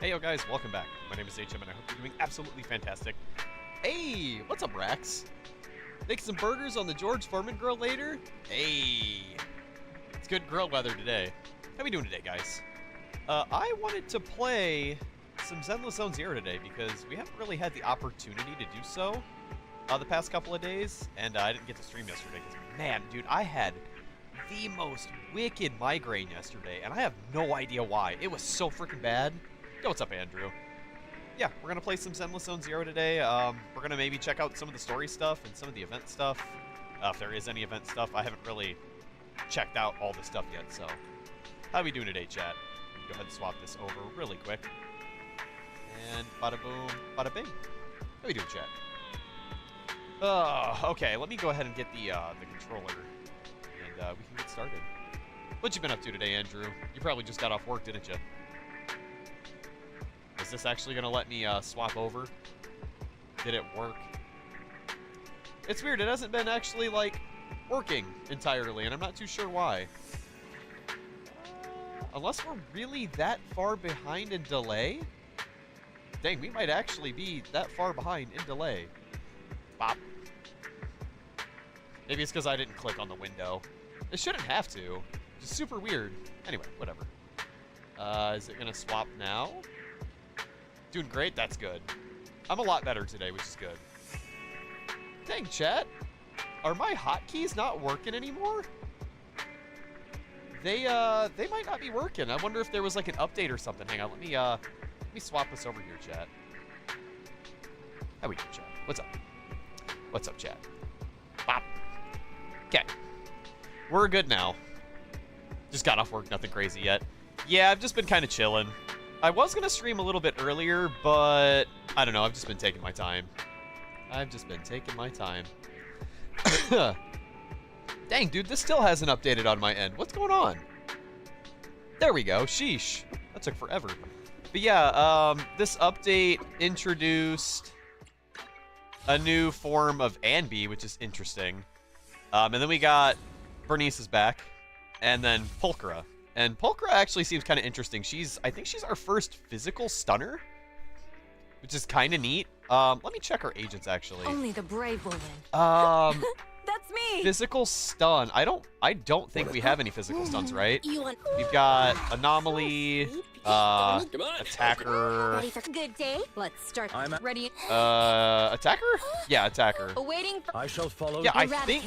Hey yo guys, welcome back. My name is HM and I hope you're doing absolutely fantastic. Hey, what's up Rax? Making some burgers on the George Foreman grill later? Hey, it's good grill weather today. How we doing today guys? I wanted to play some Zenless Zone Zero today because we haven't really had the opportunity to do so the past couple of days, and I didn't get to stream yesterday because, man, dude, I had the most wicked migraine yesterday, and I have no idea why. It was so freaking bad. Yo, what's up, Andrew? Yeah, we're going to play some Zenless Zone Zero today. We're going to maybe check out some of the story stuff and some of the event stuff. If there is any event stuff, I haven't really checked out all the stuff yet, so. How are we doing today, chat? Go ahead and swap this over really quick. And bada boom, bada bing. How we doing, chat? Okay, let me go ahead and get the controller, and we can get started. What you been up to today, Andrew? You probably just got off work, didn't you? Is this actually going to let me swap over? Did it work? It's weird. It hasn't been actually, like, working entirely, and I'm not too sure why. Unless we're really that far behind in delay? Dang, we might actually be that far behind in delay. Bop. Maybe it's because I didn't click on the window. It shouldn't have to. It's super weird. Anyway, whatever. Is it going to swap now? Doing great, that's good. I'm a lot better today, which is good. Dang, chat. Are my hotkeys not working anymore? They might not be working. I wonder if there was like an update or something. Hang on, let me swap this over here, chat. How we doing, chat? What's up? What's up, chat? Bop. Okay. We're good now. Just got off work, nothing crazy yet. Yeah, I've just been kind of chilling. I was going to stream a little bit earlier, but I don't know. I've just been taking my time. Dang, dude, this still hasn't updated on my end. What's going on? There we go. Sheesh. That took forever. But yeah, this update introduced a new form of Anby, which is interesting. And then we got Bernice is back, and then Pulchra. And Pulchra actually seems kind of interesting. I think she's our first physical stunner, which is kind of neat. Let me check our agents, actually. Only the brave will win. That's me. Physical stun. I don't think we have any physical stuns, right? We've got Anomaly, Attacker. Ready for a good day? Let's start. I'm ready. Attacker? Yeah, Attacker. Awaiting. I shall follow. Yeah, I think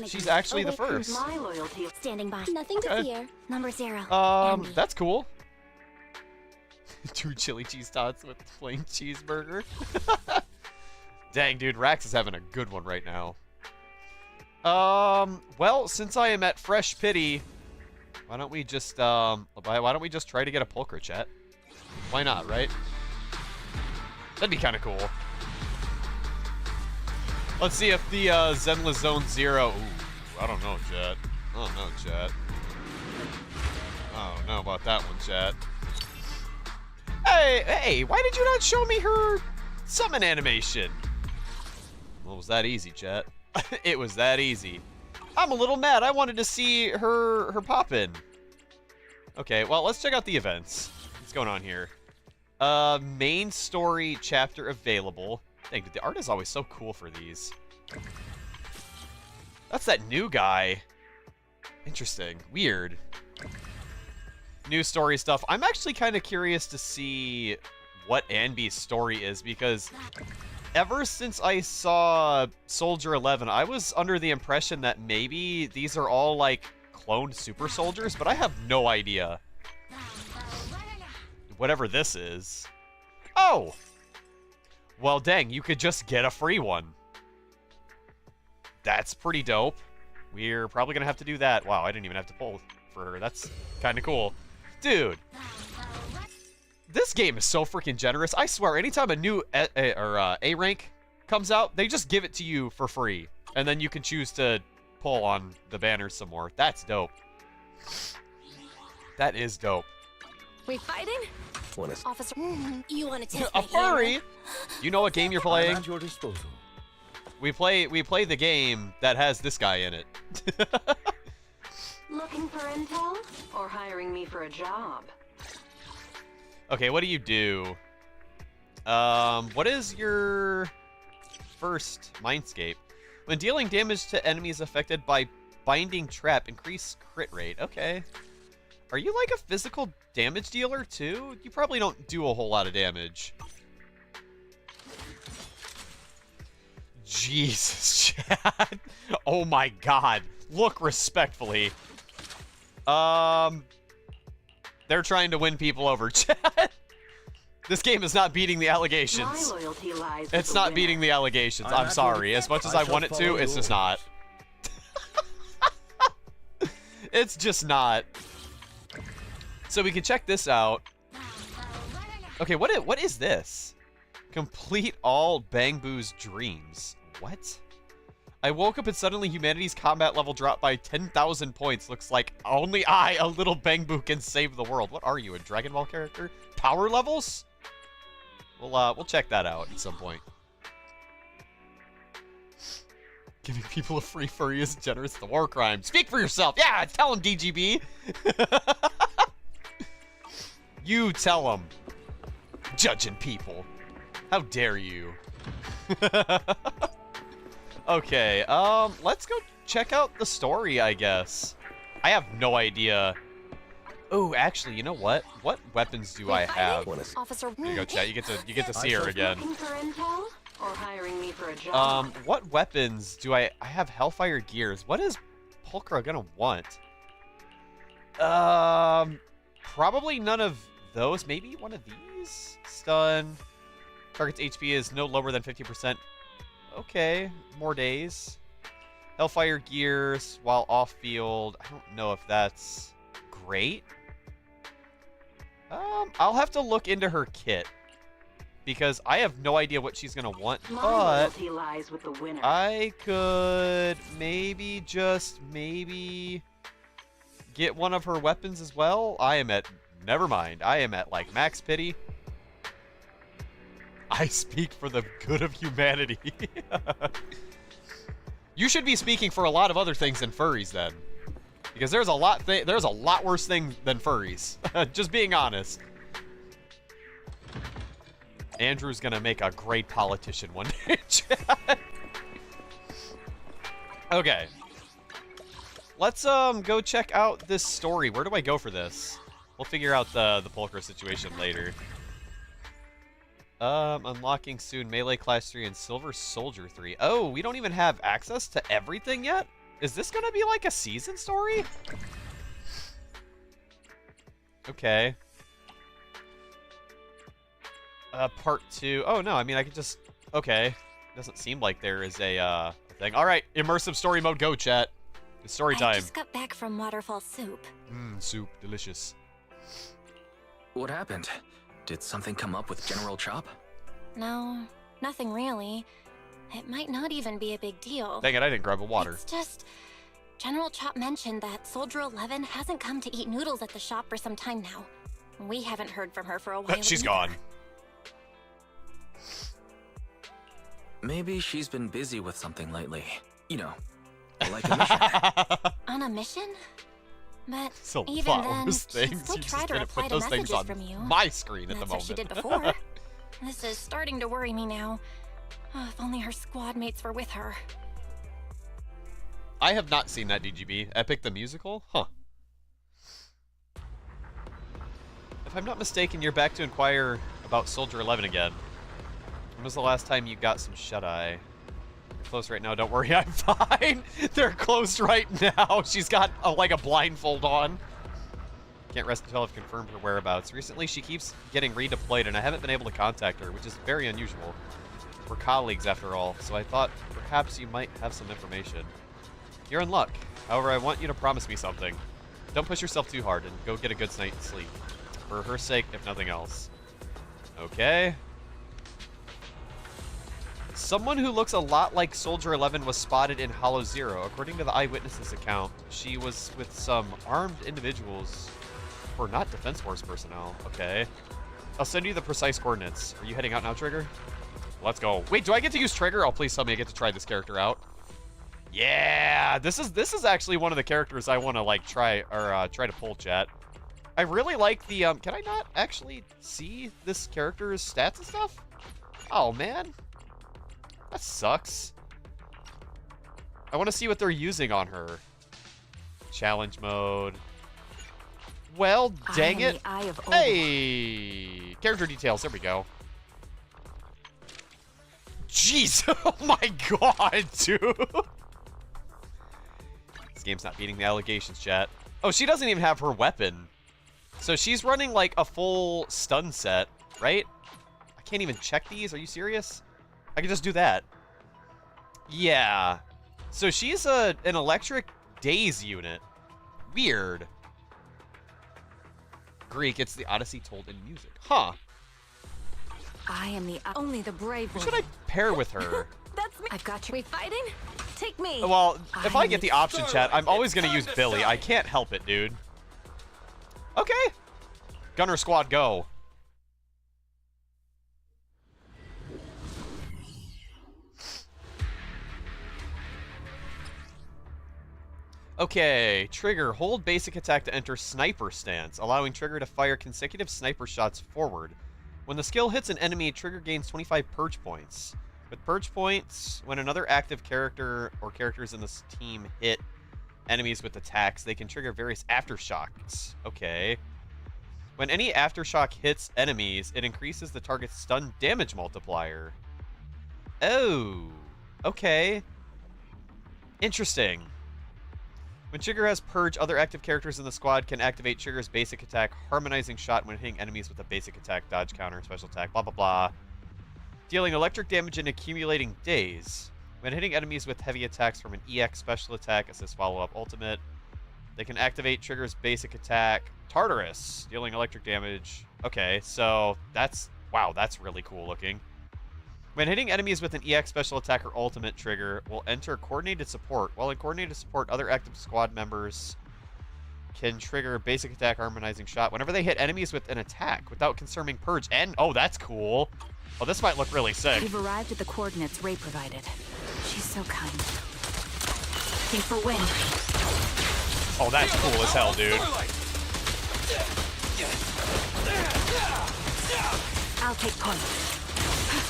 she's actually the first. My loyalty. Standing by. Nothing to fear. Number 0. That's cool. 2 chili cheese tots with plain cheeseburger. Dang, dude, Rax is having a good one right now. Well, since I am at fresh pity, why don't we just try to get a Pulchra, chat? Why not, right? That'd be kind of cool. Let's see if the Zenless Zone Zero. Ooh, I don't know, chat. I don't know, chat. I don't know about that one, chat. Hey, why did you not show me her summon animation? Well, it was that easy, chat. It was that easy. I'm a little mad. I wanted to see her pop in. Okay, well, let's check out the events. What's going on here? Main story chapter available. Dang, the art is always so cool for these. That's that new guy. Interesting. Weird. New story stuff. I'm actually kind of curious to see what Anby's story is, because ever since I saw Soldier 11, I was under the impression that maybe these are all like cloned super soldiers, but I have no idea. Whatever this is. Oh! Well, dang, you could just get a free one. That's pretty dope. We're probably going to have to do that. Wow, I didn't even have to pull for her. That's kind of cool. Dude, this game is so freaking generous. I swear, anytime a new A rank comes out, they just give it to you for free. And then you can choose to pull on the banners some more. That's dope. That is dope. We fighting? Officer, you want to test A furry? You know what game you're playing? At your disposal. We play the game that has this guy in it. Looking for intel or hiring me for a job? Okay, what do you do? What is your first Mindscape? When dealing damage to enemies affected by binding trap, increase crit rate. Okay. Are you like a physical damage dealer too? You probably don't do a whole lot of damage. Jesus, Chad. Oh my god. Look respectfully. They're trying to win people over, Chad. This game is not beating the allegations. My loyalty lies with It's the not winner. beating the allegations. I'm sorry. As much as I want it to, it's just not. It's just not. So we can check this out. Okay, what is this? Complete all Bang Boo's dreams. What? I woke up and suddenly humanity's combat level dropped by 10,000 points. Looks like only I, a little Bang Boo, can save the world. What are you, a Dragon Ball character? Power levels? We'll check that out at some point. Giving people a free furry is generous to war crime. Speak for yourself. Yeah, tell him, DGB. You tell him. Judging people. How dare you? Okay, let's go check out the story, I guess. I have no idea. Oh, actually, you know what? What weapons do I have? Officer. Here you go, chat. You get to see her again. Looking for intel or hiring me for a job? What weapons do I have? Hellfire gears. What is Pulchra gonna want? Probably none of those. Maybe one of these. Stun. Target's HP is no lower than 50%. Okay, more days. Hellfire gears while off field. I don't know if that's great. I'll have to look into her kit because I have no idea what she's gonna want. My But loyalty lies with the winner. I could maybe get one of her weapons as well. Never mind. I am at like max pity. I speak for the good of humanity. You should be speaking for a lot of other things than furries then. Because there's a lot worse thing than furries. Just being honest. Andrew's gonna make a great politician one day, Chad. Okay. Let's go check out this story. Where do I go for this? We'll figure out the Pulchra situation later. Unlocking soon Melee Class 3 and Silver Soldier 3. Oh, we don't even have access to everything yet? Is this gonna be like a season story? Okay. Part 2. Oh, no, I mean, I could just... Okay. Doesn't seem like there is a, thing. Alright, immersive story mode, go, chat. It's story time. I just got back from Waterfall Soup. Soup. Delicious. What happened? Did something come up with General Chop? No, nothing really. It might not even be a big deal. Dang it, I didn't grab a water. It's just... General Chop mentioned that Soldier 11 hasn't come to eat noodles at the shop for some time now. We haven't heard from her for a while. She's either. gone. Maybe she's been busy with something lately. You know, like a mission. On a mission? But So even then, those she'd things, still you try just to gonna reply put to those things messages on from you. my screen at the That's moment. what she did before. This is starting to worry me now. Oh, if only her squad mates were with her. I have not seen that DGB. Epic the Musical? Huh. If I'm not mistaken, you're back to inquire about Soldier 11 again. When was the last time you got some shut-eye? You're close right now, don't worry, I'm fine! They're close right now! She's got, like, a blindfold on. Can't rest until I've confirmed her whereabouts. Recently, she keeps getting redeployed, and I haven't been able to contact her, which is very unusual. We're colleagues, after all, so I thought perhaps you might have some information. You're in luck. However, I want you to promise me something. Don't push yourself too hard, and go get a good night's sleep. For her sake, if nothing else. Okay. Someone who looks a lot like Soldier 11 was spotted in Hollow Zero. According to the eyewitness's account, she was with some armed individuals who are not Defense Force personnel. Okay. I'll send you the precise coordinates. Are you heading out now, Trigger? Let's go. Wait, do I get to use Trigger? Oh, please tell me I get to try this character out. Yeah, this is actually one of the characters I want to like try to pull, chat. I really like the, can I not actually see this character's stats and stuff? Oh, man. That sucks. I want to see what they're using on her. Challenge mode. Well, dang it. Hey! Character details, there we go. Jeez, oh my god, dude. This game's not beating the allegations, chat. Oh, she doesn't even have her weapon. So she's running like a full stun set, right? I can't even check these, are you serious? I can just do that. Yeah. So she's an electric daze unit. Weird. Greek, it's the Odyssey told in music. Huh. I am only the brave Who one. should I pair with her? That's me. I've got you. We fighting? Take me. Well, if I get the I'm option, chat, I'm always going to use Billy. I can't help it, dude. Okay. Gunner squad, go. Okay, Trigger, hold basic attack to enter sniper stance, allowing Trigger to fire consecutive sniper shots forward. When the skill hits an enemy, Trigger gains 25 purge points. With purge points, when another active character or characters in this team hit enemies with attacks, they can trigger various aftershocks. Okay. When any aftershock hits enemies, it increases the target's stun damage multiplier. Oh, okay. Interesting. When Trigger has Purge, other active characters in the squad can activate Trigger's basic attack, harmonizing shot when hitting enemies with a basic attack, dodge counter, special attack, blah blah blah. Dealing electric damage and accumulating daze. When hitting enemies with heavy attacks from an EX special attack, assist follow-up ultimate, they can activate Trigger's basic attack, Tartarus, dealing electric damage. Okay, so that's, wow, that's really cool looking. When hitting enemies with an EX special attack or ultimate, Trigger will enter coordinated support. While in coordinated support, other active squad members can trigger basic attack harmonizing shot whenever they hit enemies with an attack without consuming purge. And, oh, that's cool. Oh, this might look really sick. We've arrived at the coordinates Ray provided. She's so kind. Think for wind. Oh, that's cool as hell, dude. I'll take point.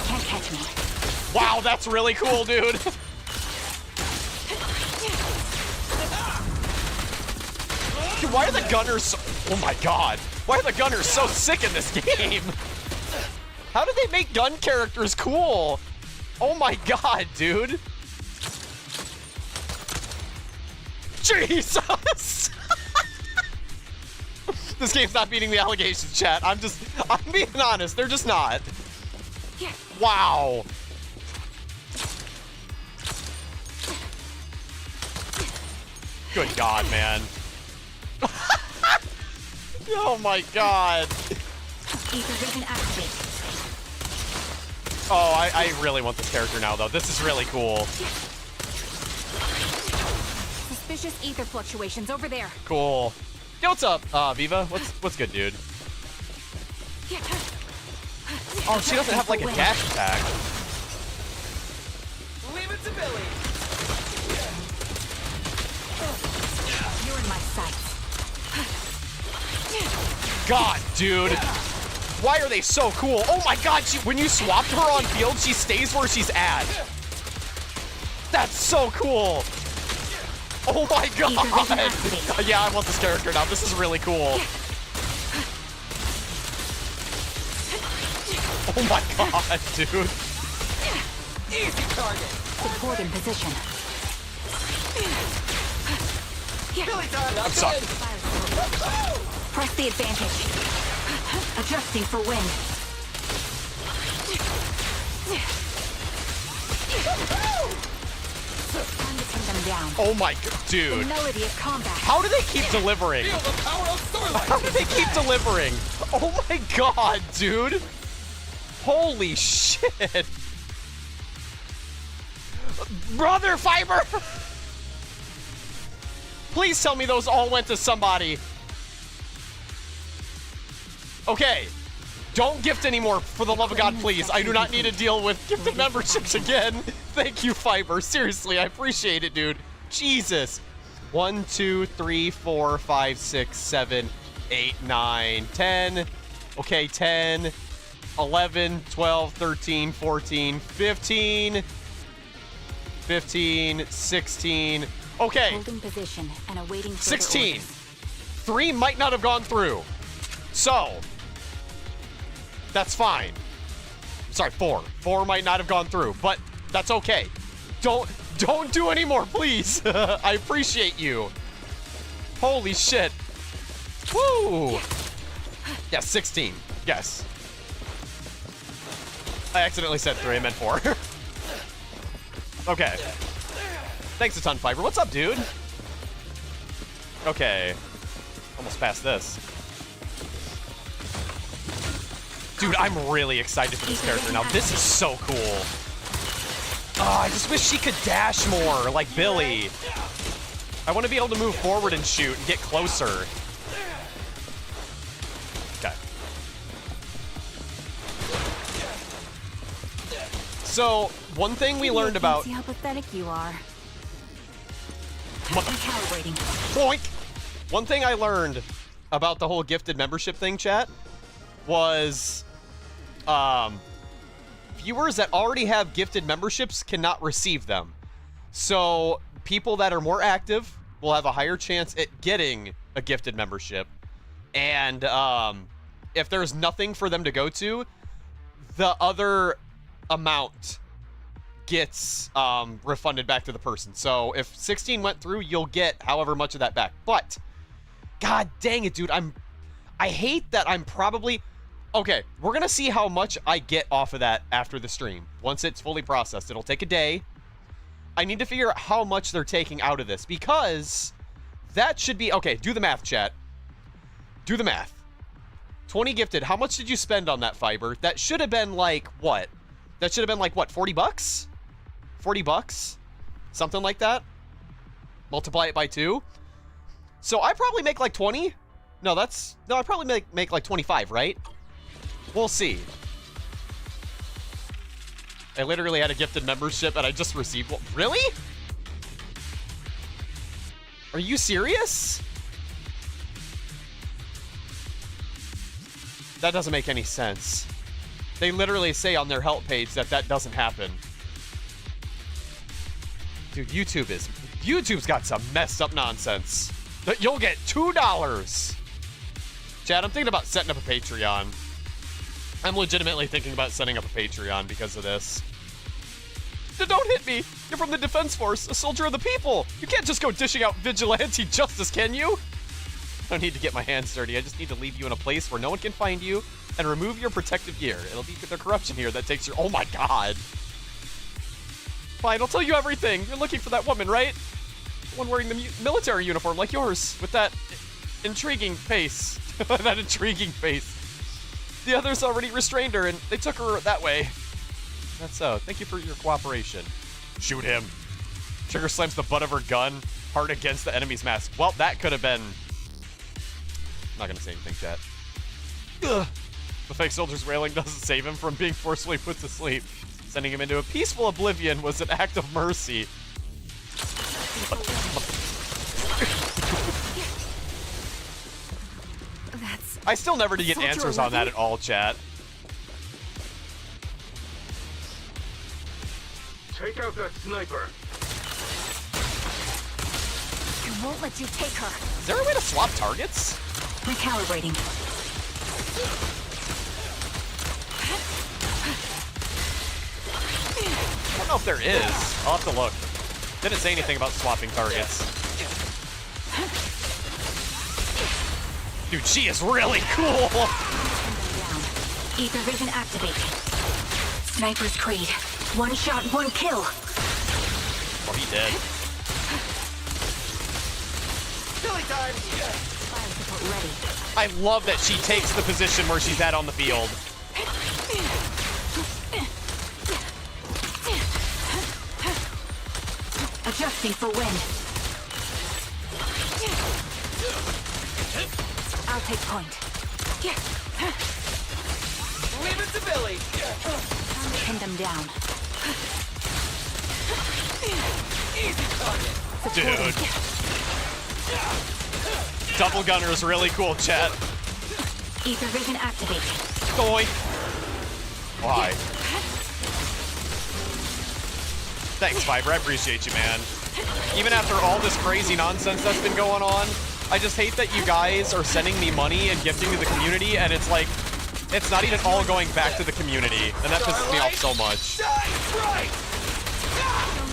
Can't catch me. Wow, that's really cool, dude. Dude, why are the gunners so... Oh my god. Why are the gunners so sick in this game? How do they make gun characters cool? Oh my god, dude. Jesus! This game's not beating the allegations, chat. I'm being honest. They're just not. Wow. Good god, man. Oh my god. Ether vision activate. Oh, I really want this character now, though. This is really cool. Suspicious ether fluctuations over there. Cool. Yo, what's up, Viva? What's good, dude? Oh, she doesn't have like a dash attack. Leave it to Billy. You're in my sights. God, dude. Why are they so cool? Oh my god, when you swapped her on field, she stays where she's at. That's so cool. Oh my god. Yeah, I want this character now. This is really cool. Oh my god, dude. Easy target. Support in position. Billy time. I'm sorry. Press the advantage. Adjusting for wind. Time to pin them down. Oh my god, The dude. melody of combat. How do they keep delivering? Feel the power of Starlight. How do they keep delivering? Oh my god, dude. Holy shit. Brother Fiber! Please tell me those all went to somebody. Okay. Don't gift anymore, for the love of God, please. I do not need to deal with gifted memberships again. Thank you, Fiber. Seriously, I appreciate it, dude. Jesus. 1, 2, 3, 4, 5, 6, 7, 8, 9, 10. Okay, 10, 11, 12, 13, 14, 15, 15, 16. Okay, Holding position and awaiting further 16. orders. 3 might not have gone through. So, that's fine. Sorry, 4. 4 might not have gone through, but that's okay. Don't do any more, please. I appreciate you. Holy shit. Woo! Yeah, 16. Yes. I accidentally said 3, I meant 4. Okay. Thanks a ton, Piper. What's up, dude? Okay. Almost past this. Dude, I'm really excited for this character now. This is so cool. Oh, I just wish she could dash more, like Billy. I want to be able to move forward and shoot and get closer. Okay. So, one thing we learned about... See how pathetic you are. Mo- Recalibrating. Boink! One thing I learned about the whole gifted membership thing, chat, was viewers that already have gifted memberships cannot receive them. So people that are more active will have a higher chance at getting a gifted membership. And if there's nothing for them to go to, the other amount gets refunded back to the person. So if 16 went through, you'll get however much of that back. But god dang it, dude, I hate that I'm probably... Okay, we're gonna see how much I get off of that after the stream. Once it's fully processed, it'll take a day. I need to figure out how much they're taking out of this, because that should be... Okay, do the math, chat. Do the math. 20 gifted. How much did you spend on that fiber? That should have been like, what? That should have been like, what, 40 bucks? 40 bucks? Something like that? Multiply it by 2? So I probably make like 20? No, I probably make like 25, right? We'll see. I literally had a gifted membership and I just received one. Really? Are you serious? That doesn't make any sense. They literally say on their help page that that doesn't happen. Dude, YouTube's got some messed up nonsense. That you'll get $2. Chad, I'm thinking about setting up a Patreon. I'm legitimately thinking about setting up a Patreon because of this. Don't hit me! You're from the Defense Force, a soldier of the people! You can't just go dishing out vigilante justice, can you? I don't need to get my hands dirty, I just need to leave you in a place where no one can find you and remove your protective gear. It'll be the corruption here that takes your... Oh my god! Fine, I'll tell you everything! You're looking for that woman, right? The one wearing the military uniform like yours, with that intriguing face. That intriguing face. The others already restrained her, and they took her that way. That's so. Thank you for your cooperation. Shoot him. Trigger slams the butt of her gun hard against the enemy's mask. Well, that could have been... I'm not going to say anything, chat. Ugh. The fake soldier's wailing doesn't save him from being forcefully put to sleep. Sending him into a peaceful oblivion was an act of mercy. I still never did get answers on that at all, chat. Take out that sniper. I won't let you take her. Is there a way to swap targets? Recalibrating. I don't know if there is. I'll have to look. Didn't say anything about swapping targets. Dude, she is really cool! Down. Ether vision activated. Sniper's Creed. One shot, one kill. Oh, he did. Billy time! Fire support ready. I love that she takes the position where she's at on the field. Adjusting for wind. I'll take point. Leave it to Billy! Pin them down. Easy target! Dude. double gunner is really cool, chat. Ether vision activated. Doink. Why? Thanks, Fiber. I appreciate you, man. Even after all this crazy nonsense that's been going on, I just hate that you guys are sending me money and gifting to the community, and it's like, it's not even all going back to the community, and that pisses me off so much. Right.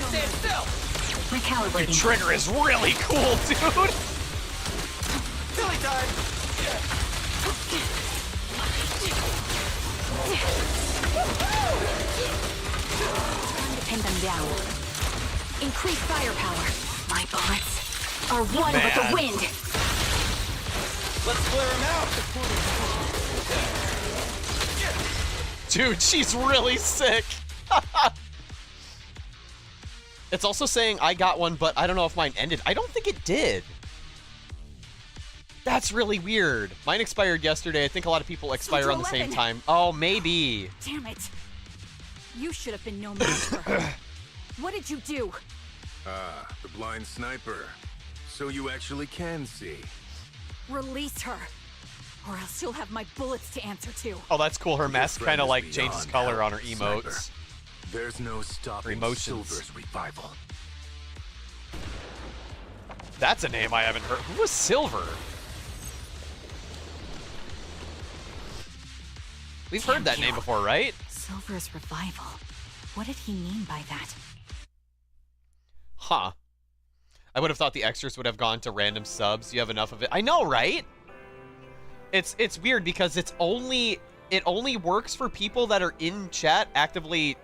Stand still. Your Recalibrating. trigger is really cool, dude. Silly time. Time to pin them down. Increase firepower. My bullets are one with Man. the wind. Let's clear him out. Dude, she's really sick. It's also saying I got one, but I don't know if mine ended. I don't think it did. That's really weird. Mine expired yesterday. I think a lot of people expire on the same time. Oh, maybe. Damn it. You should have been no match for her. What did you do? Ah, the blind sniper. So you actually can see. Release her. Or else you'll have my bullets to answer to. Oh, that's cool. Her mask friend kind of is like changes beyond color help, on her emotes. Sniper. There's no stopping emotions. Silver's revival. That's a name I haven't heard. Who was Silver? We've heard that name before, right? Silver's revival. What did he mean by that? Huh. I would have thought the extras would have gone to random subs. You have enough of it. I know, right? It's weird because it only works for people that are in chat actively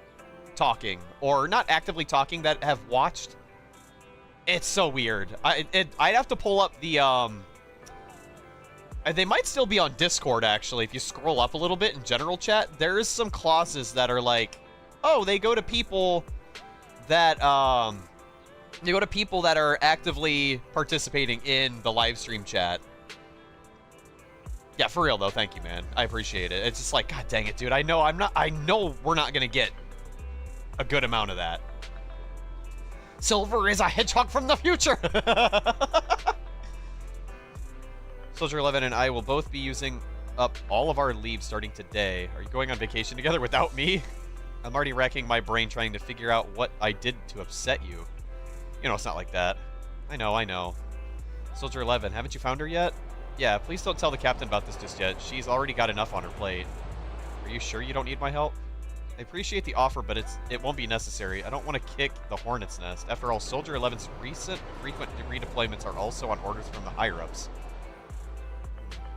talking, or not actively talking, that have watched. It's so weird. I'd have to pull up the they might still be on Discord, actually. If you scroll up a little bit in general chat, there is some clauses that are like, oh, they go to people that are actively participating in the live stream chat. Yeah, for real though. Thank you, man. I appreciate it. It's just like, god dang it, dude. I know we're not gonna get a good amount of that. Silver is a hedgehog from the future. Soldier 11 and I will both be using up all of our leave starting today. Are you going on vacation together without me? I'm already racking my brain trying to figure out what I did to upset you. You know, it's not like that. I know. Soldier 11, haven't you found her yet? Yeah, please don't tell the captain about this just yet. She's already got enough on her plate. Are you sure you don't need my help? I appreciate the offer, but it won't be necessary. I don't want to kick the hornet's nest. After all, Soldier 11's recent frequent redeployments are also on orders from the higher-ups.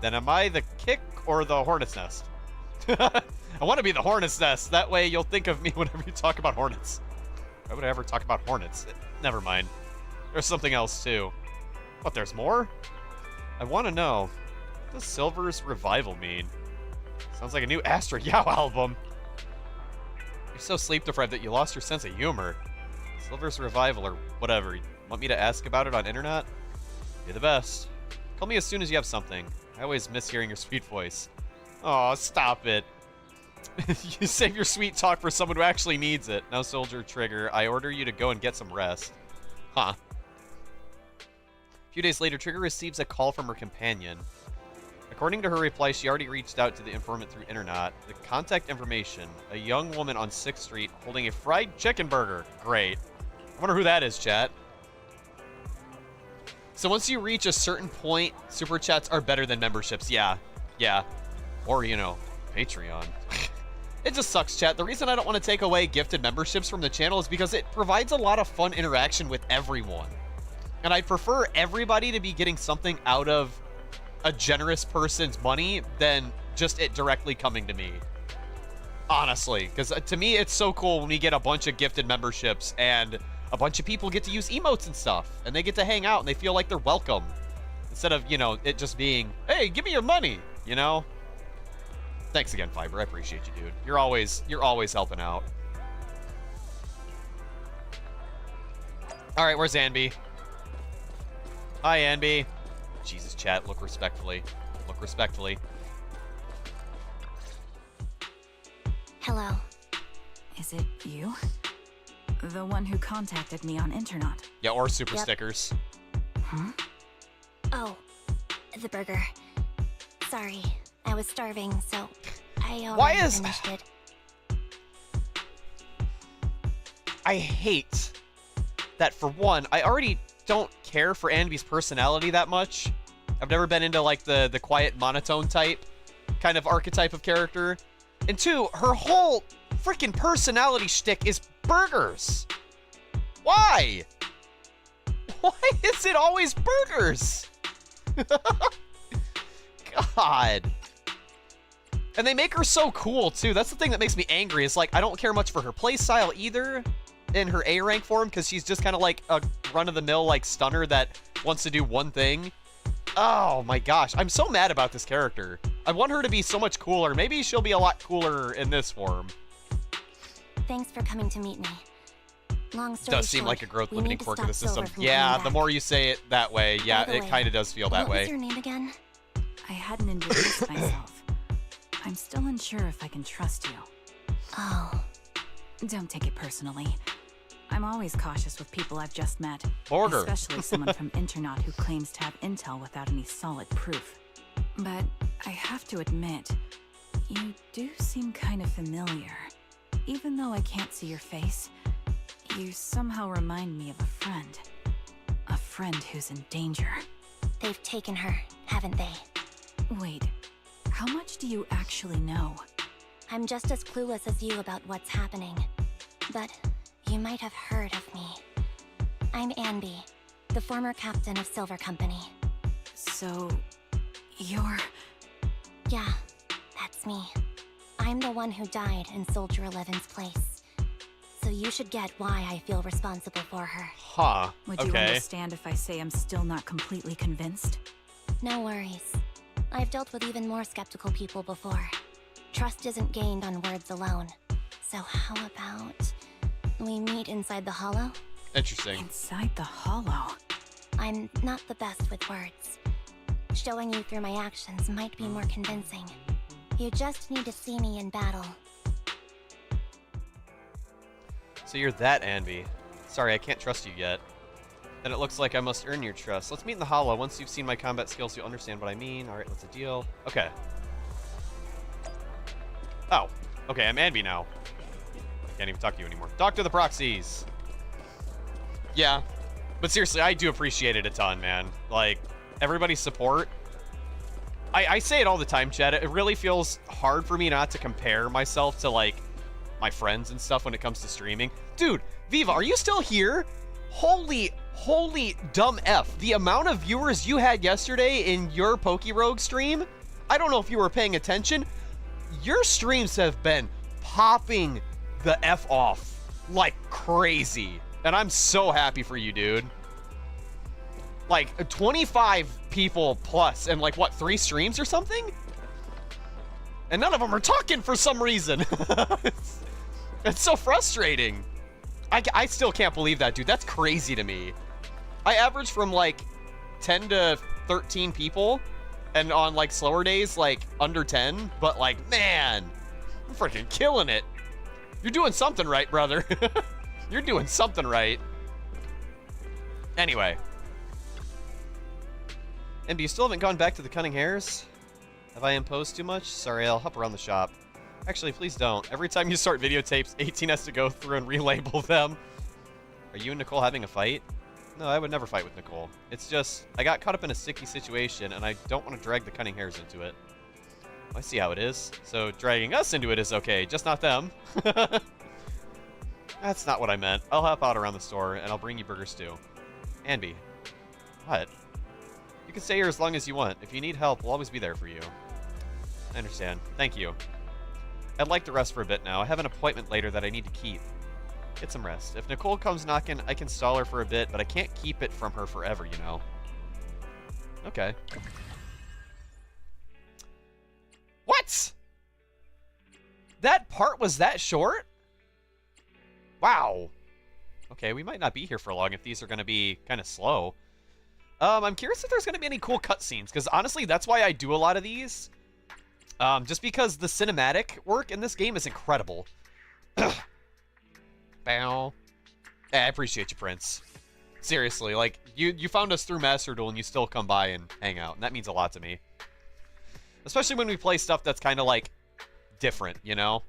Then am I the kick or the hornet's nest? I want to be the hornet's nest. That way you'll think of me whenever you talk about hornets. Why would I ever talk about hornets? Never mind. There's something else, too. What, there's more? I want to know. What does Silver's revival mean? Sounds like a new Astra Yao album. You're so sleep-deprived that you lost your sense of humor. Silver's revival or whatever. You want me to ask about it on internet? You're the best. Call me as soon as you have something. I always miss hearing your sweet voice. Oh, stop it. You save your sweet talk for someone who actually needs it. Now, Soldier Trigger, I order you to go and get some rest. Huh. A few days later, Trigger receives a call from her companion. According to her reply, she already reached out to the informant through internet. The contact information, a young woman on 6th Street holding a fried chicken burger. Great. I wonder who that is, chat. So once you reach a certain point, super chats are better than memberships. Yeah. Or, you know, Patreon. It just sucks, chat. The reason I don't want to take away gifted memberships from the channel is because it provides a lot of fun interaction with everyone. And I'd prefer everybody to be getting something out of a generous person's money than just it directly coming to me. Honestly, because to me, it's so cool when we get a bunch of gifted memberships and a bunch of people get to use emotes and stuff, and they get to hang out and they feel like they're welcome. Instead of, you know, it just being, hey, give me your money, you know? Thanks again, Fiber. I appreciate you, dude. You're always helping out. All right, where's Anby? Hi, Anby. Jesus, chat, look respectfully. Look respectfully. Hello. Is it you? The one who contacted me on internet? Yeah, or super Yep. stickers. Huh? Oh, The burger. Sorry, I was starving, so I Why already is- finished it. I hate that, for one, I already don't care for Anby's personality that much. I've never been into, like, the quiet monotone type kind of archetype of character. And two, her whole freaking personality shtick is burgers. Why? Why is it always burgers? God. And they make her so cool, too. That's the thing that makes me angry, is, like, I don't care much for her playstyle either in her A rank form, because she's just kind of like a run-of-the-mill, like, stunner that wants to do one thing. Oh, my gosh. I'm so mad about this character. I want her to be so much cooler. Maybe she'll be a lot cooler in this form. Thanks for coming to meet me. Long story Does seem short, like a growth we limiting need to quirk of stop the system. Silver from Yeah, coming the back. more you say it that way, yeah, By the it way, kind of does feel that What way. was your name again? I hadn't introduced myself. I'm still unsure if I can trust you. Oh, Don't take it personally. I'm always cautious with people I've just met. Border. Especially someone from Internaut who claims to have intel without any solid proof. But I have to admit, you do seem kind of familiar. Even though I can't see your face, you somehow remind me of a friend. A friend who's in danger. they've taken her, haven't they? Wait, how much do you actually know? I'm just as clueless as you about what's happening. But you might have heard of me. I'm Anby, the former captain of Silver Company. So, you're... Yeah, that's me. I'm the one who died in Soldier 11's place. So you should get why I feel responsible for her. Huh. Would you Okay. understand if I say I'm still not completely convinced? No worries. I've dealt with even more skeptical people before. Trust isn't gained on words alone. So how about we meet inside the hollow? Interesting. Inside the hollow. I'm not the best with words. Showing you through my actions might be more convincing. You just need to see me in battle. So you're that Anby. Sorry, I can't trust you yet. Then it looks like I must earn your trust. Let's meet in the hollow. Once you've seen my combat skills, you'll understand what I mean. Alright, what's the deal? Okay. Oh. Okay, I'm Anby now. I can't even talk to you anymore. Talk to the proxies! Yeah. But seriously, I do appreciate it a ton, man. Like, everybody's support. I say it all the time, Chad. It really feels hard for me not to compare myself to, like, my friends and stuff when it comes to streaming. Dude, Viva, are you still here? Holy dumb F. The amount of viewers you had yesterday in your PokeRogue stream, I don't know if you were paying attention. Your streams have been popping the F off like crazy. And I'm so happy for you, dude. Like, 25 people plus and, like, what, 3 streams or something? And none of them are talking for some reason. It's so frustrating. I still can't believe that, dude. That's crazy to me. I average from, like, 10 to 13 people. And on, like, slower days, like, under 10. But, like, man, I'm freaking killing it. You're doing something right, brother. You're doing something right. Anyway. And you still haven't gone back to the Cunning Hares? Have I imposed too much? Sorry, I'll hop around the shop. Actually, please don't. Every time you start videotapes, 18 has to go through and relabel them. Are you and Nicole having a fight? No, I would never fight with Nicole. It's just, I got caught up in a sticky situation, and I don't want to drag the Cunning Hares into it. I see how it is. So dragging us into it is okay, just not them. That's not what I meant. I'll hop out around the store, and I'll bring you burgers too. Anby. What? You can stay here as long as you want. If you need help, we'll always be there for you. I understand. Thank you. I'd like to rest for a bit now. I have an appointment later that I need to keep. Get some rest. If Nicole comes knocking, I can stall her for a bit, but I can't keep it from her forever, you know? Okay. What? That part was that short? Wow. Okay, we might not be here for long if these are going to be kind of slow. I'm curious if there's going to be any cool cutscenes, because honestly, that's why I do a lot of these. Just because the cinematic work in this game is incredible. Bow. Hey, I appreciate you, Prince. Seriously, like, you found us through Master Duel and you still come by and hang out, and that means a lot to me. Especially when we play stuff that's kind of, like, different, you know?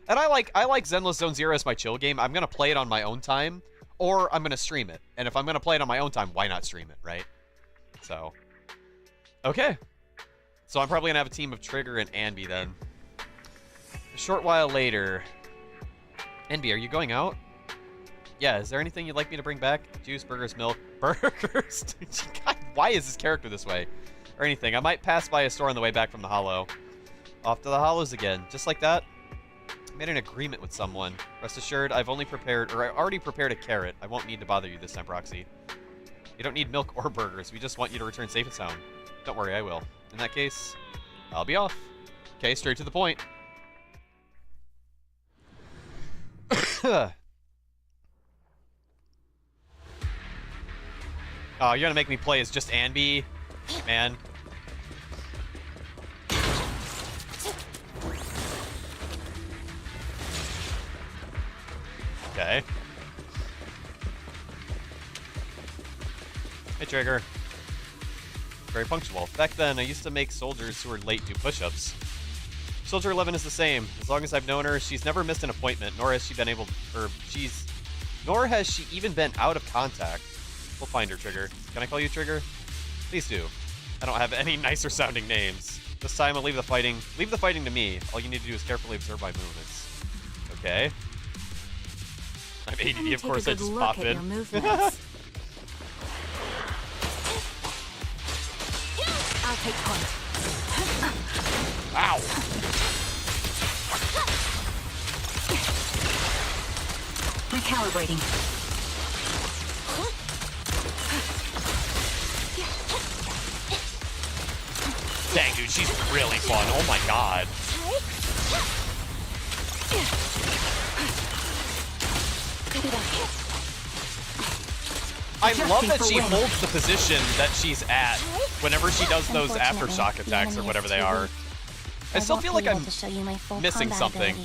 And I like Zenless Zone Zero as my chill game. I'm gonna play it on my own time, or I'm gonna stream it. And if I'm gonna play it on my own time, why not stream it, right? So, okay. So I'm probably gonna have a team of Trigger and Anby then. A short while later. Anby, are you going out? Yeah, is there anything you'd like me to bring back? Juice, burgers, milk, burgers? God, why is this character this way? Or anything. I might pass by a store on the way back from the Hollow. Off to the Hollows again. Just like that. I made an agreement with someone. Rest assured, I already prepared a carrot. I won't need to bother you this time, Proxy. You don't need milk or burgers. We just want you to return safe and sound. Don't worry, I will. In that case, I'll be off. Okay, straight to the point. Oh, you're gonna make me play as just Anby? Man. Okay. Hey, Trigger. Very punctual. Back then, I used to make soldiers who were late do push-ups. Soldier 11 is the same. As long as I've known her, she's never missed an appointment, nor has she been able, nor has she even been out of contact. We'll find her, Trigger. Can I call you Trigger? Please do. I don't have any nicer sounding names. This time I'll leave the fighting to me. All you need to do is carefully observe my movements. Okay. I'm ADD, of course, I just pop in. I'll take point. Ow! Recalibrating. Dang, dude, she's really fun. Oh my god. I love that she holds the position that she's at whenever she does those aftershock attacks or whatever they are. I still feel like I'm missing something.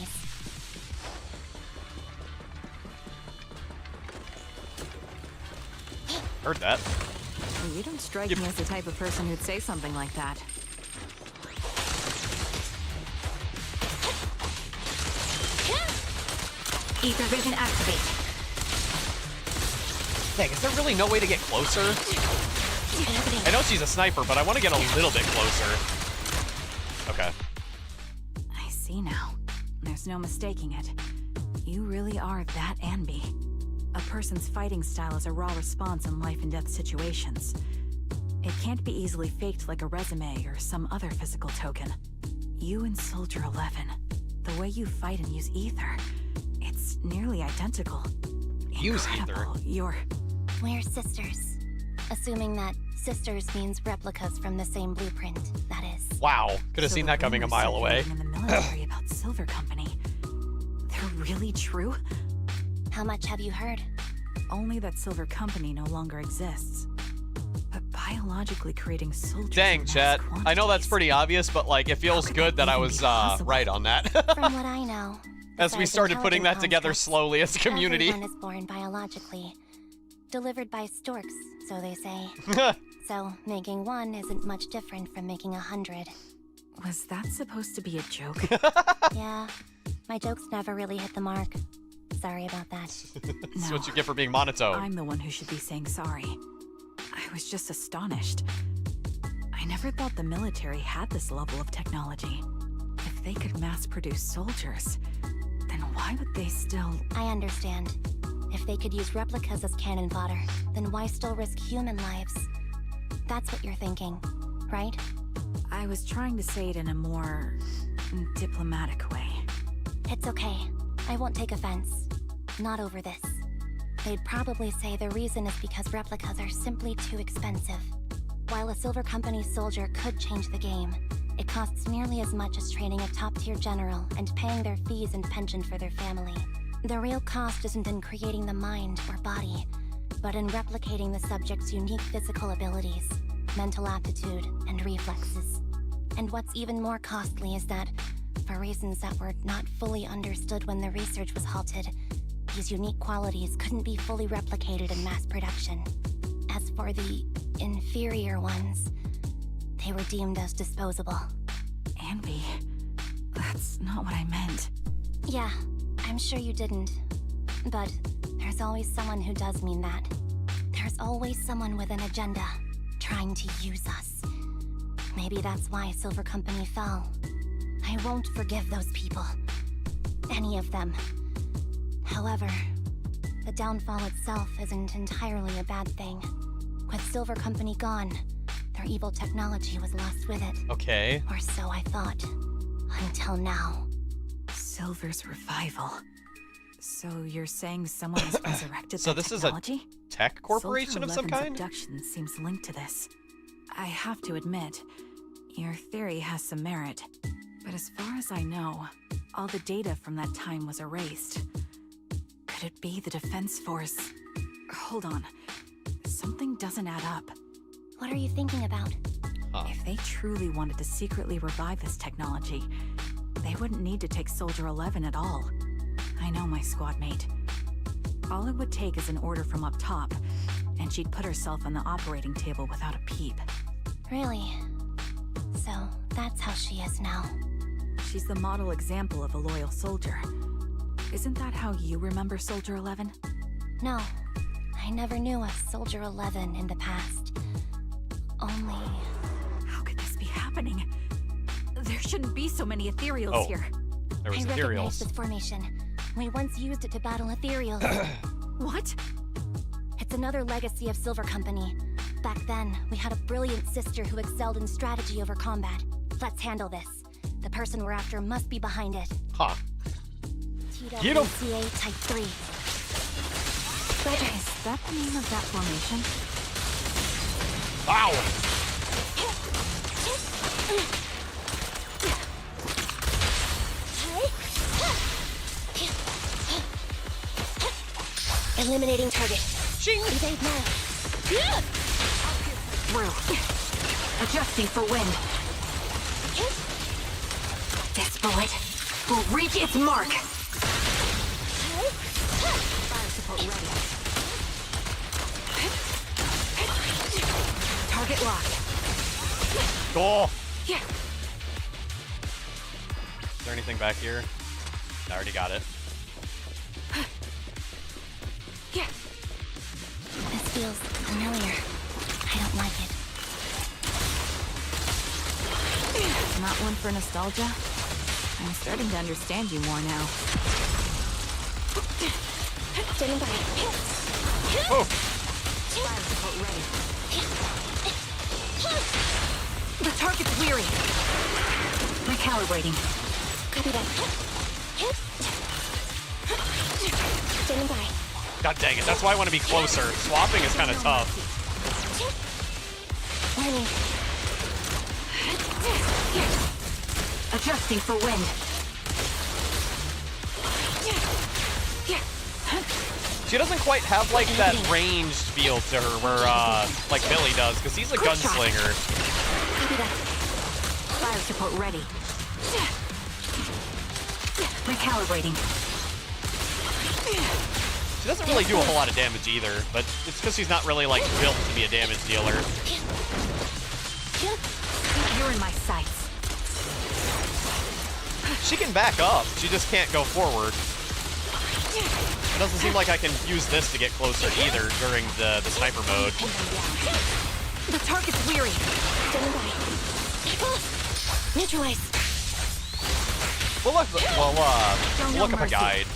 Heard that. Well, you don't strike me as the type of person who'd say something like that. Ether vision activate. Dang, is there really no way to get closer? I know she's a sniper, but I want to get a little bit closer. Okay. I see now. There's no mistaking it. You really are that Anby. A person's fighting style is a raw response in life and death situations. It can't be easily faked like a resume or some other physical token. You and Soldier 11, the way you fight and use ether, it's nearly identical. Use Incredible. ether? We're sisters. Assuming that sisters means replicas from the same blueprint, that is. Wow, could have seen that coming a mile away. In the military about Silver Company, they're really true? How much have you heard? Only that Silver Company no longer exists. But biologically creating soldiers. Dang, chat. I know that's pretty obvious, but like, it feels good that I was right on that. From what I know, As we started putting that together slowly as a community. Everyone is born biologically. Delivered by storks, so they say. So, making one isn't much different from making 100. Was that supposed to be a joke? Yeah, my jokes never really hit the mark. Sorry about that. That's what you get for being monotone. I'm the one who should be saying sorry. I was just astonished. I never thought the military had this level of technology. If they could mass produce soldiers, then why would they still... I understand. If they could use replicas as cannon fodder, then why still risk human lives? That's what you're thinking, right? I was trying to say it in a more diplomatic way. It's okay. I won't take offense. Not over this. They'd probably say the reason is because replicas are simply too expensive. While a Silver Company soldier could change the game, it costs nearly as much as training a top-tier general and paying their fees and pension for their family. The real cost isn't in creating the mind or body, but in replicating the subject's unique physical abilities, mental aptitude, and reflexes. And what's even more costly is that, for reasons that were not fully understood when the research was halted, these unique qualities couldn't be fully replicated in mass production. As for the inferior ones, they were deemed as disposable. Anby, that's not what I meant. Yeah, I'm sure you didn't. But there's always someone who does mean that. There's always someone with an agenda, trying to use us. Maybe that's why Silver Company fell. I won't forgive those people. Any of them. However, the downfall itself isn't entirely a bad thing. With Silver Company gone, their evil technology was lost with it. Okay. Or so I thought. Until now. Silver's revival. So you're saying someone has resurrected So that this technology? is a tech corporation of some Soldier 11's kind? abduction seems linked to this. I have to admit, your theory has some merit. But as far as I know, all the data from that time was erased. Could it be the Defense Force? Hold on. Something doesn't add up. What are you thinking about? If they truly wanted to secretly revive this technology, they wouldn't need to take Soldier 11 at all. I know my squad mate. All it would take is an order from up top, and she'd put herself on the operating table without a peep. Really? So, that's how she is now. She's the model example of a loyal soldier. Isn't that how you remember Soldier 11? No, I never knew a Soldier 11 in the past. Only... How could this be happening? There shouldn't be so many ethereals Oh. here. There was I recognize ethereals. this formation. We once used it to battle ethereals. What? It's another legacy of Silver Company. Back then, we had a brilliant sister who excelled in strategy over combat. Let's handle this. The person we're after must be behind it. Huh. Get 'em. TWCA Type 3. Roger. Is that the name of that formation? Ow! Eliminating target. Evade now. Through. Adjusting for wind. This bullet will reach its mark. Fire support ready. Target locked. Cool. Yeah. Is there anything back here? I already got it. Yeah. This feels familiar. I don't like it. Not one for nostalgia? I'm starting to understand you more now. Standing by. Oh! Fire support ready. The target's weary. Recalibrating. Copy that. Standing by. God dang it, that's why I want to be closer. Swapping is kind of tough. Warning. Adjusting for wind. She doesn't quite have, like, that ranged feel to her where, like Billy does, because he's a gunslinger. Copy that. Fire support ready. Recalibrating. She doesn't really do a whole lot of damage either, but it's because she's not really, like, built to be a damage dealer. You're in my sights. She can back up, she just can't go forward. It doesn't seem like I can use this to get closer either during the sniper mode. The target's weary. Standing by. Neutralize. We'll look up a guide.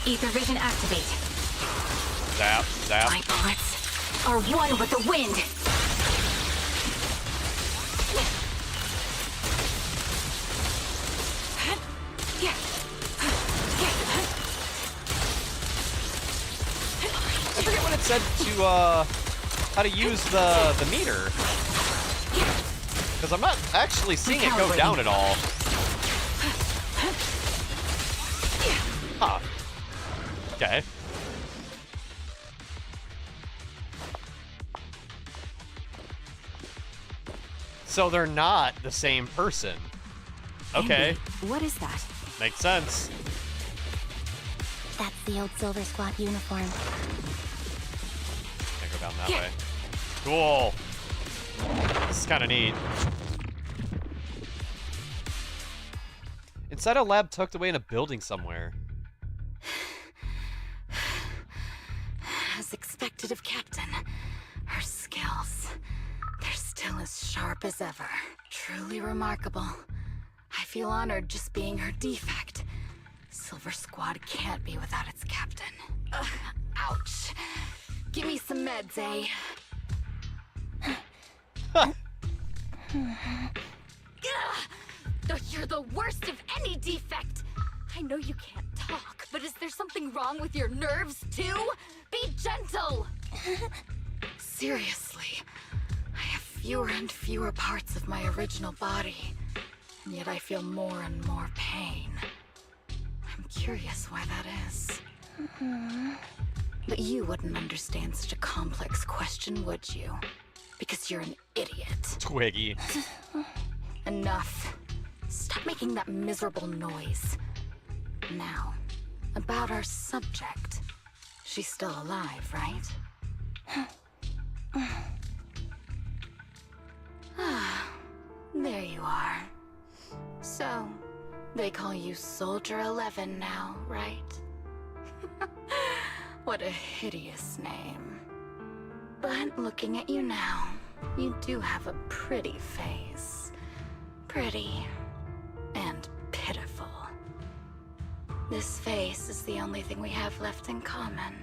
Ether vision activate. Zap, zap. My bullets are one with the wind. I forget what it said to, how to use the meter. Because I'm not actually seeing it go down at all. Huh. Okay. So they're not the same person. Okay. Andy, what is that? Makes sense. That's the old Silver Squad uniform. Can't go down that way. Cool. This is kind of neat. Inside a lab tucked away in a building somewhere. As expected of Captain, her skills, they're still as sharp as ever. Truly remarkable. I feel honored just being her defect. Silver Squad can't be without its captain. Ugh, ouch. Give me some meds, eh? Ugh, you're the worst of any defect. I know you can't talk, but is there something wrong with your nerves, too? Be gentle! Seriously, I have fewer and fewer parts of my original body, and yet I feel more and more pain. I'm curious why that is. But you wouldn't understand such a complex question, would you? Because you're an idiot. Twiggy. Enough. Stop making that miserable noise. Now, about our subject. She's still alive, right? Ah, there you are. So, they call you Soldier 11 now, right? What a hideous name. But looking at you now, you do have a pretty face. Pretty and pitiful. This face is the only thing we have left in common.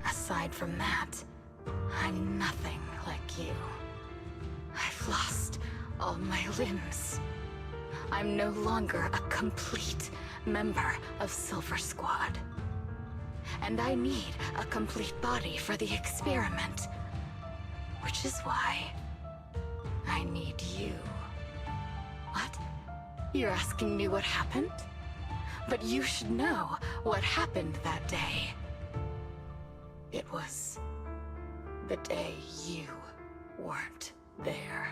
Aside from that, I'm nothing like you. I've lost all my limbs. I'm no longer a complete member of Silver Squad. And I need a complete body for the experiment. Which is why I need you. What? You're asking me what happened? But you should know what happened that day. It was the day you weren't there.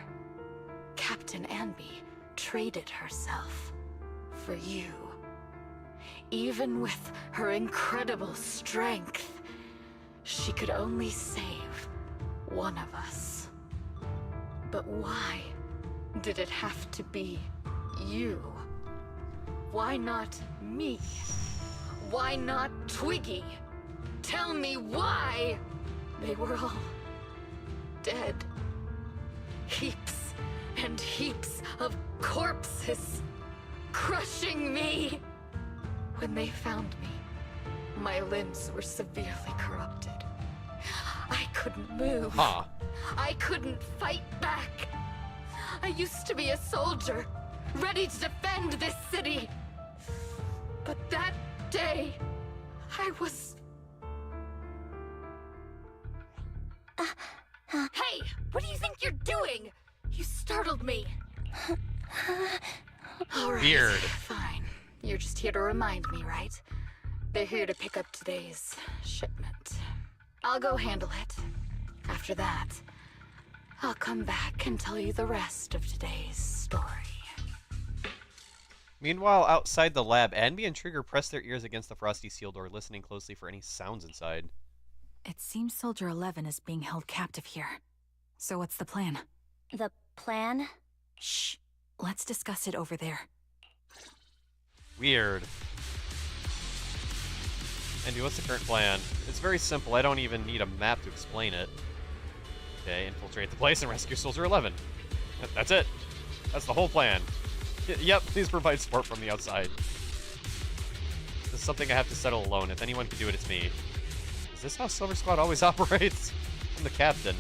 Captain Anby traded herself for you. Even with her incredible strength, she could only save one of us. But why did it have to be you? Why not me? Why not Twiggy? Tell me why! They were all dead. Heaps and heaps of corpses crushing me. When they found me, my limbs were severely corrupted. I couldn't move. Huh. I couldn't fight back. I used to be a soldier, ready to defend this city. But that day, I was... Hey, what do you think you're doing? You startled me. All right, Weird. fine. You're just here to remind me, right? They're here to pick up today's shipment. I'll go handle it. After that, I'll come back and tell you the rest of today's story. Meanwhile, outside the lab, Anby and Trigger press their ears against the frosty steel door, listening closely for any sounds inside. It seems Soldier 11 is being held captive here. So what's the plan? The plan? Shh. Let's discuss it over there. Weird. Andy, what's the current plan? It's very simple. I don't even need a map to explain it. Okay, infiltrate the place and rescue Soldier 11. That's it. That's the whole plan. Yep, please provide support from the outside. This is something I have to settle alone. If anyone can do it, it's me. Is this how Silver Squad always operates? I'm the captain,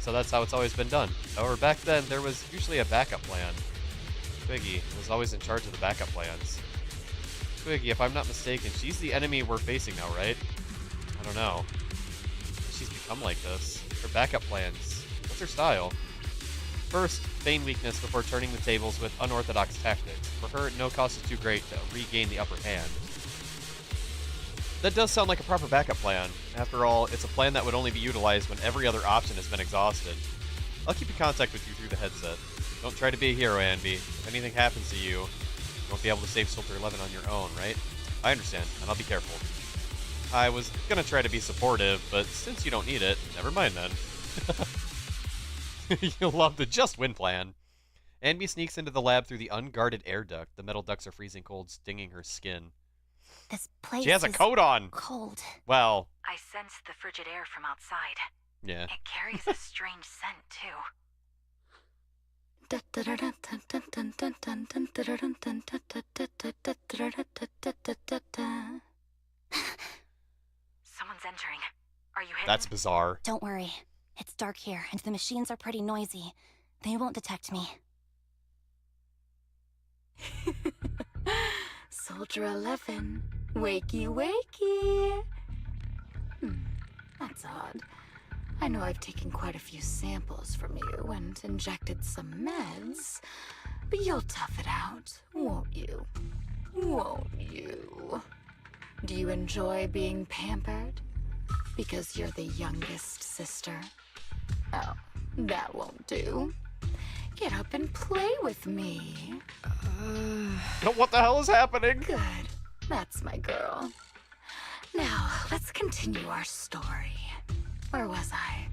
so that's how it's always been done. However, back then, there was usually a backup plan. Twiggy was always in charge of the backup plans. Twiggy, if I'm not mistaken, she's the enemy we're facing now, right? I don't know. She's become like this. Her backup plans. What's her style? First, feign weakness before turning the tables with unorthodox tactics. For her, no cost is too great to regain the upper hand. That does sound like a proper backup plan. After all, it's a plan that would only be utilized when every other option has been exhausted. I'll keep in contact with you through the headset. Don't try to be a hero, Anby. If anything happens to you, you won't be able to save Soldier 11 on your own, right? I understand, and I'll be careful. I was gonna try to be supportive, but since you don't need it, never mind then. You'll love the just win plan. Anby sneaks into the lab through the unguarded air duct. The metal ducts are freezing cold, stinging her skin. This place She has a is coat on! cold. Well, I sensed the frigid air from outside. yeah. It carries a strange scent, too. Someone's entering. Are you hidden? That's bizarre. Don't worry. It's dark here, and the machines are pretty noisy. They won't detect me. Soldier 11. Wakey, wakey. That's odd. I know I've taken quite a few samples from you and injected some meds, but you'll tough it out, won't you? Won't you? Do you enjoy being pampered? Because you're the youngest sister? Oh, that won't do. Get up and play with me. What the hell is happening? Good. That's my girl. Now, let's continue our story. Where was I?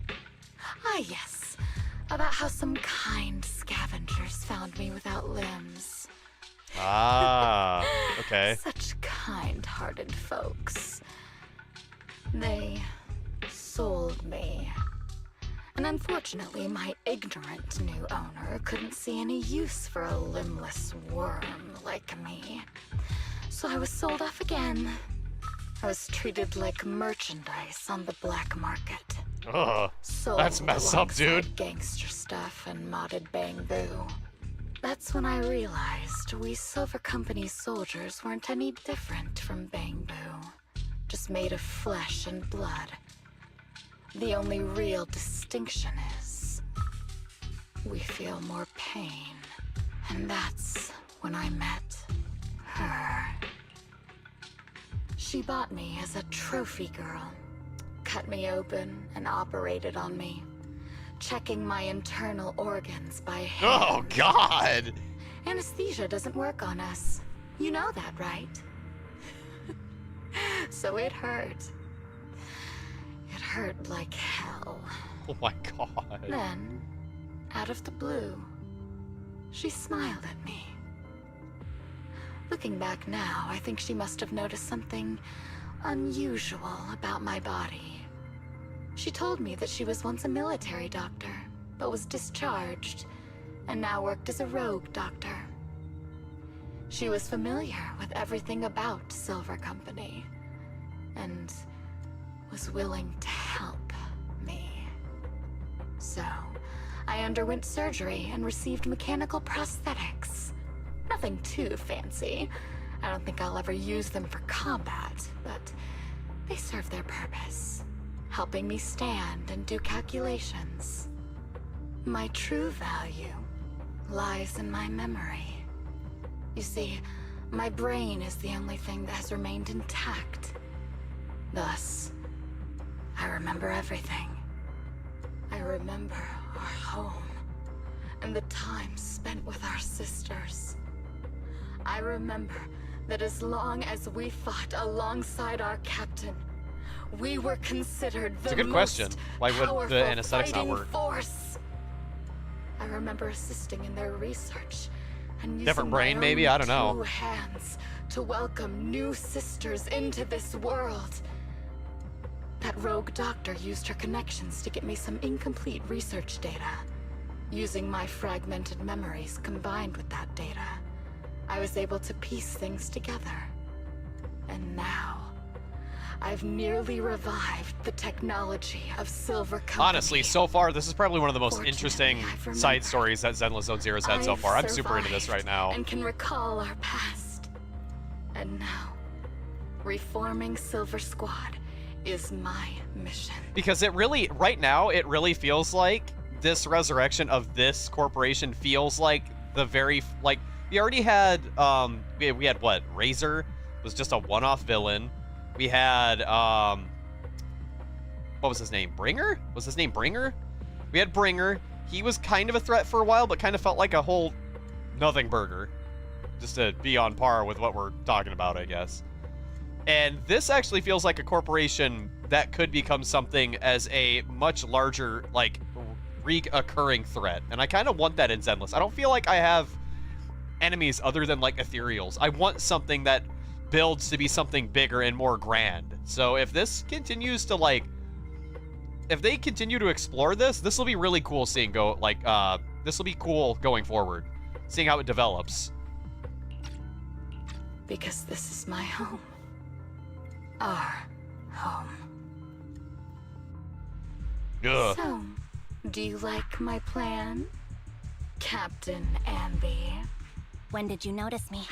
Ah, yes. About how some kind scavengers found me without limbs. Ah, okay. Such kind-hearted folks. They sold me. And unfortunately, my ignorant new owner couldn't see any use for a limbless worm like me. So I was sold off again. I was treated like merchandise on the black market. Ugh, Sold that's messed up, alongside dude. Gangster stuff and modded bamboo. That's when I realized we Silver Company soldiers weren't any different from bamboo. Just made of flesh and blood. The only real distinction is we feel more pain. And that's when I met her. She bought me as a trophy girl. Cut me open and operated on me, checking my internal organs by hand. Oh, God! Anesthesia doesn't work on us. You know that, right? So it hurt. It hurt like hell. Oh my God. Then, out of the blue, she smiled at me. Looking back now, I think she must have noticed something unusual about my body. She told me that she was once a military doctor, but was discharged, and now worked as a rogue doctor. She was familiar with everything about Silver Company, and was willing to help me. So, I underwent surgery and received mechanical prosthetics. Nothing too fancy. I don't think I'll ever use them for combat, but they serve their purpose, helping me stand and do calculations. My true value lies in my memory. You see, my brain is the only thing that has remained intact. Thus, I remember everything. I remember our home and the time spent with our sisters. I remember that as long as we fought alongside our captain, we were considered the It's a good question. Why would the anesthetics not work? Force. I remember assisting in their research and using Different brain, my maybe? own I don't know. 2 hands to welcome new sisters into this world. That rogue doctor used her connections to get me some incomplete research data. Using my fragmented memories combined with that data, I was able to piece things together. And now, I've nearly revived the technology of Silver Company. Honestly, so far, this is probably one of the most Fortunately, interesting I've remembered. side stories that Zenless Zone Zero's had so I've far. I'm super into this right survived now. and can recall our past. And now, reforming Silver Squad is my mission. Because it really, right now, it really feels like this resurrection of this corporation feels like the very, like, we already had, we had what? Razor was just a one-off villain. We had, what was his name? Bringer? Was his name Bringer? We had Bringer. He was kind of a threat for a while, but kind of felt like a whole nothing burger. Just to be on par with what we're talking about, I guess. And this actually feels like a corporation that could become something as a much larger, like, reoccurring threat. And I kind of want that in Zenless. I don't feel like I have enemies other than, like, ethereals. I want something that builds to be something bigger and more grand. So if this continues to, like, if they continue to explore this, this will be really cool seeing go, like, this will be cool going forward, seeing how it develops. Because this is my home. Our home. Ugh. So, do you like my plan, Captain Ambi? When did you notice me?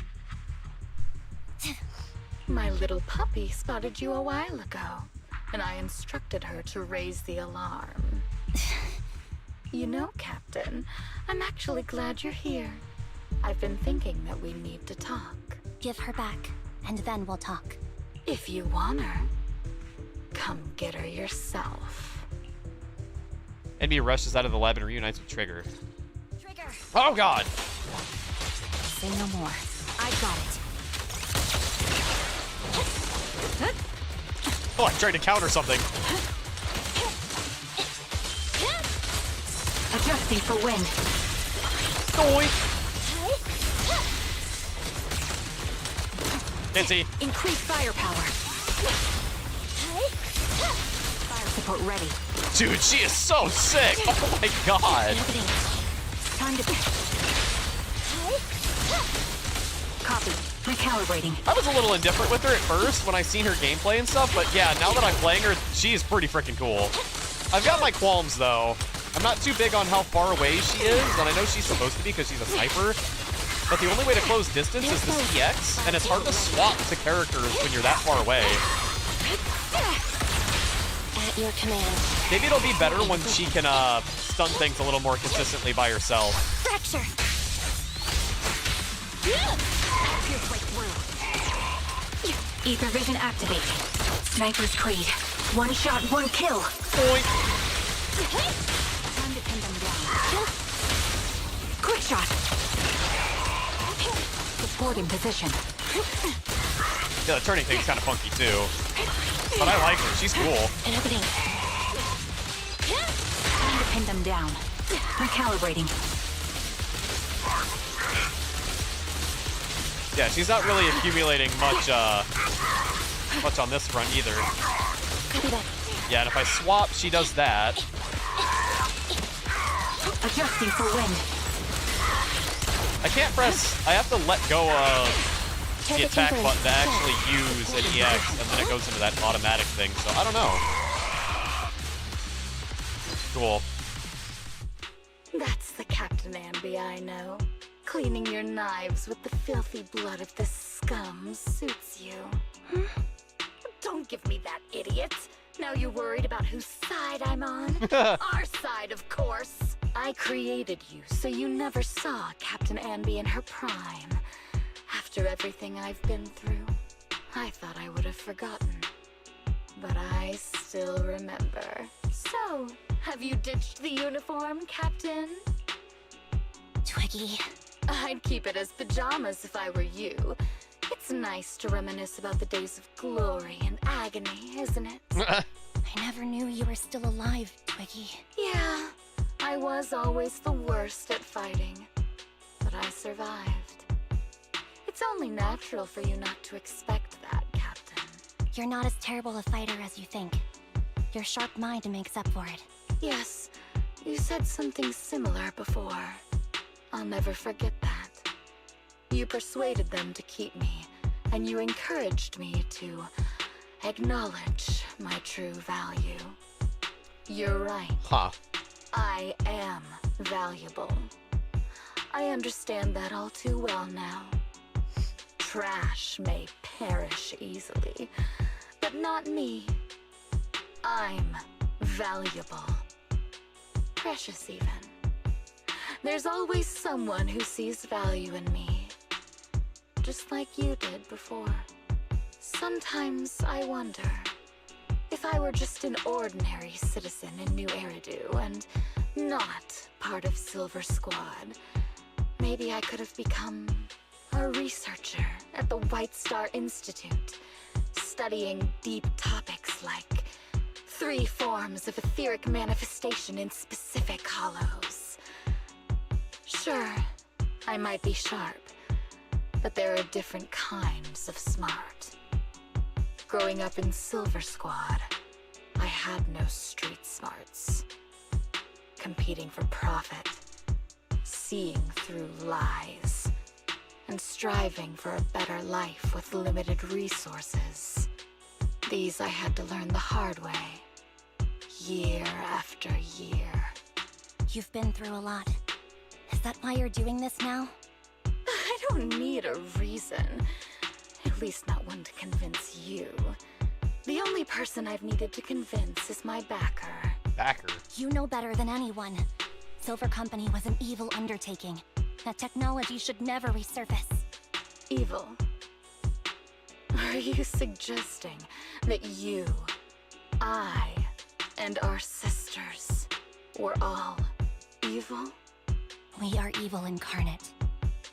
My little puppy spotted you a while ago, and I instructed her to raise the alarm. You know, Captain, I'm actually glad you're here. I've been thinking that we need to talk. Give her back, and then we'll talk. If you want her, come get her yourself. Envy rushes out of the lab and reunites with Trigger. Trigger! Oh god! Say no more. I got it. Oh, I tried to counter something. Adjusting for wind. Doink! Nancy. Increase firepower. Fire support ready. Dude, she is so sick! Oh my god! Time to... Copy. Recalibrating. I was a little indifferent with her at first when I seen her gameplay and stuff, but yeah, now that I'm playing her, she is pretty freaking cool. I've got my qualms though. I'm not too big on how far away she is, and I know she's supposed to be because she's a sniper, but the only way to close distance is this EX, and it's hard to swap to characters when you're that far away. At your command. Maybe it'll be better when she can stun things a little more consistently by herself. Fracture! Pierce right through. Ether vision activate. Sniper's Creed. One shot, one kill. Boink. Time to pin them down. Quick shot. Supporting position. Yeah, the turning thing's kind of funky too. But I like her. She's cool. Opening. Time to pin them down. Recalibrating. Yeah, she's not really accumulating much on this front either. Copy that. Yeah, and if I swap, she does that. Adjusting for wind. I can't press. I have to let go of the attack button to actually use an EX, and then it goes into that automatic thing. So I don't know. Cool. That's the Captain Ambi I know. Cleaning your knives with the filthy blood of the scum suits you. Don't give me that, idiot. Now you're worried about whose side I'm on? Our side, of course. I created you, so you never saw Captain Ambi in her prime. After everything I've been through, I thought I would have forgotten. But I still remember. So, have you ditched the uniform, Captain? Twiggy. I'd keep it as pajamas if I were you. It's nice to reminisce about the days of glory and agony, isn't it? I never knew you were still alive, Twiggy. Yeah, I was always the worst at fighting, but I survived. It's only natural for you not to expect that, Captain. You're not as terrible a fighter as you think. Your sharp mind makes up for it. Yes, you said something similar before. I'll never forget that. You persuaded them to keep me, and you encouraged me to acknowledge my true value. You're right. Huh. I am valuable. I understand that all too well now. Trash may perish easily, but not me. I'm valuable. Precious even. There's always someone who sees value in me, just like you did before. Sometimes I wonder, if I were just an ordinary citizen in New Eridu and not part of Silver Squad, maybe I could have become a researcher at the White Star Institute, studying deep topics like 3 forms of etheric manifestation in specific hollows. Sure, I might be sharp, but there are different kinds of smart. Growing up in Silver Squad, I had no street smarts. Competing for profit, seeing through lies, and striving for a better life with limited resources. These I had to learn the hard way, year after year. You've been through a lot. Is that why you're doing this now? I don't need a reason. At least not one to convince you. The only person I've needed to convince is my backer. Backer? You know better than anyone. Silver Company was an evil undertaking. That technology should never resurface. Evil? Are you suggesting that you, I, and our sisters were all evil? We are evil incarnate.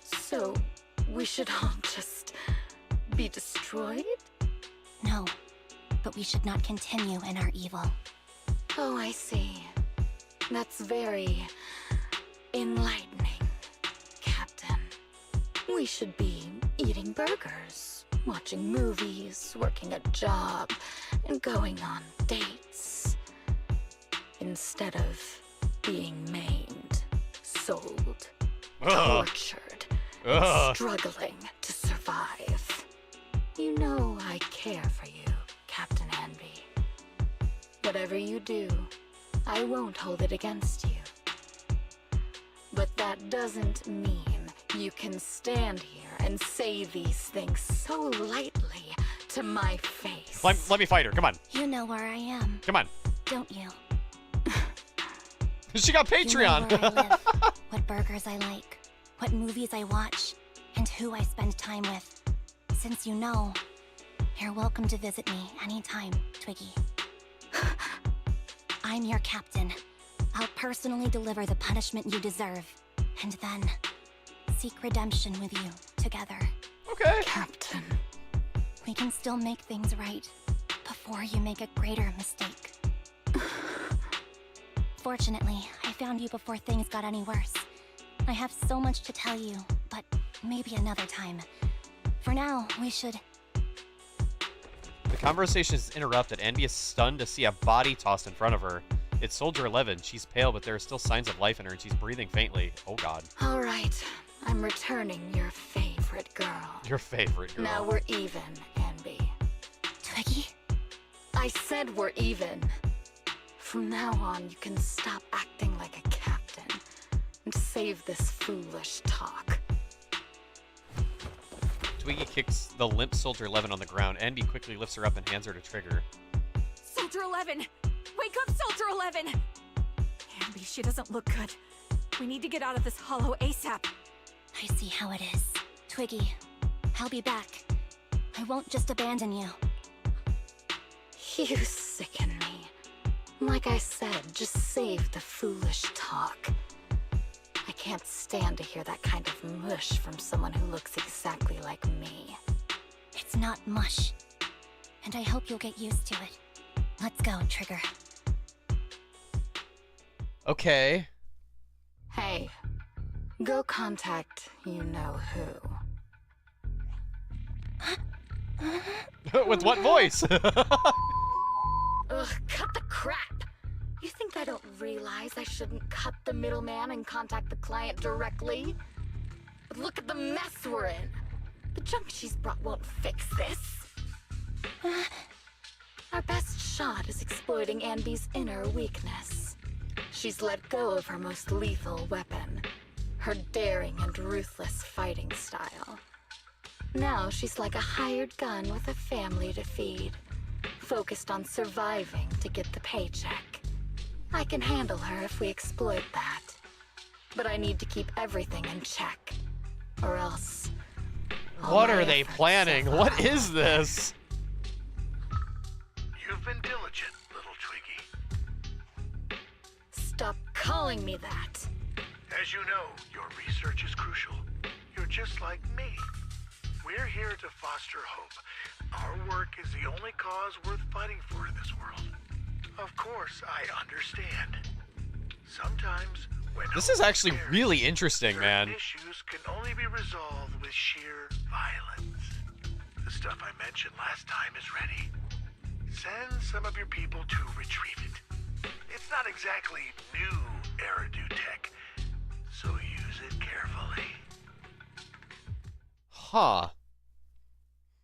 So, we should all just be destroyed? No, but we should not continue in our evil. Oh, I see. That's very enlightening, Captain. We should be eating burgers, watching movies, working a job, and going on dates. Instead of being maimed, sold, tortured, and struggling to survive. You know I care for you, Captain Envy. Whatever you do, I won't hold it against you. But that doesn't mean you can stand here and say these things so lightly to my face. Let me fight her. Come on. You know where I am, Come on. don't you? She got Patreon. You know where I live, what burgers I like, what movies I watch, and who I spend time with. Since you know, you're welcome to visit me anytime, Twiggy. I'm your captain. I'll personally deliver the punishment you deserve, and then seek redemption with you together. Okay. Captain. We can still make things right before you make a greater mistake. Fortunately, I found you before things got any worse. I have so much to tell you, but maybe another time. For now, we should... The conversation is interrupted. Andy is stunned to see a body tossed in front of her. It's Soldier 11. She's pale, but there are still signs of life in her, and she's breathing faintly. Oh, God. All right, I'm returning your favorite girl. Your favorite girl. Now we're even, Envy. Twiggy? I said we're even. From now on, you can stop acting like a captain and save this foolish talk. Twiggy kicks the limp Soldier 11 on the ground. Andy quickly lifts her up and hands her to Trigger. Soldier 11! Wake up, Soldier 11! Ambi, she doesn't look good. We need to get out of this hollow ASAP. I see how it is. Twiggy, I'll be back. I won't just abandon you. You sicken me. Like I said, just save the foolish talk. I can't stand to hear that kind of mush from someone who looks exactly like me. It's not mush. And I hope you'll get used to it. Let's go, Trigger. Okay. Hey, go contact you-know-who. With what voice? Ugh, cut the crap! You think I don't realize I shouldn't cut the middleman and contact the client directly? But look at the mess we're in! The junk she's brought won't fix this. Our best shot is exploiting Anby's inner weakness. She's let go of her most lethal weapon, her daring and ruthless fighting style. Now she's like a hired gun with a family to feed, focused on surviving to get the paycheck. I can handle her if we exploit that. But I need to keep everything in check, or else... What are they planning? What is this? You've been diligent, little Twiggy. Stop calling me that. As you know, your research is crucial. You're just like me. We're here to foster hope. Our work is the only cause worth fighting for in this world. Of course, I understand. Sometimes, when This is actually hope is really interesting, certain man. issues can only be resolved with sheer violence. The stuff I mentioned last time is ready. Send some of your people to retrieve it. It's not exactly new Eridu tech, so use it carefully. Huh.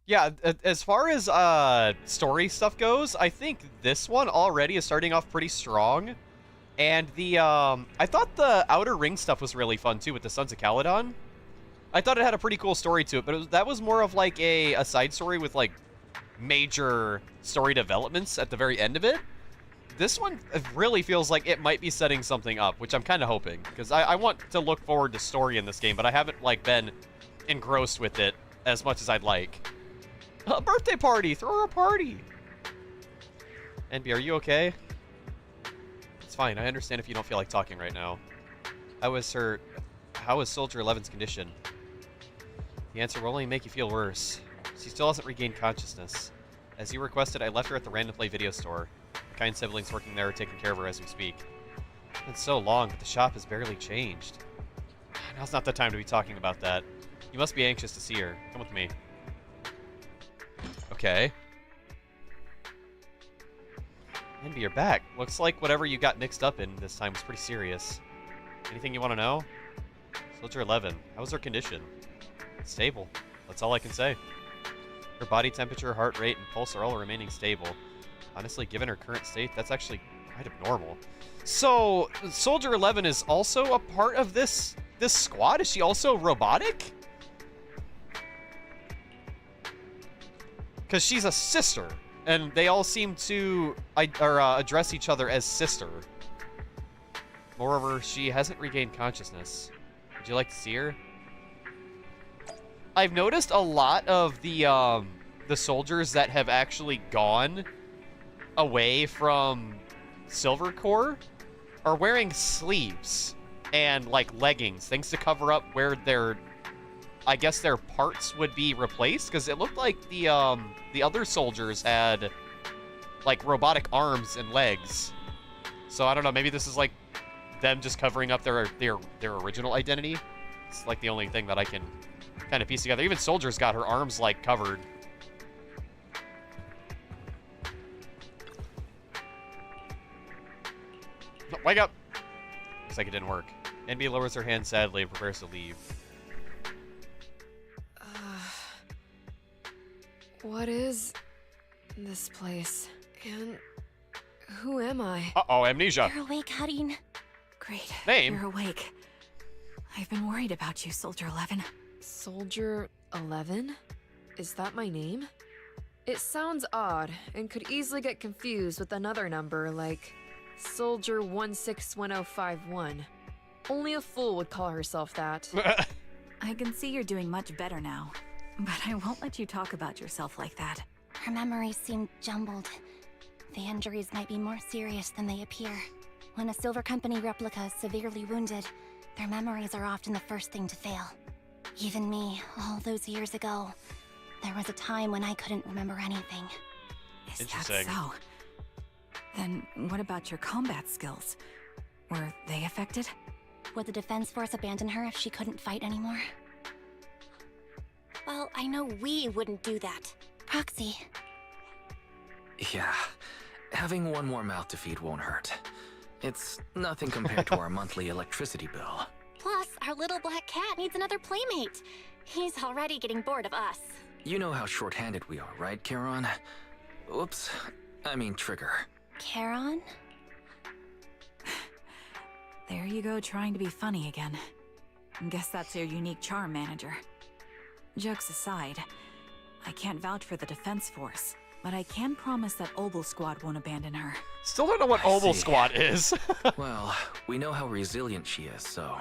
Yeah, as far as story stuff goes, I think this one already is starting off pretty strong. And the I thought the Outer Ring stuff was really fun too with the Sons of Caledon. I thought it had a pretty cool story to it, but that was more of like a side story with like major story developments at the very end of it. This one really feels like it might be setting something up, which I'm kind of hoping, because I want to look forward to story in this game, but I haven't like been engrossed with it as much as I'd like. A birthday party! Throw her a party! Enby, are you okay? It's fine. I understand if you don't feel like talking right now. How is Soldier 11's condition? The answer will only make you feel worse. She still hasn't regained consciousness. As you requested, I left her at the Random Play video store. The kind siblings working there are taking care of her as we speak. It's been so long, but the shop has barely changed. Now's not the time to be talking about that. You must be anxious to see her. Come with me. Okay. Enby, you're back. Looks like whatever you got mixed up in this time was pretty serious. Anything you want to know? Soldier 11, how's her condition? Stable. That's all I can say. Her body temperature, heart rate, and pulse are all remaining stable. Honestly, given her current state, that's actually quite abnormal. So, Soldier 11 is also a part of this squad? Is she also robotic? Because she's a sister, and they all seem to address each other as sister. Moreover, she hasn't regained consciousness. Would you like to see her? I've noticed a lot of the soldiers that have actually gone away from Silver Corps are wearing sleeves and like leggings, things to cover up where their, I guess their parts would be replaced, because it looked like the other soldiers had like robotic arms and legs. So I don't know, maybe this is like them just covering up their original identity. It's like the only thing that I can kind of piece together. Even Soldier's got her arms like covered. No, wake up! Looks like it didn't work. Enby lowers her hand sadly and prepares to leave. What is this place? And who am I? Uh-oh, amnesia. You're awake, Harin. Great. Name? You're awake. I've been worried about you, Soldier 11. Soldier 11? Is that my name? It sounds odd and could easily get confused with another number like Soldier 161051. Only a fool would call herself that. I can see you're doing much better now, but I won't let you talk about yourself like that. Her memories seem jumbled. The injuries might be more serious than they appear. When a Silver Company replica is severely wounded, their memories are often the first thing to fail. Even me, all those years ago, there was a time when I couldn't remember anything. Is that Interesting. so? Then what about your combat skills? Were they affected? Would the Defense Force abandon her if she couldn't fight anymore? Well, I know we wouldn't do that. Proxy. Yeah, having one more mouth to feed won't hurt. It's nothing compared to our monthly electricity bill. Plus, our little black cat needs another playmate. He's already getting bored of us. You know how short-handed we are, right, Charon? Oops, I mean Trigger. Charon? There you go, trying to be funny again. Guess that's your unique charm, Manager. Jokes aside, I can't vouch for the Defense Force, but I can promise that Obel Squad won't abandon her. Still don't know what I Obel see. Squad is. Well, we know how resilient she is, so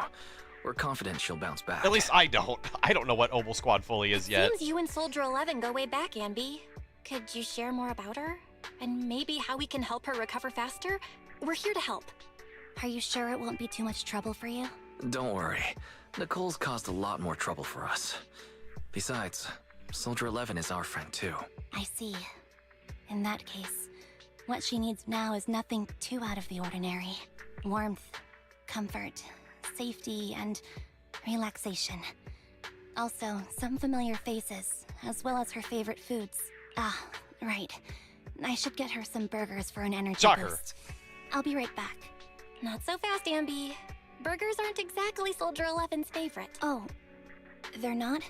we're confident she'll bounce back. At least I don't. I don't know what Obel Squad fully is yet. Seems you and Soldier 11 go way back, Enby. Could you share more about her? And maybe how we can help her recover faster? We're here to help. Are you sure it won't be too much trouble for you? Don't worry. Nicole's caused a lot more trouble for us. Besides, Soldier 11 is our friend too. I see. In that case, what she needs now is nothing too out of the ordinary. Warmth, comfort, safety, and relaxation. Also, some familiar faces, as well as her favorite foods. Ah, right. I should get her some burgers for an energy Shocker. boost. I'll be right back. Not so fast, Ambi. Burgers aren't exactly Soldier 11's favorite. Oh, they're not?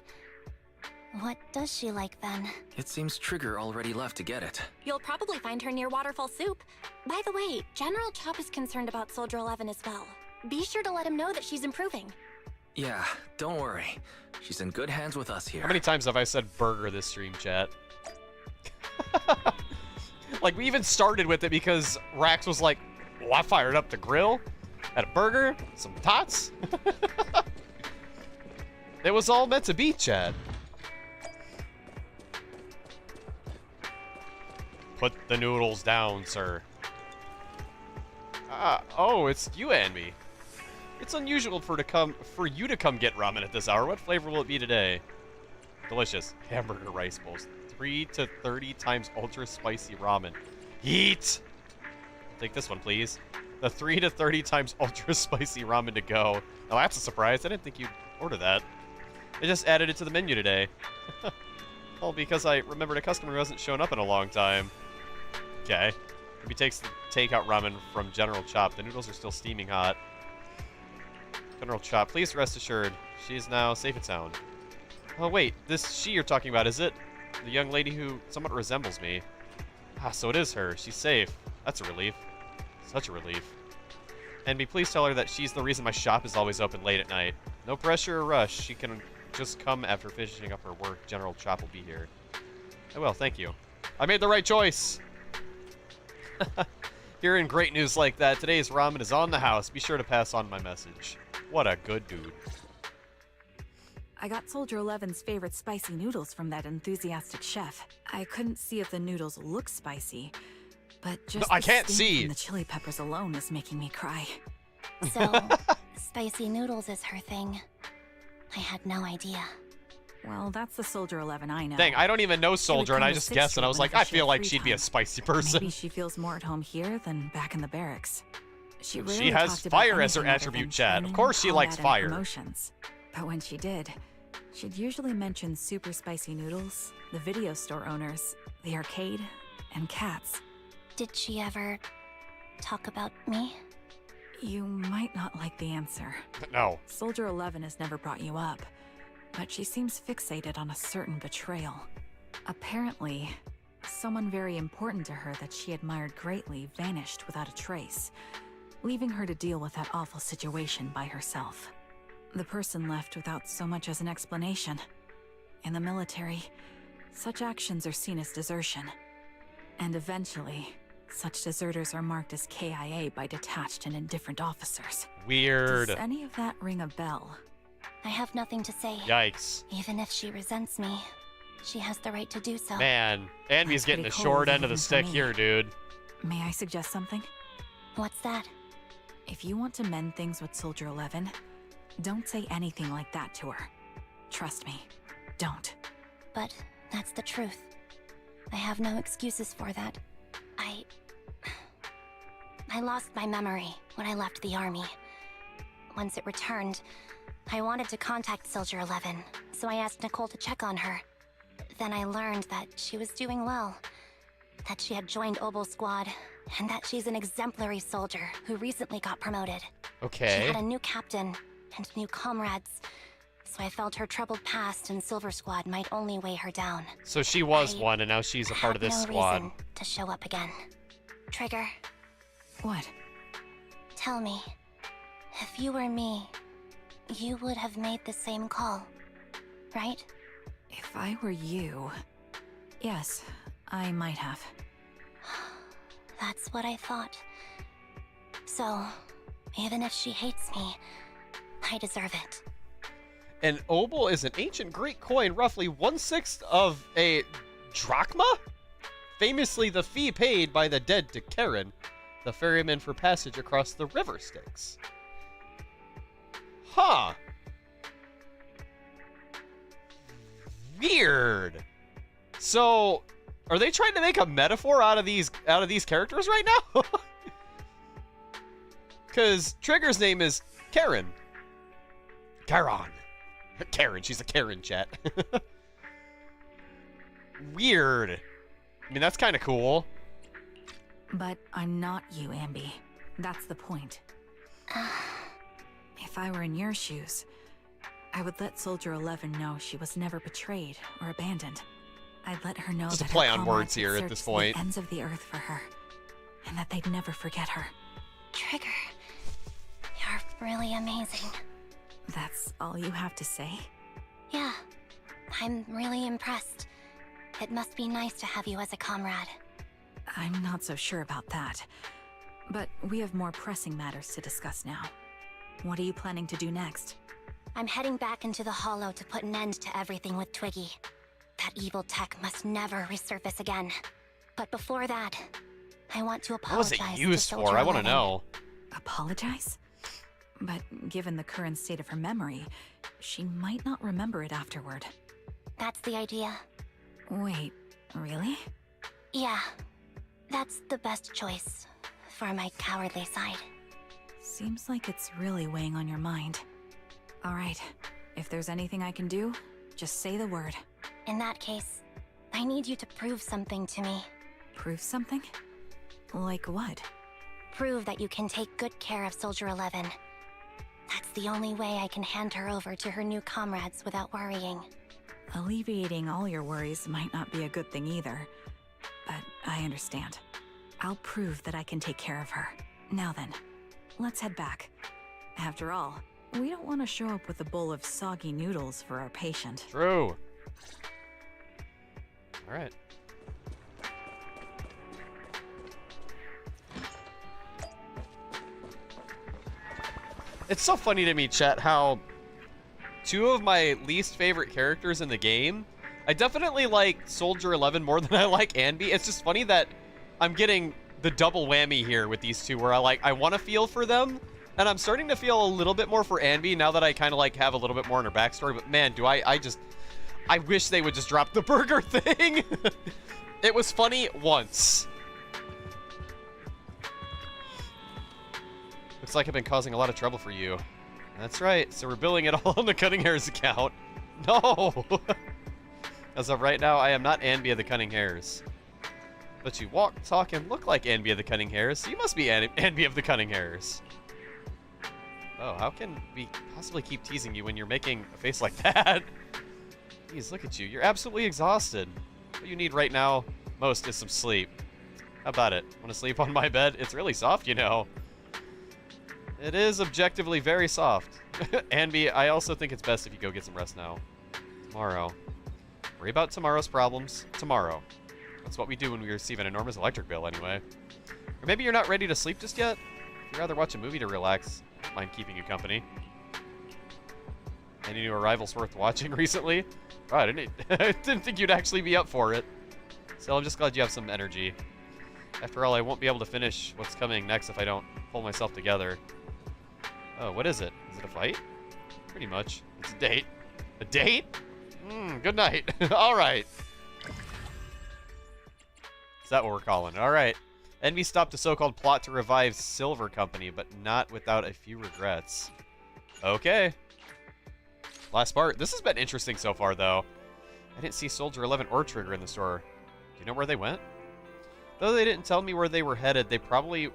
What does she like then? It seems Trigger already left to get it. You'll probably find her near Waterfall Soup. By the way, General Chop is concerned about Soldier 11 as well. Be sure to let him know that she's improving. Yeah, don't worry. She's in good hands with us here. How many times have I said burger this stream, chat? Like, we even started with it because Rax was like, oh, I fired up the grill, had a burger, some tots. It was all meant to be, chat. Put the noodles down, sir. Oh, it's you and me. It's unusual for you to come get ramen at this hour. What flavor will it be today? Delicious. Hamburger rice bowls. 3 to 30 times ultra spicy ramen. Eat! Take this one, please. The 3 to 30 times ultra spicy ramen to go. Oh, that's a surprise. I didn't think you'd order that. I just added it to the menu today. Well, because I remembered a customer who hasn't shown up in a long time. Okay. If he takes the takeout ramen from General Chop, the noodles are still steaming hot. General Chop, please rest assured, she is now safe and sound. Oh wait, this she you're talking about, is it? The young lady who somewhat resembles me. Ah, so it is her. She's safe. That's a relief. Such a relief. And please tell her that she's the reason my shop is always open late at night. No pressure or rush. She can just come after finishing up her work. General Chop will be here. I will, thank you. I made the right choice! Hearing great news like that, today's ramen is on the house. Be sure to pass on my message. What a good dude. I got Soldier 11's favorite spicy noodles from that enthusiastic chef. I couldn't see if the noodles look spicy, but just I can't the see. stink from the chili peppers alone is making me cry. So, spicy noodles is her thing. I had no idea. Well, that's the Soldier 11 I know. Dang, I don't even know She would Soldier, and come I to just 6th guessed, and I Street was like, whenever I she feel had like free she'd be a time. spicy person. Maybe she feels more at home here than back in the barracks. She rarely She has talked about fire as her anything other attribute, than chat. Of training, course she likes combat, and fire. promotions. But when she did, she'd usually mention super spicy noodles, the video store owners, the arcade, and cats. Did she ever talk about me? You might not like the answer. No. Soldier 11 has never brought you up, but she seems fixated on a certain betrayal. Apparently, someone very important to her that she admired greatly vanished without a trace, leaving her to deal with that awful situation by herself. The person left without so much as an explanation. In the military, such actions are seen as desertion. And eventually, such deserters are marked as KIA by detached and indifferent officers. Weird. Does any of that ring a bell? I have nothing to say. Yikes. Even if she resents me, she has the right to do so. Man, Anby's That's getting the pretty short cold, end of the even for stick me. here, dude. May I suggest something? What's that? If you want to mend things with Soldier 11, don't say anything like that to her. Trust me, don't. But that's the truth. I have no excuses for that. I lost my memory when I left the army. Once it returned, I wanted to contact Soldier 11, so I asked Nicole to check on her. Then I learned that she was doing well, that she had joined Obel's squad, and that she's an exemplary soldier who recently got promoted. She Okay. had a new captain and new comrades, so I felt her troubled past in Silver Squad might only weigh her down. So she was I one, and now she's a part of had this no squad. reason to show up again. Trigger, What? tell me, if you were me, you would have made the same call, right? If I were you... Yes, I might have. That's what I thought. So, even if she hates me, I deserve it. An obol is an ancient Greek coin, roughly 1/6 of a drachma? Famously the fee paid by the dead to Karen, the ferryman for passage across the river Styx. Huh. Weird. So, are they trying to make a metaphor out of these characters right now? Because Trigger's name is Karen. Karen. Karen. She's a Karen, chat. Weird. I mean, that's kind of cool. But I'm not you, Ambi. That's the point. If I were in your shoes, I would let Soldier 11 know she was never betrayed or abandoned. I'd let her know Just that a play her on comrades words here had at this searched point. the ends of the earth for her, and that they'd never forget her. Trigger, you're really amazing. That's all you have to say? Yeah, I'm really impressed. It must be nice to have you as a comrade. I'm not so sure about that. But we have more pressing matters to discuss now. What are you planning to do next? I'm heading back into the Hollow to put an end to everything with Twiggy. That evil tech must never resurface again. But before that, I want to What was apologize it used to for? Soldier I want to 11. know. Apologize? But given the current state of her memory, she might not remember it afterward. That's the idea. Wait, really? Yeah, that's the best choice for my cowardly side. Seems like it's really weighing on your mind. Alright, if there's anything I can do, just say the word. In that case, I need you to prove something to me. Prove something? Like what? Prove that you can take good care of Soldier 11. That's the only way I can hand her over to her new comrades without worrying. Alleviating all your worries might not be a good thing either. But I understand. I'll prove that I can take care of her. Now then, let's head back. After all, we don't want to show up with a bowl of soggy noodles for our patient. True. All right. It's so funny to me, chat, how two of my least favorite characters in the game, I definitely like Soldier 11 more than I like Anby. It's just funny that I'm getting the double whammy here with these two, where I want to feel for them, and I'm starting to feel a little bit more for Anby now that I kind of have a little bit more in her backstory. But man, do I wish they would just drop the burger thing. It was funny once. Looks like I've been causing a lot of trouble for you. That's right, so we're billing it all on the Cunning Hairs account. No! As of right now, I am not Anby of the Cunning Hairs. But you walk, talk, and look like Anby of the Cunning Hairs, so you must be Anby of the Cunning Hairs. Oh, how can we possibly keep teasing you when you're making a face like that? Jeez, look at you. You're absolutely exhausted. What you need right now most is some sleep. How about it? Want to sleep on my bed? It's really soft, you know. It is objectively very soft. Anby, I also think it's best if you go get some rest now. Tomorrow. Worry about tomorrow's problems tomorrow. That's what we do when we receive an enormous electric bill anyway. Or maybe you're not ready to sleep just yet? If you'd rather watch a movie to relax, I don't mind keeping you company. Any new arrivals worth watching recently? Oh, I didn't think you'd actually be up for it. So I'm just glad you have some energy. After all, I won't be able to finish what's coming next if I don't pull myself together. Oh, what is it? Is it a fight? Pretty much. It's a date. A date? Good night. All right. Is that what we're calling it? All right. Envy stopped a so-called plot to revive Silver Company, but not without a few regrets. Okay. Last part. This has been interesting so far, though. I didn't see Soldier 11 or Trigger in the store. Do you know where they went? Though they didn't tell me where they were headed, they're probably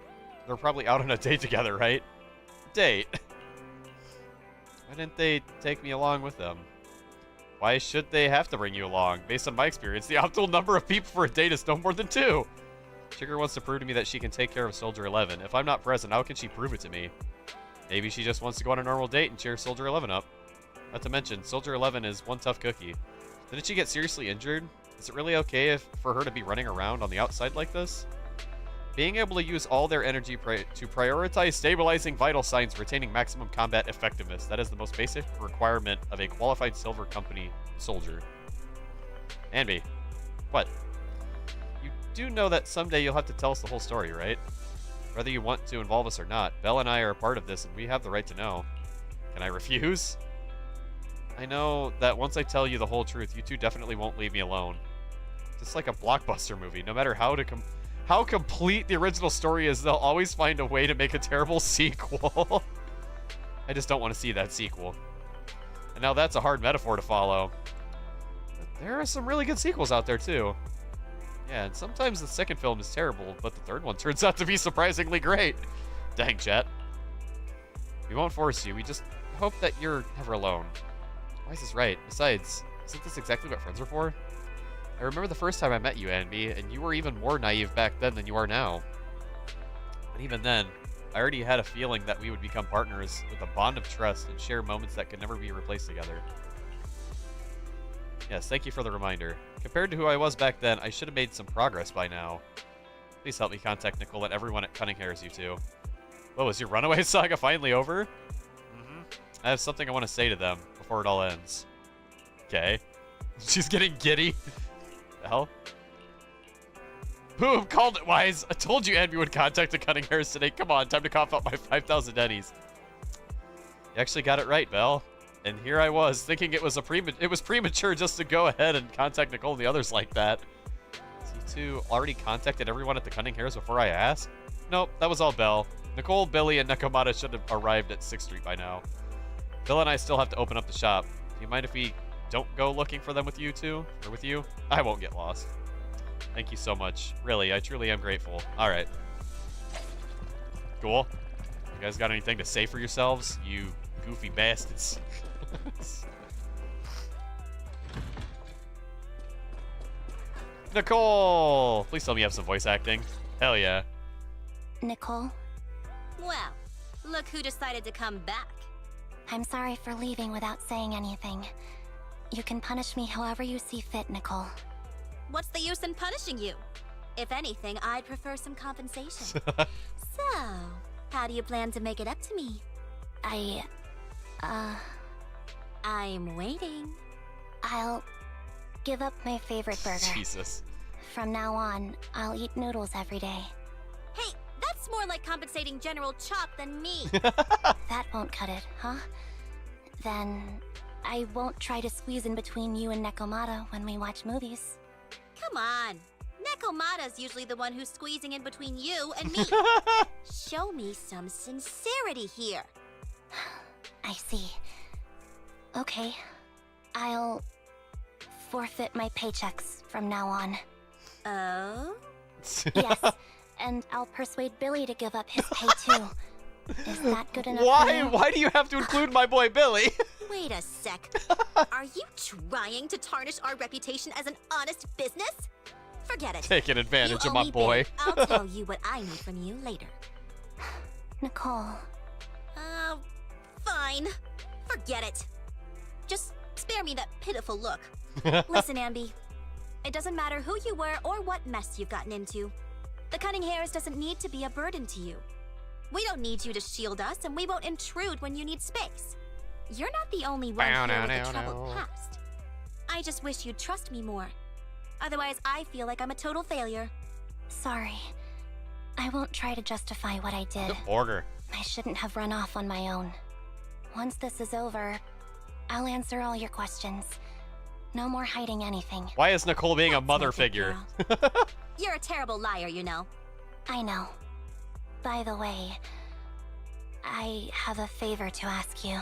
out on a date together, right? Date. Why didn't they take me along with them? Why should they have to bring you along? Based on my experience, the optimal number of people for a date is no more than 2. Trigger wants to prove to me that she can take care of Soldier 11. If I'm not present, how can she prove it to me? Maybe she just wants to go on a normal date and cheer Soldier 11 up. Not to mention, Soldier 11 is one tough cookie. Didn't she get seriously injured? Is it really okay for her to be running around on the outside like this? Being able to use all their energy to prioritize stabilizing vital signs, retaining maximum combat effectiveness. That is the most basic requirement of a qualified Silver Company soldier. Anby, what? You do know that someday you'll have to tell us the whole story, right? Whether you want to involve us or not. Belle and I are a part of this, and we have the right to know. Can I refuse? I know that once I tell you the whole truth, you two definitely won't leave me alone. Just like a blockbuster movie, no matter how complete the original story is, they'll always find a way to make a terrible sequel. I just don't want to see that sequel. And now that's a hard metaphor to follow. But there are some really good sequels out there too. Yeah, and sometimes the second film is terrible, but the third one turns out to be surprisingly great. Dang, chat. We won't force you, we just hope that you're never alone. Why is this right? Besides, isn't this exactly what friends are for? I remember the first time I met you, Anby, and you were even more naive back then than you are now. And even then, I already had a feeling that we would become partners with a bond of trust and share moments that could never be replaced together. Yes, thank you for the reminder. Compared to who I was back then, I should have made some progress by now. Please help me contact Nicole and everyone at Cunninghare's, you two. Whoa, is your runaway saga finally over? I have something I want to say to them before it all ends. Okay. She's getting giddy. The hell? Boom, called it wise. I told you Anby would contact the Cunninghares today. Come on, time to cough up my 5,000 Ennies. You actually got it right, Belle. And here I was, thinking it was premature just to go ahead and contact Nicole and the others like that. So you two already contacted everyone at the Cunninghares before I asked? Nope, that was all Belle. Nicole, Billy, and Nekomata should have arrived at 6th Street by now. Bill and I still have to open up the shop. Do you mind if we don't go looking for them with you two? Or with you? I won't get lost. Thank you so much. Really, I truly am grateful. Alright. Cool. You guys got anything to say for yourselves? You goofy bastards. Nicole! Please tell me you have some voice acting. Hell yeah. Nicole, Well, look who decided to come back. I'm sorry for leaving without saying anything. You can punish me however you see fit, Nicole. What's the use in punishing you? If anything, I'd prefer some compensation. So, how do you plan to make it up to me? I'm waiting. I'll give up my favorite burger. Jesus. From now on, I'll eat noodles every day. Hey, that's more like compensating General Chop than me. That won't cut it, huh? Then I won't try to squeeze in between you and Nekomata when we watch movies. Come on. Nekomata's usually the one who's squeezing in between you and me. Show me some sincerity here. I see. Okay. I'll forfeit my paychecks from now on. Oh? Yes, and I'll persuade Billy to give up his pay too. Is that good enough for Why? you? Why do you have to include my boy Billy? Wait a sec. Are you trying to tarnish our reputation as an honest business? Forget it. Taking advantage You of owe my me boy. big. I'll tell you what I need from you later. Nicole. Fine. Forget it. Just spare me that pitiful look. Listen, Anby. It doesn't matter who you were or what mess you've gotten into. The Cunninghares doesn't need to be a burden to you. We don't need you to shield us, and we won't intrude when you need space. You're not the only one here with a troubled past. I just wish you'd trust me more. Otherwise, I feel like I'm a total failure. Sorry. I won't try to justify what I did. Good order. I shouldn't have run off on my own. Once this is over, I'll answer all your questions. No more hiding anything. Why is Nicole being a That's mother my good figure? girl. You're a terrible liar, you know. I know. By the way, I have a favor to ask you.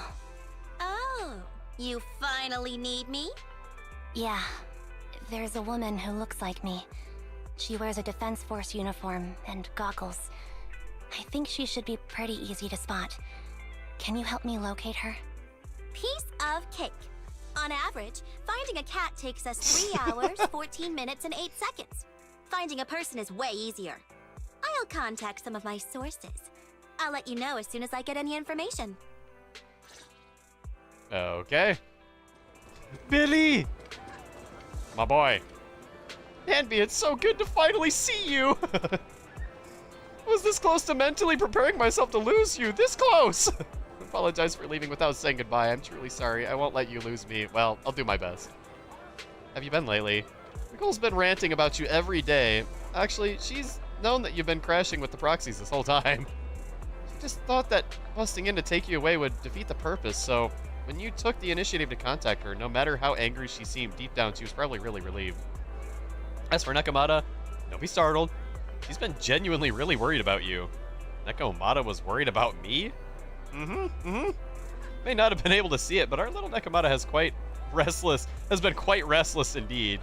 Oh, you finally need me? Yeah. There's a woman who looks like me. She wears a Defense Force uniform and goggles. I think she should be pretty easy to spot. Can you help me locate her? Piece of cake. On average, finding a cat takes us 3 hours, 14 minutes, and 8 seconds. Finding a person is way easier. I'll contact some of my sources. I'll let you know as soon as I get any information. Okay. Billy! My boy. Anby, it's so good to finally see you! I was this close to mentally preparing myself to lose you. This close! I apologize for leaving without saying goodbye. I'm truly sorry. I won't let you lose me. Well, I'll do my best. Have you been lately? Nicole's been ranting about you every day. Actually, she's known that you've been crashing with the proxies this whole time. She just thought that busting in to take you away would defeat the purpose, so When you took the initiative to contact her, no matter how angry she seemed, deep down she was probably really relieved. As for Nekomata, don't be startled. She's been genuinely really worried about you. Nekomata was worried about me? May not have been able to see it, but our little Nekomata has been quite restless indeed.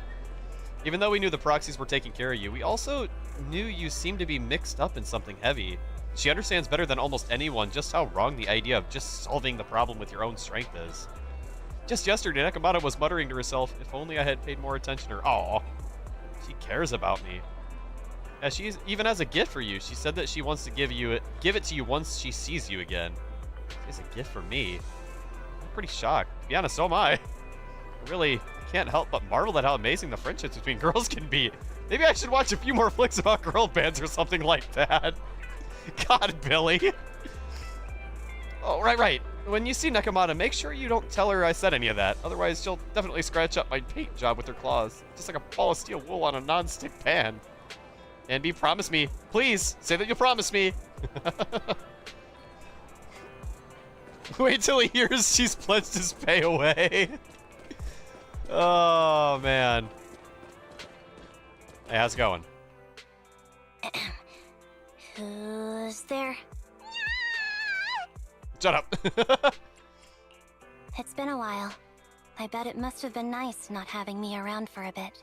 Even though we knew the proxies were taking care of you, we also knew you seemed to be mixed up in something heavy. She understands better than almost anyone just how wrong the idea of just solving the problem with your own strength is. Just yesterday, Nekomata was muttering to herself, if only I had paid more attention to her. Aw, she cares about me. Yeah, even as a gift for you, she said that she wants to give it to you once she sees you again. It's a gift for me. I'm pretty shocked. To be honest, so am I. I can't help but marvel at how amazing the friendships between girls can be. Maybe I should watch a few more flicks about girl bands or something like that. God, Billy. Oh, right. When you see Nekomata, make sure you don't tell her I said any of that. Otherwise, she'll definitely scratch up my paint job with her claws. Just like a ball of steel wool on a non-stick pan. And promise me. Please, say that you'll promise me. Wait till he hears she's pledged his pay away. Oh, man. Hey, how's it going? Who's there? Shut up. It's been a while. I bet it must have been nice not having me around for a bit.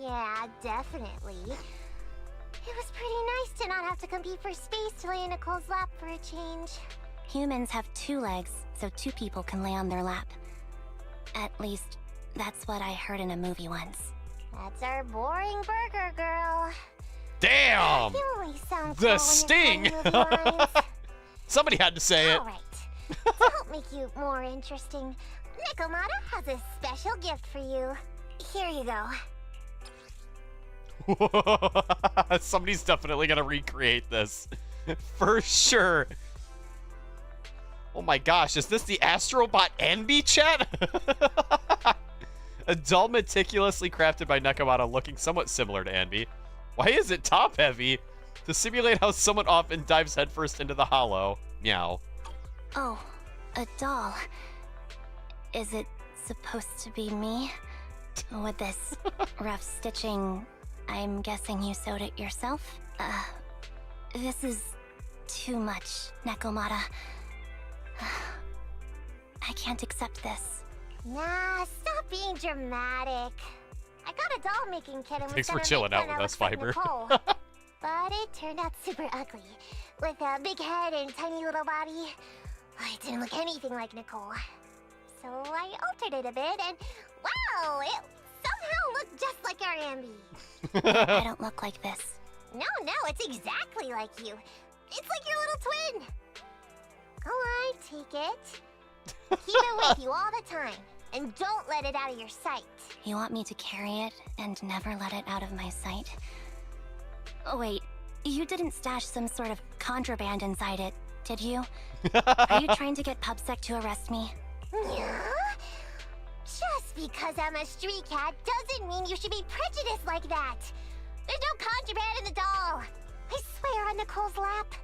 Yeah, definitely. It was pretty nice to not have to compete for space to lay in Nicole's lap for a change. Humans have 2 legs, so 2 people can lay on their lap. At least, that's what I heard in a movie once. That's our boring burger girl. Damn! You always sound The cool sting! when you're telling movie lines. Somebody had to say it. Alright, to help make you more interesting, Nekomata has a special gift for you. Here you go. Somebody's definitely gonna recreate this. For sure. Oh my gosh, is this the Astrobot Anby chat? A doll meticulously crafted by Nekomata looking somewhat similar to Anby. Why is it top heavy? To simulate how someone often dives headfirst into the hollow. Meow. Oh, a doll. Is it supposed to be me? With this rough stitching, I'm guessing you sewed it yourself? This is too much, Nekomata. I can't accept this. Nah, stop being dramatic. I got a doll making kit and was Thanks for gonna chilling make out one with that us, looks like Fiber. Nicole. But it turned out super ugly. With a big head and tiny little body. It didn't look anything like Nicole. So I altered it a bit and wow, it somehow looked just like our Ambi. I don't look like this. No, it's exactly like you. It's like your little twin. Go on, take it. Keep it with you all the time. And don't let it out of your sight. You want me to carry it and never let it out of my sight? Oh, wait, you didn't stash some sort of contraband inside it, did you? Are you trying to get PubSec to arrest me? Yeah? Just because I'm a street cat doesn't mean you should be prejudiced like that. There's no contraband in the doll. I swear on Nicole's lap.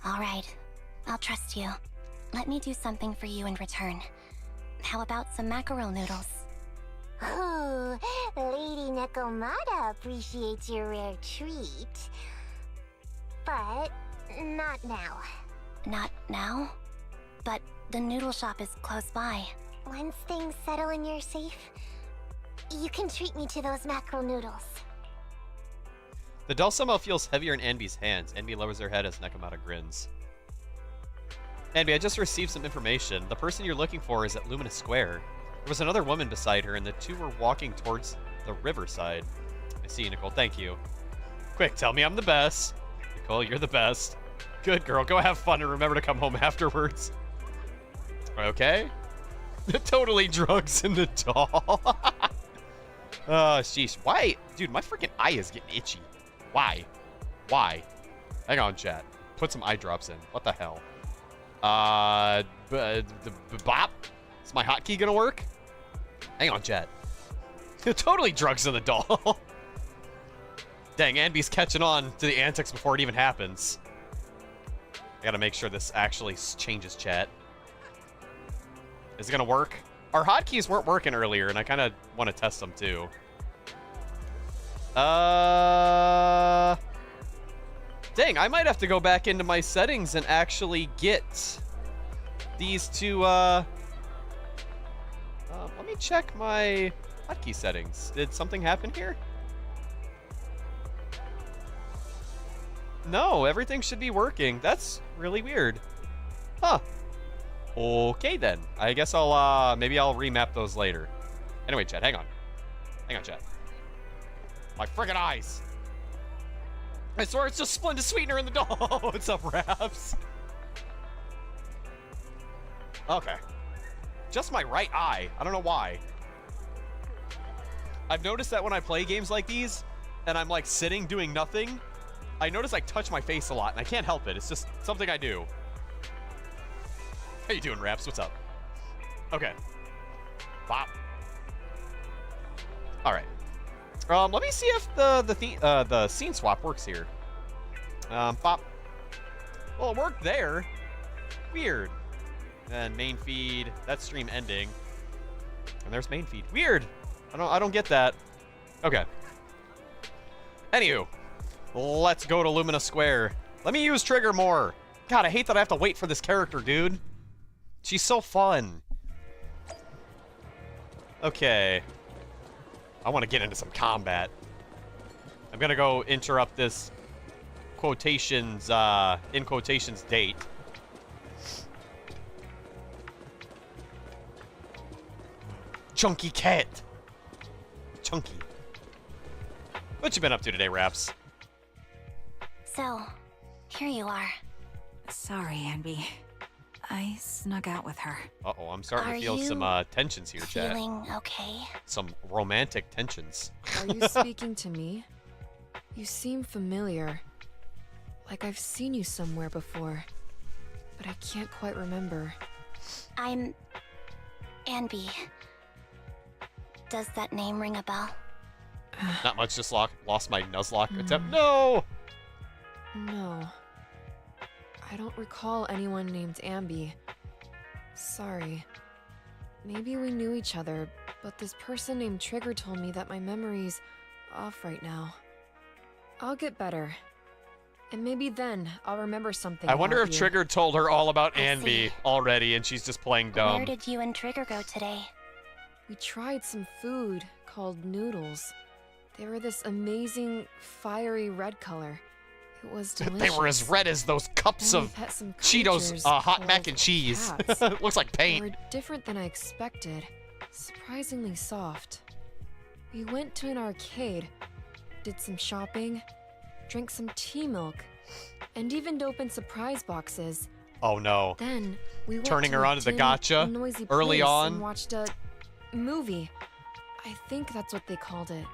All right, I'll trust you. Let me do something for you in return. How about some mackerel noodles? Ooh, Lady Nekomata appreciates your rare treat. But not now. Not now? But the noodle shop is close by. Once things settle and you're safe, you can treat me to those mackerel noodles. The doll somehow feels heavier in Anby's hands. Anby lowers her head as Nekomata grins. Anby, I just received some information. The person you're looking for is at Luminous Square. There was another woman beside her, and the 2 were walking towards the riverside. I see you, Nicole. Thank you. Quick, tell me I'm the best. Nicole, you're the best. Good girl. Go have fun and remember to come home afterwards. Okay. Totally drugs in the doll. Oh, sheesh. Why? Dude, my freaking eye is getting itchy. Why? Hang on, chat. Put some eye drops in. What the hell? Bop? Is my hotkey gonna work? Hang on, chat. Totally drugs in the doll. Dang, Anby's catching on to the antics before it even happens. I gotta make sure this actually changes, chat. Is it gonna work? Our hotkeys weren't working earlier, and I kind of want to test them too. Dang, I might have to go back into my settings and actually get these two, let me check my hotkey settings. Did something happen here? No, everything should be working. That's really weird. Huh. Okay then. I guess I'll, maybe I'll remap those later. Anyway, chat, hang on. Hang on, chat. My friggin' eyes. I swear it's just Splendid Sweetener in the door. What's up, Raps? Okay. Just my right eye. I don't know why. I've noticed that when I play games like these, and I'm like sitting doing nothing, I notice I touch my face a lot, and I can't help it. It's just something I do. How you doing, Raps? What's up? Okay. Bop. All right. Let me see if the scene swap works here. Pop. Well, it worked there. Weird. And main feed. That's stream ending. And there's main feed. Weird. I don't get that. Okay. Anywho, let's go to Lumina Square. Let me use Trigger more. God, I hate that I have to wait for this character, dude. She's so fun. Okay. I want to get into some combat. I'm gonna go interrupt this quotations, in quotations date. Chunky cat. Chunky. What you been up to today, Raps? So, here you are. Sorry, Anby. I snuck out with her. Uh-oh, I'm starting to feel some tensions here, chat. Feeling okay? Some romantic tensions. Are you speaking to me? You seem familiar. Like I've seen you somewhere before. But I can't quite remember. I'm... Anby. Does that name ring a bell? Not much, just lost my Nuzlocke attempt. No! No. I don't recall anyone named Ambi. Sorry. Maybe we knew each other, but this person named Trigger told me that my memory's off right now. I'll get better. And maybe then I'll remember something. I wonder if you. Trigger told her all about Anby already and she's just playing dumb. Where did you and Trigger go today? We tried some food called noodles. They were this amazing, fiery red color. It was delicious. They were as red as those cups of Cheetos hot mac and cheese. Looks like paint. They were different than I expected. Surprisingly soft. We went to an arcade, did some shopping, drank some tea milk, and even opened surprise boxes. Oh no. Then we went turning to her a onto the dim, gotcha noisy early place on. and watched a movie. I think that's what they called it.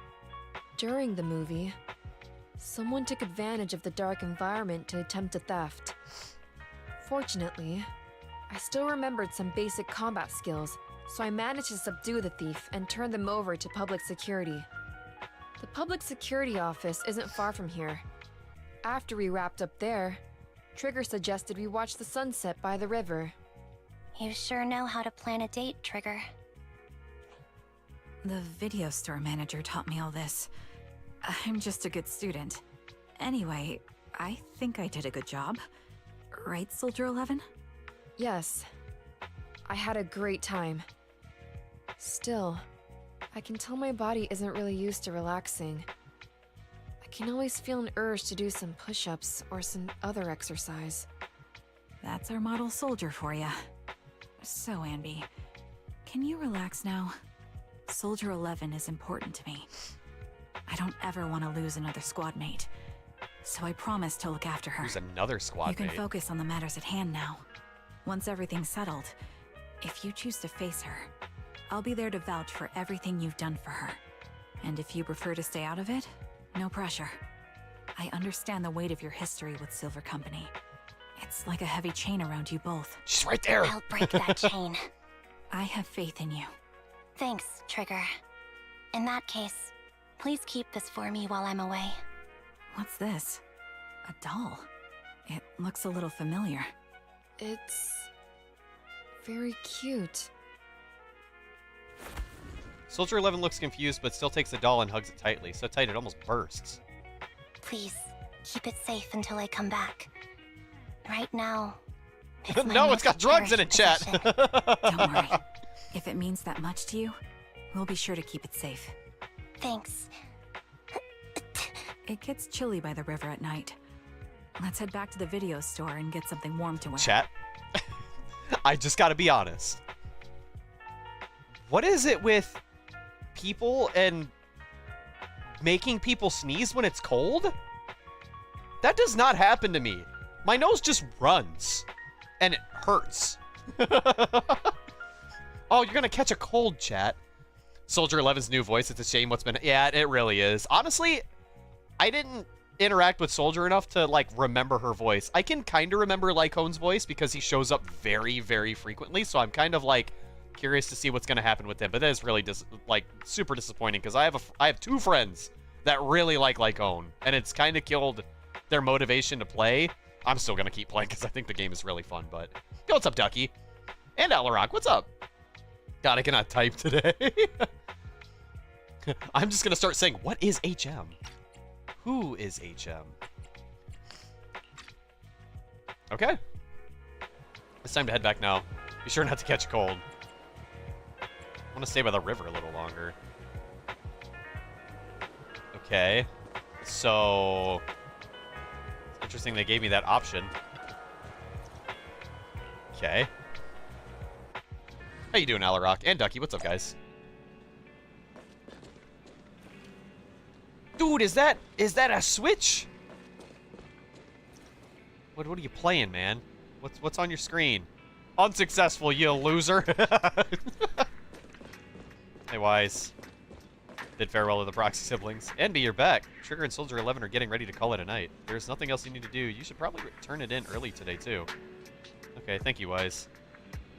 During the movie, someone took advantage of the dark environment to attempt a theft. Fortunately, I still remembered some basic combat skills, so I managed to subdue the thief and turn them over to public security. The public security office isn't far from here. After we wrapped up there, Trigger suggested we watch the sunset by the river. You sure know how to plan a date, Trigger. The video store manager taught me all this. I'm just a good student. Anyway, I think I did a good job. Right, Soldier 11? Yes. I had a great time. Still, I can tell my body isn't really used to relaxing. I can always feel an urge to do some push-ups or some other exercise. That's our model soldier for ya. So, Anby, can you relax now? Soldier 11 is important to me. I don't ever want to lose another squad mate, so I promise to look after her. Who's another squad You can mate? focus on the matters at hand now. Once everything's settled, if you choose to face her, I'll be there to vouch for everything you've done for her. And if you prefer to stay out of it, no pressure. I understand the weight of your history with Silver Company. It's like a heavy chain around you both. She's right there. I'll break that chain. I have faith in you. Thanks, Trigger. In that case, please keep this for me while I'm away. What's this? A doll? It looks a little familiar. It's very cute. Soldier 11 looks confused, but still takes the doll and hugs it tightly. So tight it almost bursts. Please, keep it safe until I come back. Right now, no, it's got drugs in it, chat. Don't worry. If it means that much to you, we'll be sure to keep it safe. Thanks. It gets chilly by the river at night. Let's head back to the video store and get something warm to wear. Chat. I just gotta be honest. What is it with people and making people sneeze when it's cold? That does not happen to me. My nose just runs. And it hurts. Oh, you're gonna catch a cold, chat. Soldier 11's new voice. It's a shame what's been... Yeah, it really is. Honestly, I didn't interact with Soldier enough to, like, remember her voice. I can kind of remember Lycone's voice because he shows up very, very frequently. So I'm kind of, like, curious to see what's going to happen with him. But that is really, super disappointing because I have two friends that really like Lycone. And it's kind of killed their motivation to play. I'm still going to keep playing because I think the game is really fun. But, yo, what's up, Ducky? And Alarock, what's up? God, I cannot type today. I'm just going to start saying, what is HM? Who is HM? Okay. It's time to head back now. Be sure not to catch a cold. I want to stay by the river a little longer. Okay. So... It's interesting they gave me that option. Okay. How you doing, Alarock? And Ducky, what's up, guys? Dude, is that a Switch? What are you playing, man? What's on your screen? Unsuccessful, you loser. Hey, Wise. Bid farewell to the Proxy siblings. Enby, you're back. Sugar and Soldier 11 are getting ready to call it a night. There's nothing else you need to do. You should probably turn it in early today, too. Okay, thank you, Wise.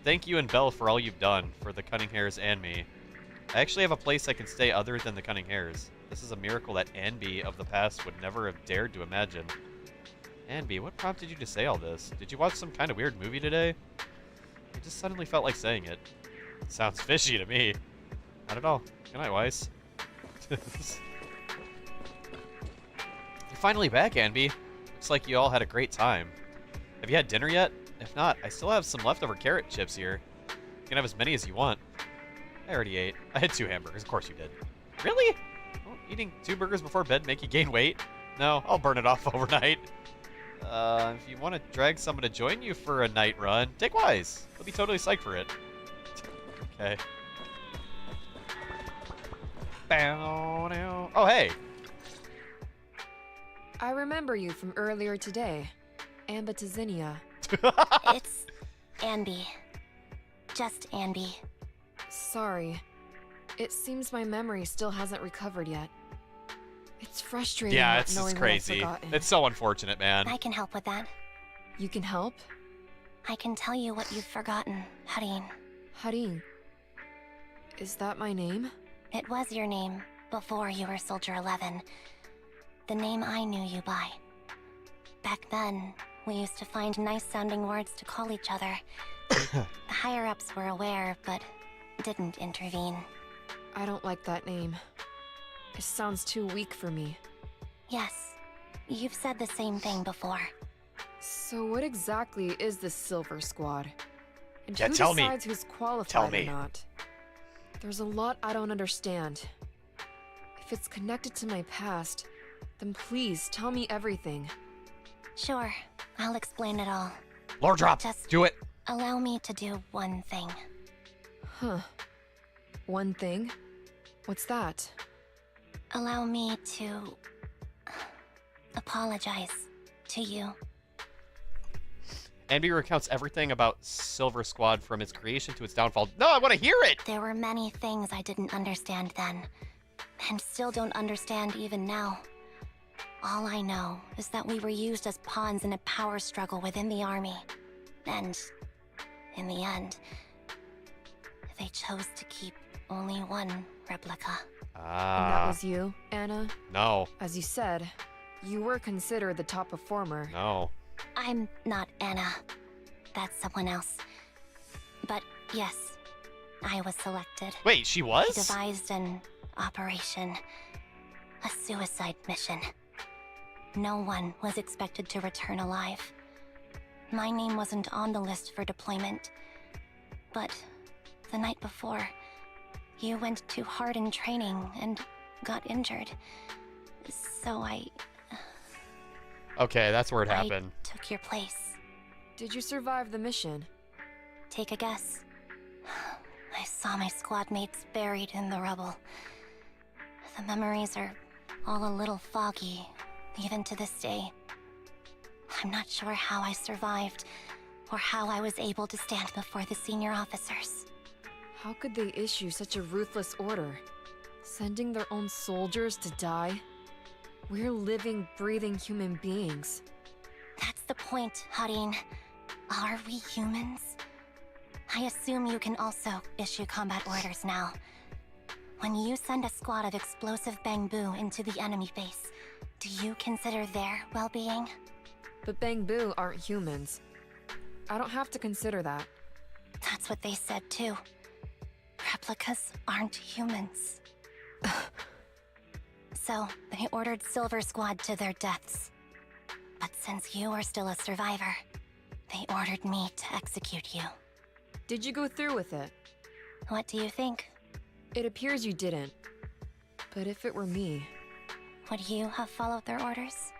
Thank you and Belle for all you've done, for the Cunning Hares and me. I actually have a place I can stay other than the Cunning Hares. This is a miracle that Anby of the past would never have dared to imagine. Anby, what prompted you to say all this? Did you watch some kind of weird movie today? I just suddenly felt like saying it. Sounds fishy to me. Not at all. Good night, Weiss. You're finally back, Anby. Looks like you all had a great time. Have you had dinner yet? If not, I still have some leftover carrot chips here. You can have as many as you want. I already ate. I had 2 hamburgers. Of course you did. Really? Won't eating 2 burgers before bed make you gain weight? No, I'll burn it off overnight. If you want to drag someone to join you for a night run, take Wise. He'll be totally psyched for it. Okay. Oh, hey. I remember you from earlier today. Ambitizinia. It's Anby. Just Anby. Sorry. It seems my memory still hasn't recovered yet. It's frustrating. Yeah, not knowing it's crazy. It's so unfortunate, man. I can help with that. You can help? I can tell you what you've forgotten, Harin. Harin. Is that my name? It was your name before you were Soldier 11. The name I knew you by. Back then, we used to find nice-sounding words to call each other. The higher-ups were aware, but didn't intervene. I don't like that name. It sounds too weak for me. Yes, you've said the same thing before. So what exactly is this Silver Squad? And Yeah, who tell me. decides who's qualified Tell me. or not? There's a lot I don't understand. If it's connected to my past, then please tell me everything. Sure, I'll explain it all. Lore drop. Just do it. Allow me to do one thing. Huh. One thing? What's that? Allow me to apologize to you. Anby recounts everything about Silver Squad from its creation to its downfall. No, I want to hear it! There were many things I didn't understand then, and still don't understand even now. All I know is that we were used as pawns in a power struggle within the army. And, in the end, they chose to keep only one replica. And that was you, Anna? No. As you said, you were considered the top performer. No. I'm not Anna. That's someone else. But yes, I was selected. Wait, she I was? devised an operation. A suicide mission. No one was expected to return alive. My name wasn't on the list for deployment. But the night before, you went too hard in training and got injured. So Okay, that's where it happened. I took your place. Did you survive the mission? Take a guess. I saw my squad mates buried in the rubble. The memories are all a little foggy, even to this day. I'm not sure how I survived, or how I was able to stand before the senior officers. How could they issue such a ruthless order? Sending their own soldiers to die? We're living, breathing human beings. That's the point, Harin. Are we humans? I assume you can also issue combat orders now. When you send a squad of explosive Bangbu into the enemy base, do you consider their well-being? But Bangbu aren't humans. I don't have to consider that. That's what they said too. Replicas aren't humans. So, they ordered Silver Squad to their deaths. But since you are still a survivor, they ordered me to execute you. Did you go through with it? What do you think? It appears you didn't. But if it were me... Would you have followed their orders?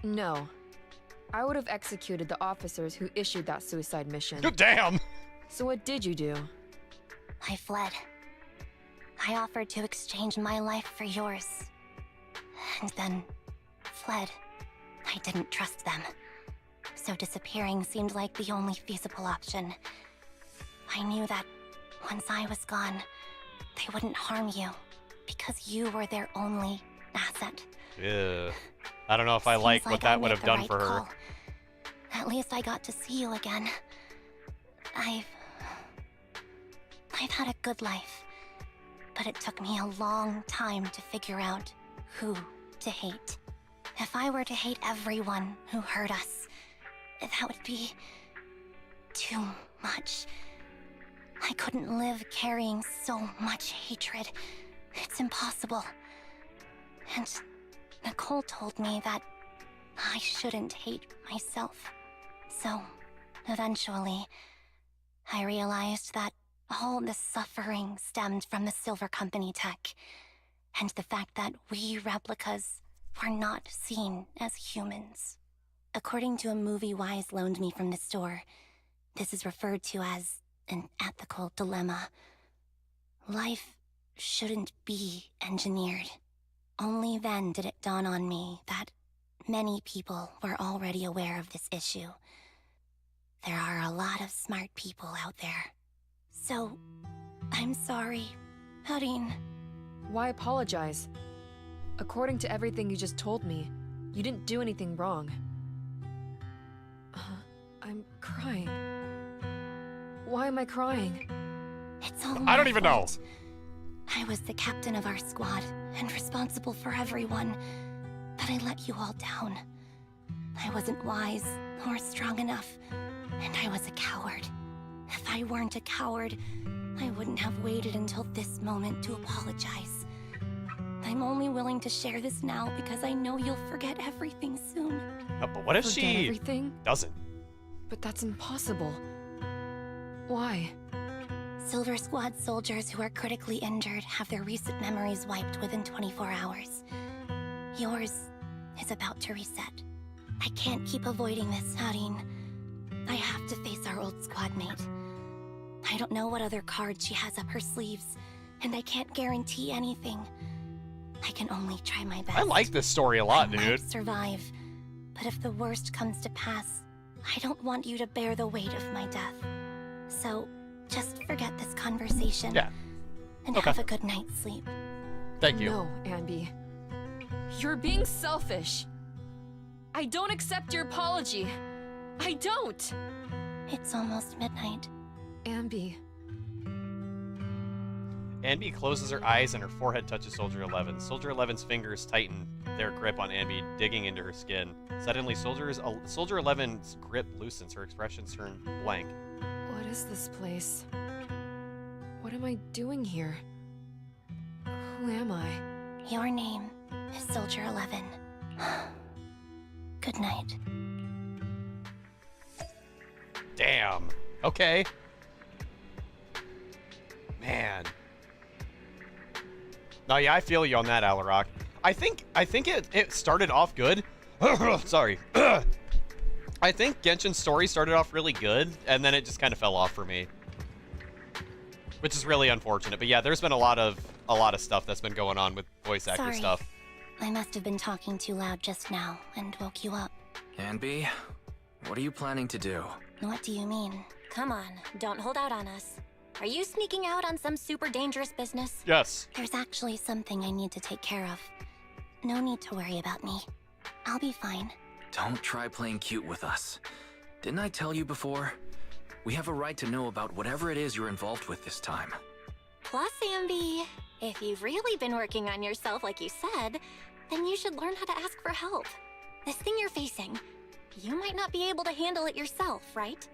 No. I would have executed the officers who issued that suicide mission. Oh, damn! So what did you do? I fled. I offered to exchange my life for yours. And then fled. I didn't trust them. So disappearing seemed like the only feasible option. I knew that once I was gone, they wouldn't harm you, because you were their only asset. Yeah. I don't know if I like what that would have done for her. Call. At least I got to see you again. I've had a good life, but it took me a long time to figure out who to hate. If I were to hate everyone who hurt us, that would be too much. I couldn't live carrying so much hatred. It's impossible. And Nicole told me that I shouldn't hate myself. So, eventually, I realized that all the suffering stemmed from the Silver Company tech, and the fact that we replicas were not seen as humans. According to a movie Wise loaned me from the store, this is referred to as an ethical dilemma. Life shouldn't be engineered. Only then did it dawn on me that many people were already aware of this issue. There are a lot of smart people out there. So, I'm sorry, Harin. Why apologize? According to everything you just told me, you didn't do anything wrong. I'm crying. Why am I crying? It's all I don't even know. I was the captain of our squad and responsible for everyone, but I let you all down. I wasn't wise or strong enough, and I was a coward. If I weren't a coward, I wouldn't have waited until this moment to apologize. I'm only willing to share this now because I know you'll forget everything soon. No, but what if Forget she everything? doesn't? But that's impossible. Why? Silver Squad soldiers who are critically injured have their recent memories wiped within 24 hours. Yours is about to reset. I can't keep avoiding this, Harin. I have to face our old squad mate. I don't know what other cards she has up her sleeves, and I can't guarantee anything. I can only try my best. I like this story a lot, I dude. might survive, but if the worst comes to pass, I don't want you to bear the weight of my death. So, just forget this conversation. Yeah. And have a good night's sleep. Thank you. No, Ambi. You're being selfish. I don't accept your apology. I don't. It's almost midnight. Ambi. Anby closes her eyes and her forehead touches Soldier 11. Soldier 11's fingers tighten their grip on Anby, digging into her skin. Suddenly, Soldier 11's grip loosens. Her expressions turn blank. What is this place? What am I doing here? Who am I? Your name is Soldier 11. Good night. Damn. Okay. Man. No, yeah, I feel you on that, Alarock. I think it started off good. Sorry. I think Genshin's story started off really good, and then it just kind of fell off for me, which is really unfortunate. But yeah, there's been a lot of stuff that's been going on with voice actor Sorry. stuff. I must have been talking too loud just now and woke you up. Anby, what are you planning to do? What do you mean? Come on, don't hold out on us. Are you sneaking out on some super dangerous business? Yes. There's actually something I need to take care of. No need to worry about me. I'll be fine. Don't try playing cute with us. Didn't I tell you before? We have a right to know about whatever it is you're involved with this time. Plus, Ambi, if you've really been working on yourself like you said, then you should learn how to ask for help. This thing you're facing, you might not be able to handle it yourself, right?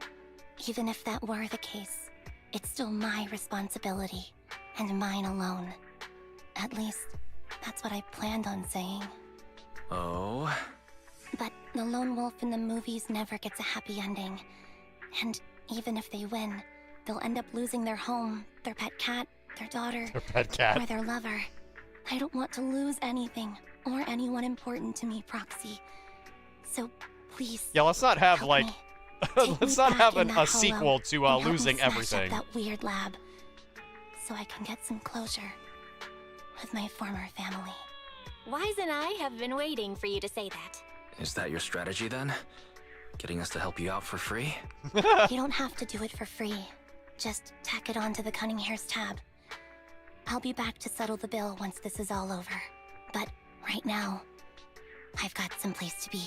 Even if that were the case, it's still my responsibility, and mine alone. At least, that's what I planned on saying. Oh? But the lone wolf in the movies never gets a happy ending. And even if they win, they'll end up losing their home, their pet cat, their daughter, Their pet cat. or their lover. I don't want to lose anything, or anyone important to me, Proxy. So, please. Yeah, let's not have help like me. let's not have in a that sequel to and help me losing smash up everything. that weird lab, so I can get some closure with my former family. Wise and I have been waiting for you to say that. Is that your strategy then? Getting us to help you out for free? You don't have to do it for free. Just tack it onto the Cunning Hair's tab. I'll be back to settle the bill once this is all over. But right now, I've got someplace to be.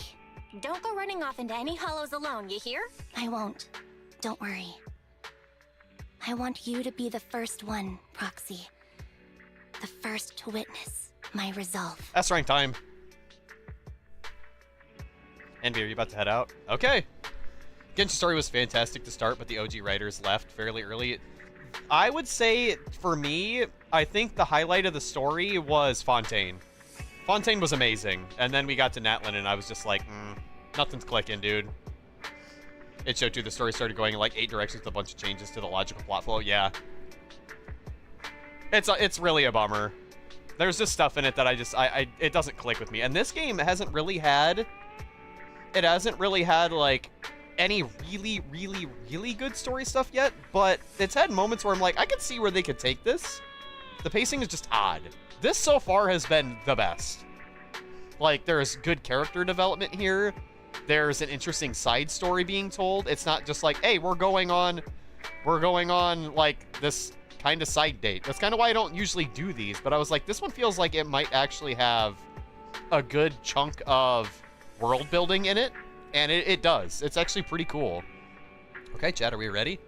Don't go running off into any hollows alone, you hear? I won't. Don't worry. I want you to be the first one, Proxy. The first to witness my resolve. That's rank time. Envy, are you about to head out? Okay. Genshin's story was fantastic to start, but the OG writers left fairly early. I would say, for me, I think the highlight of the story was Fontaine. Fontaine was amazing, and then we got to Natlin, and I was just like, nothing's clicking, dude. It showed too, the story started going in like 8 directions with a bunch of changes to the logical plot flow. Yeah. It's really a bummer. There's just stuff in it that it doesn't click with me. And this game hasn't really had like any really good story stuff yet, but it's had moments where I'm like, I could see where they could take this. The pacing is just odd. This so far has been the best. Like, there's good character development here. There's an interesting side story being told. It's not just like, hey, we're going on like this kind of side date. That's kind of why I don't usually do these, but I was like, this one feels like it might actually have a good chunk of world building in it, and it does. It's actually pretty cool. Okay, chat, are we ready?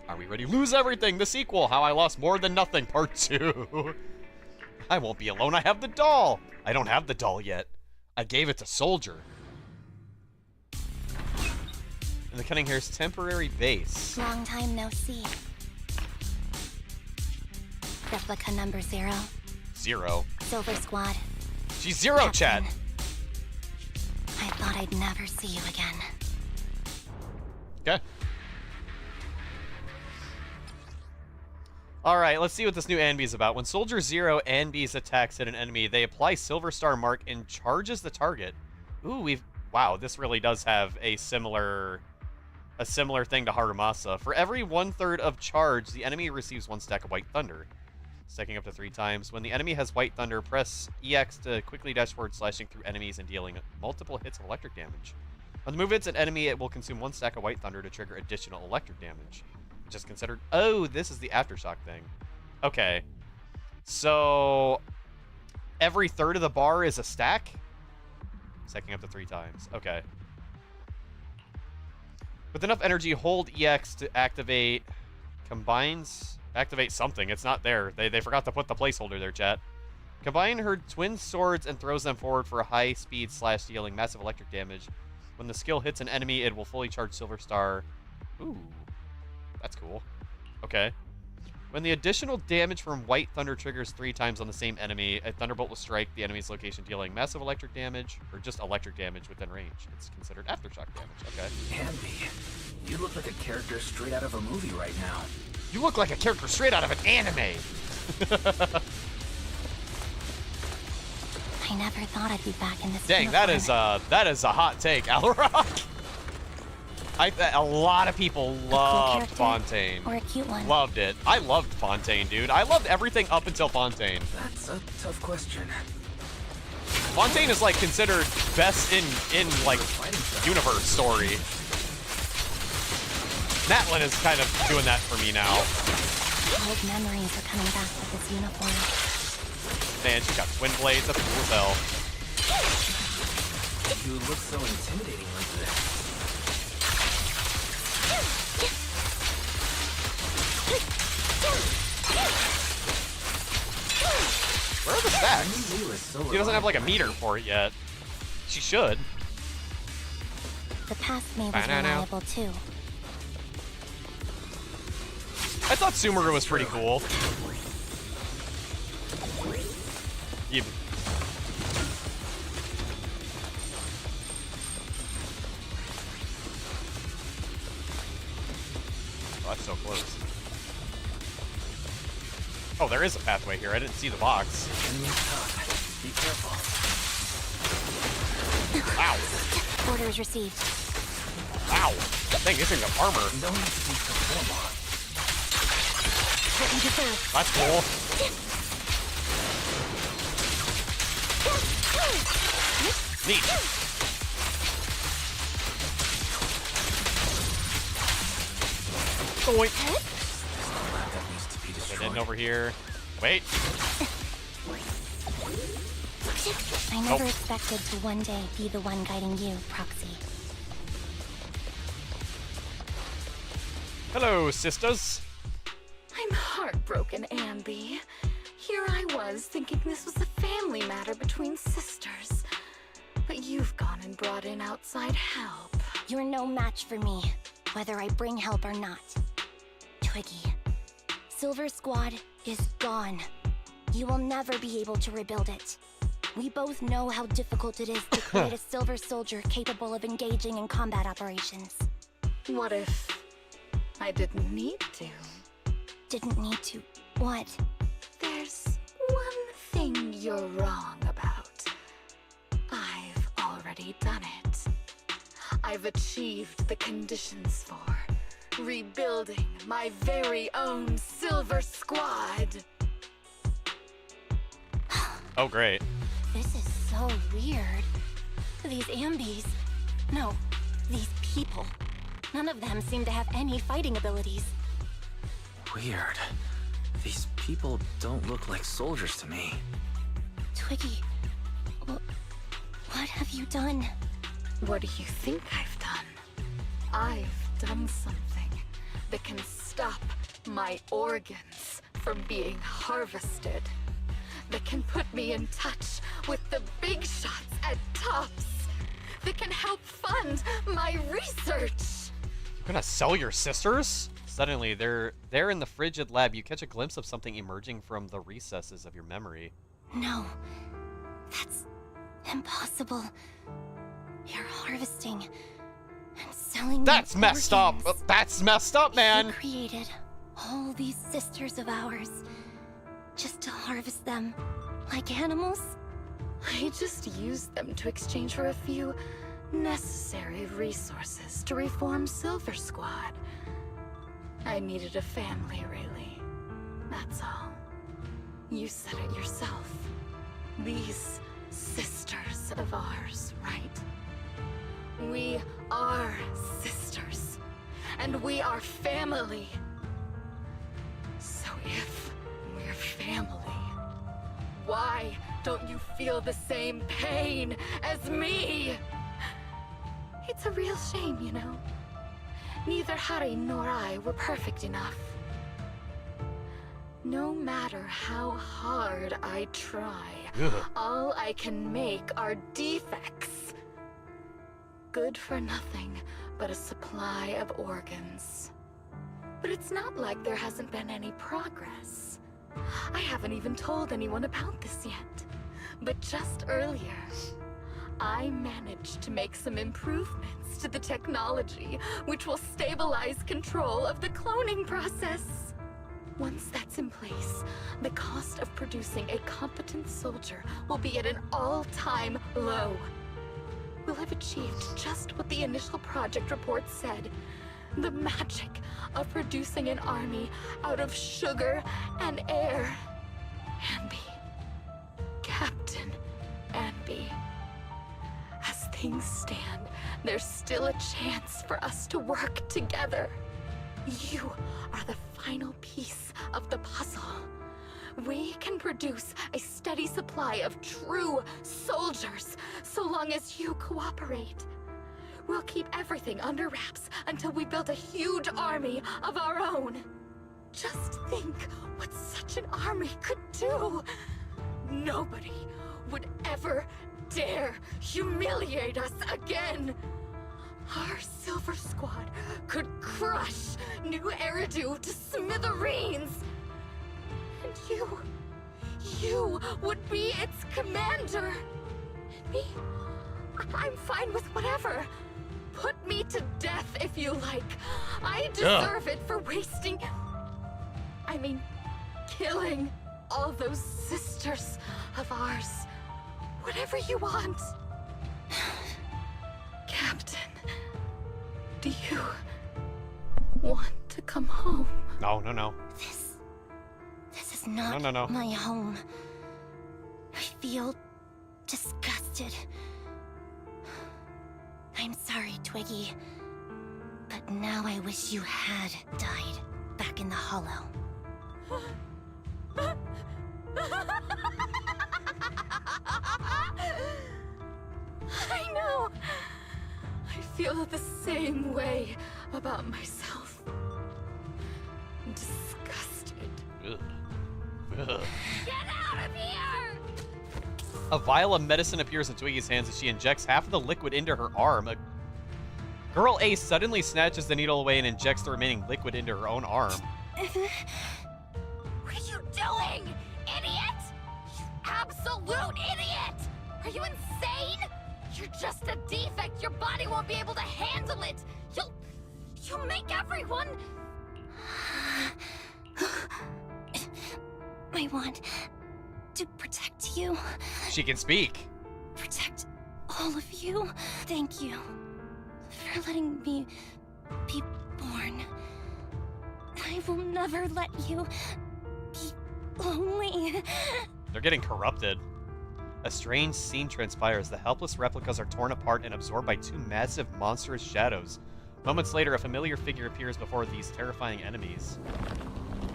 Are we ready? Lose Everything, the sequel, How I Lost More Than Nothing, Part 2. I won't be alone, I have the doll. I don't have the doll yet. I gave it to Soldier. And the Cunning Hair's temporary base. Long time no see. Replica number 0. 0. Silver Squad. She's 0, Captain. chat. I thought I'd never see you again. Okay. Alright, let's see what this new Anby is about. When Soldier 0 Anby's attacks hit an enemy, they apply Silver Star Mark and charges the target. Ooh, wow, this really does have a similar thing to Harumasa. For every 1/3 of charge, the enemy receives 1 stack of White Thunder, stacking up to 3 times. When the enemy has White Thunder, press EX to quickly dash forward, slashing through enemies and dealing multiple hits of electric damage. When the move hits an enemy, it will consume 1 stack of White Thunder to trigger additional electric damage, which is considered... Oh, this is the Aftershock thing. Okay. So, every third of the bar is a stack? Stacking up to 3 times. Okay. With enough energy, hold EX to activate... Activate something. It's not there. They forgot to put the placeholder there, chat. Combine her twin swords and throws them forward for a high speed slash, dealing massive electric damage. When the skill hits an enemy, it will fully charge Silver Star. Ooh. That's cool. Okay. When the additional damage from White Thunder triggers 3 times on the same enemy, a Thunderbolt will strike the enemy's location, dealing massive electric damage, or just electric damage within range. It's considered aftershock damage. Okay. Andy, you look like a character straight out of a movie right now. You look like a character straight out of an anime! I never thought I'd be back in this Dang, uniform. that is a hot take, Alrock. A lot of people loved Fontaine. Or a cute one. Loved it. I loved Fontaine, dude. I loved everything up until Fontaine. That's a tough question. Fontaine is like considered best in like universe story. Natlin is kind of doing that for me now. Old memories are coming back with this uniform. Man, she's got twin blades. That's cool as hell. You look so intimidating like this. Where are the stacks? She doesn't have like a meter for it yet. She should. The past me was reliable too. I thought Sumeru was pretty cool. You... Oh, that's so close. Oh, there is a pathway here. I didn't see the box. Be careful. Ow. Orders received. Ow. Dang, this thing's got armor. No need to be so formal. What you deserve. That's cool. Neat. Boink. Get in over here. Wait. I never expected to one day be the one guiding you, Proxy. Hello, sisters. I'm heartbroken, Ambi. Here I was thinking this was a family matter between sisters. But you've gone and brought in outside help. You're no match for me, whether I bring help or not. Twiggy, Silver Squad is gone. You will never be able to rebuild it. We both know how difficult it is to create a Silver Soldier capable of engaging in combat operations. What if I didn't need to? Didn't need to. What? There's one thing you're wrong about. I've already done it. I've achieved the conditions for rebuilding my very own Silver Squad. Oh, great. This is so weird. These Ambies. No, these people. None of them seem to have any fighting abilities. Weird. These people don't look like soldiers to me. Twiggy, what have you done? What do you think I've done? I've done something that can stop my organs from being harvested. That can put me in touch with the big shots at Tops. That can help fund my research. You're gonna sell your sisters? Suddenly, they're in the frigid lab. You catch a glimpse of something emerging from the recesses of your memory. No, that's impossible. You're harvesting and selling. That's messed up. That's messed up, man. You created all these sisters of ours just to harvest them like animals? I just used them to exchange for a few necessary resources to reform Silver Squad. I needed a family, really. That's all. You said it yourself. These sisters of ours, right? We are sisters. And we are family. So if we're family, why don't you feel the same pain as me? It's a real shame, you know. Neither Hari nor I were perfect enough. No matter how hard I try, all I can make are defects. Good for nothing but a supply of organs. But it's not like there hasn't been any progress. I haven't even told anyone about this yet. But just earlier, I managed to make some improvements to the technology, which will stabilize control of the cloning process. Once that's in place, the cost of producing a competent soldier will be at an all-time low. We'll have achieved just what the initial project report said. The magic of producing an army out of sugar and air. Anby. Captain Anby. As things stand, there's still a chance for us to work together. You are the final piece of the puzzle. We can produce a steady supply of true soldiers, so long as you cooperate. We'll keep everything under wraps until we build a huge army of our own. Just think what such an army could do. Nobody would ever dare humiliate us again. Our Silver Squad could crush New Eridu to smithereens. And you would be its commander. And me, I'm fine with whatever. Put me to death if you like. I deserve it for killing all those sisters of ours. Whatever you want. Captain, do you want to come home? No, no, no. This is not my home. I feel disgusted. I'm sorry, Twiggy. But now I wish you had died back in the Hollow. I know. I feel the same way about myself. Disgusted. Ugh. Ugh. Get out of here! A vial of medicine appears in Twiggy's hands as she injects half of the liquid into her arm. Girl A suddenly snatches the needle away and injects the remaining liquid into her own arm. What are you doing, idiot? You absolute idiot! Are you insane? You're just a defect. Your body won't be able to handle it. You'll make everyone... I want to protect you. She can speak. Protect all of you. Thank you for letting me be born. I will never let you be lonely. They're getting corrupted. A strange scene transpires. The helpless replicas are torn apart and absorbed by two massive, monstrous shadows. Moments later, a familiar figure appears before these terrifying enemies.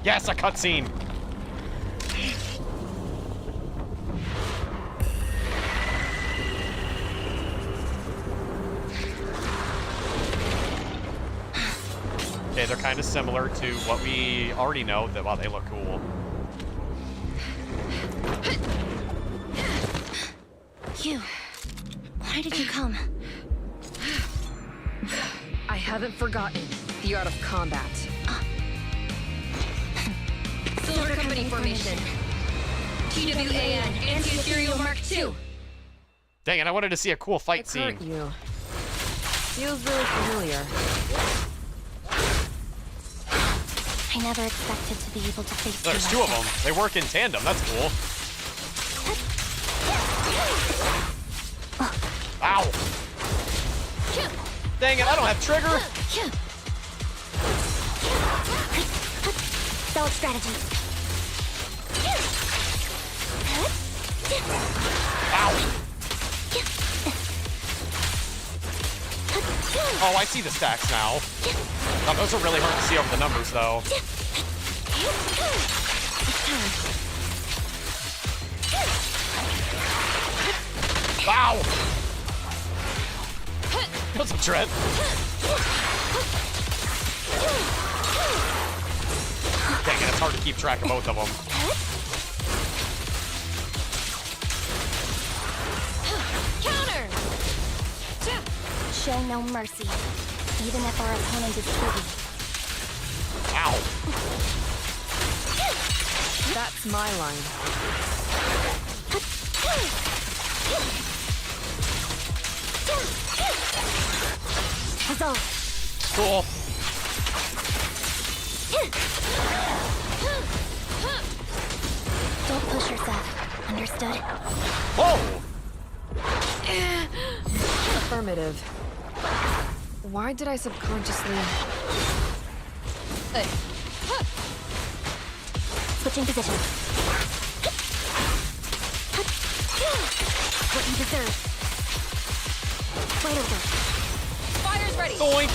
Yes, a cutscene! Okay, they're kind of similar to what we already know. Wow, they look cool. You. Why did you come? I haven't forgotten the art of combat. Silver Company formation. TWAN, Anti-Ethereal Mark II. Dang it, I wanted to see a cool fight scene. You. Feels really familiar. I never expected to be able to face you. There's two of them. They work in tandem. That's cool. Ow! Dang it, I don't have trigger! Stealth strategy. Ow! Oh, I see the stacks now. Oh, those are really hard to see over the numbers, though. Wow! What's up, Trent? Dang it, it's hard to keep track of both of them. Counter! Show no mercy, even if our opponent is Twiggy. Ow. That's my line. Cool. Don't push yourself. Understood? Whoa! Affirmative. Why did I subconsciously... Switching positions. What you deserve. Right over. Fire's ready! Doink!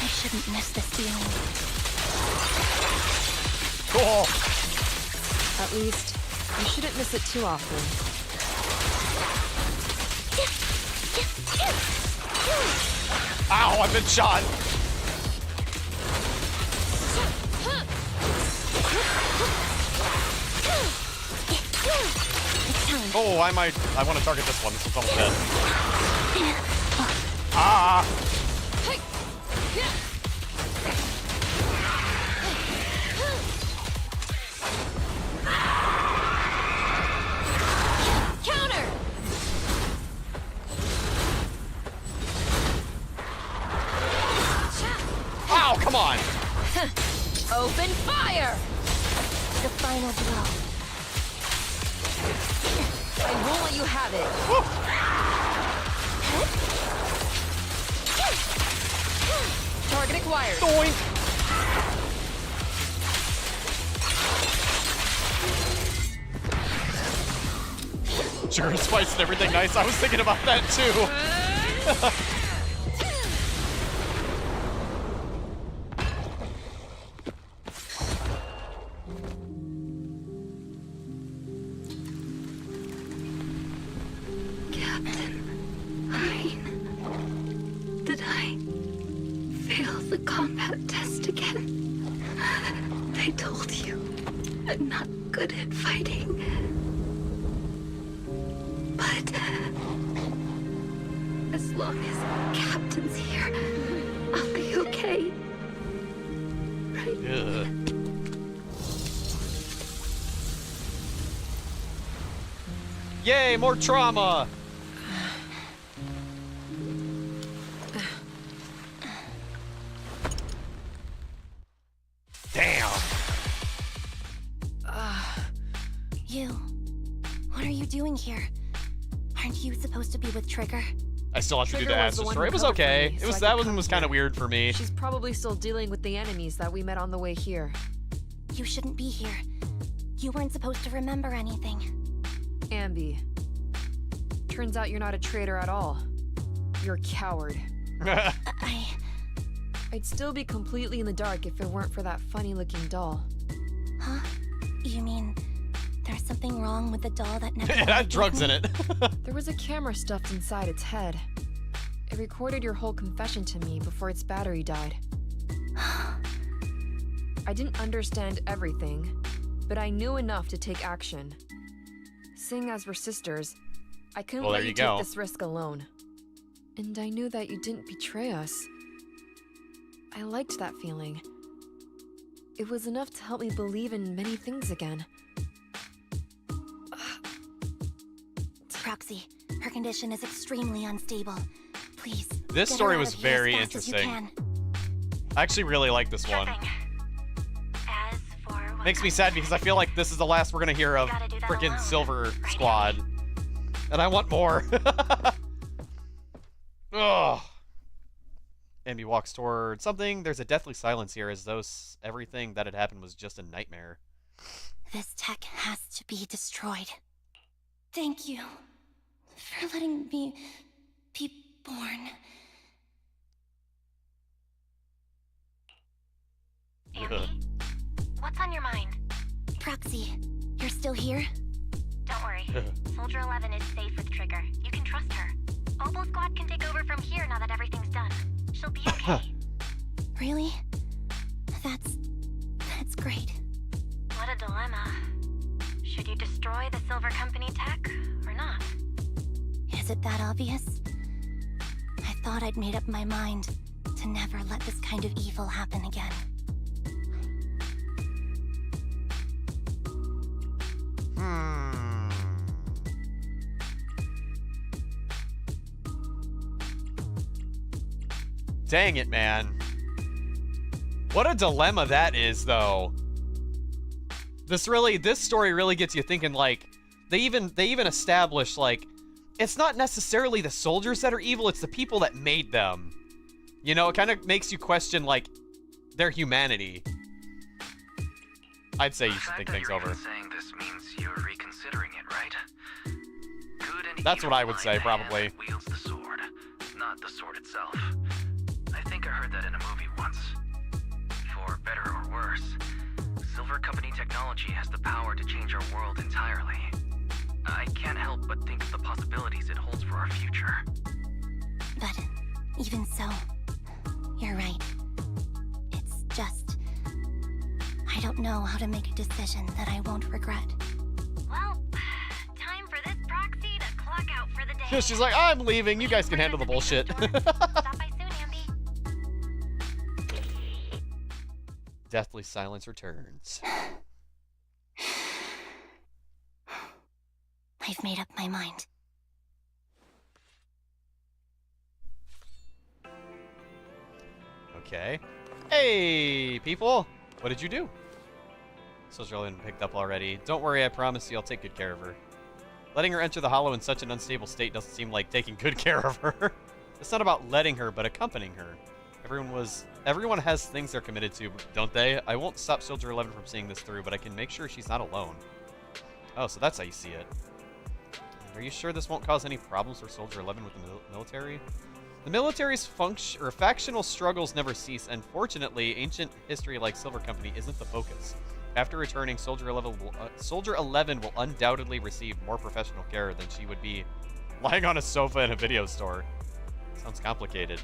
I shouldn't miss this feeling. Cool. At least, you shouldn't miss it too often. Ow, I've been shot. Oh, I want to target this one. This one's almost dead. Ah! Counter! Ow, come on! Open fire! The final blow. I won't let you have it. Target acquired. Doink! Sugar and spice and everything nice. I was thinking about that too. Did I fail the combat test again? They told you I'm not good at fighting. But as long as Captain's here, I'll be okay. Right? Ugh. Yay, more trauma! Damn! You. What are you doing here? Aren't you supposed to be with Trigger? I still have to do Trigger the was the acid one story. It who was covered for okay. me, It so was I that could one come was kind of here. weird for me. She's probably still dealing with the enemies that we met on the way here. You shouldn't be here. You weren't supposed to remember anything. Ambi. Turns out you're not a traitor at all. You're a coward. I'd still be completely in the dark if it weren't for that funny-looking doll. Huh? You mean there's something wrong with the doll that never It had drugs in it. There was a camera stuffed inside its head. It recorded your whole confession to me before its battery died. I didn't understand everything, but I knew enough to take action. Seeing as we're sisters, I couldn't Well, let there you you take go. this risk alone. And I knew that you didn't betray us. I liked that feeling. It was enough to help me believe in many things again. Proxy, her condition is extremely unstable. Please. This get story her out was of here very as fast as you interesting. can. I actually really like this one. As for what Makes me sad because I feel like this is the last we're gonna hear of Gotta do that freaking alone, Silver right? Squad. And I want more. Ugh. Ambi walks toward something. There's a deathly silence here as though everything that had happened was just a nightmare. This tech has to be destroyed. Thank you for letting me be born. Ambi, what's on your mind? Proxy, you're still here? Don't worry. Soldier 11 is safe with Trigger. You can trust her. Oboe Squad can take over from here now that everything's done. She'll be okay. Really? That's great. What a dilemma. Should you destroy the Silver Company tech, or not? Is it that obvious? I thought I'd made up my mind. to never let this kind of evil happen again. Dang it, man. What a dilemma that is, though. This story really gets you thinking, like, they even establish, like, it's not necessarily the soldiers that are evil, it's the people that made them. You know, it kind of makes you question, like, their humanity. I'd say you should think things over. Saying this means you're reconsidering it, right? Good and That's what I would say, probably. Wields the sword, not the sword itself. I think I heard that in a movie once. For better or worse, Silver Company technology has the power to change our world entirely. I can't help but think of the possibilities it holds for our future. But even so, you're right. It's just... I don't know how to make a decision that I won't regret. Well, time for this proxy to clock out for the day. She's like, I'm leaving. You guys can handle the bullshit. Stop by soon, Ambi. Deathly silence returns. I've made up my mind. Okay. Hey, people. What did you do? Soldier Lynn picked up already. Don't worry, I promise you I'll take good care of her. Letting her enter the hollow in such an unstable state doesn't seem like taking good care of her. It's not about letting her, but accompanying her. Everyone has things they're committed to, don't they? I won't stop Soldier 11 from seeing this through, but I can make sure she's not alone. Oh, so that's how you see it. Are you sure this won't cause any problems for Soldier 11 with the military? The military's factional struggles never cease, and fortunately, ancient history like Silver Company isn't the focus. After returning, Soldier 11 will undoubtedly receive more professional care than she would be lying on a sofa in a video store. Sounds complicated.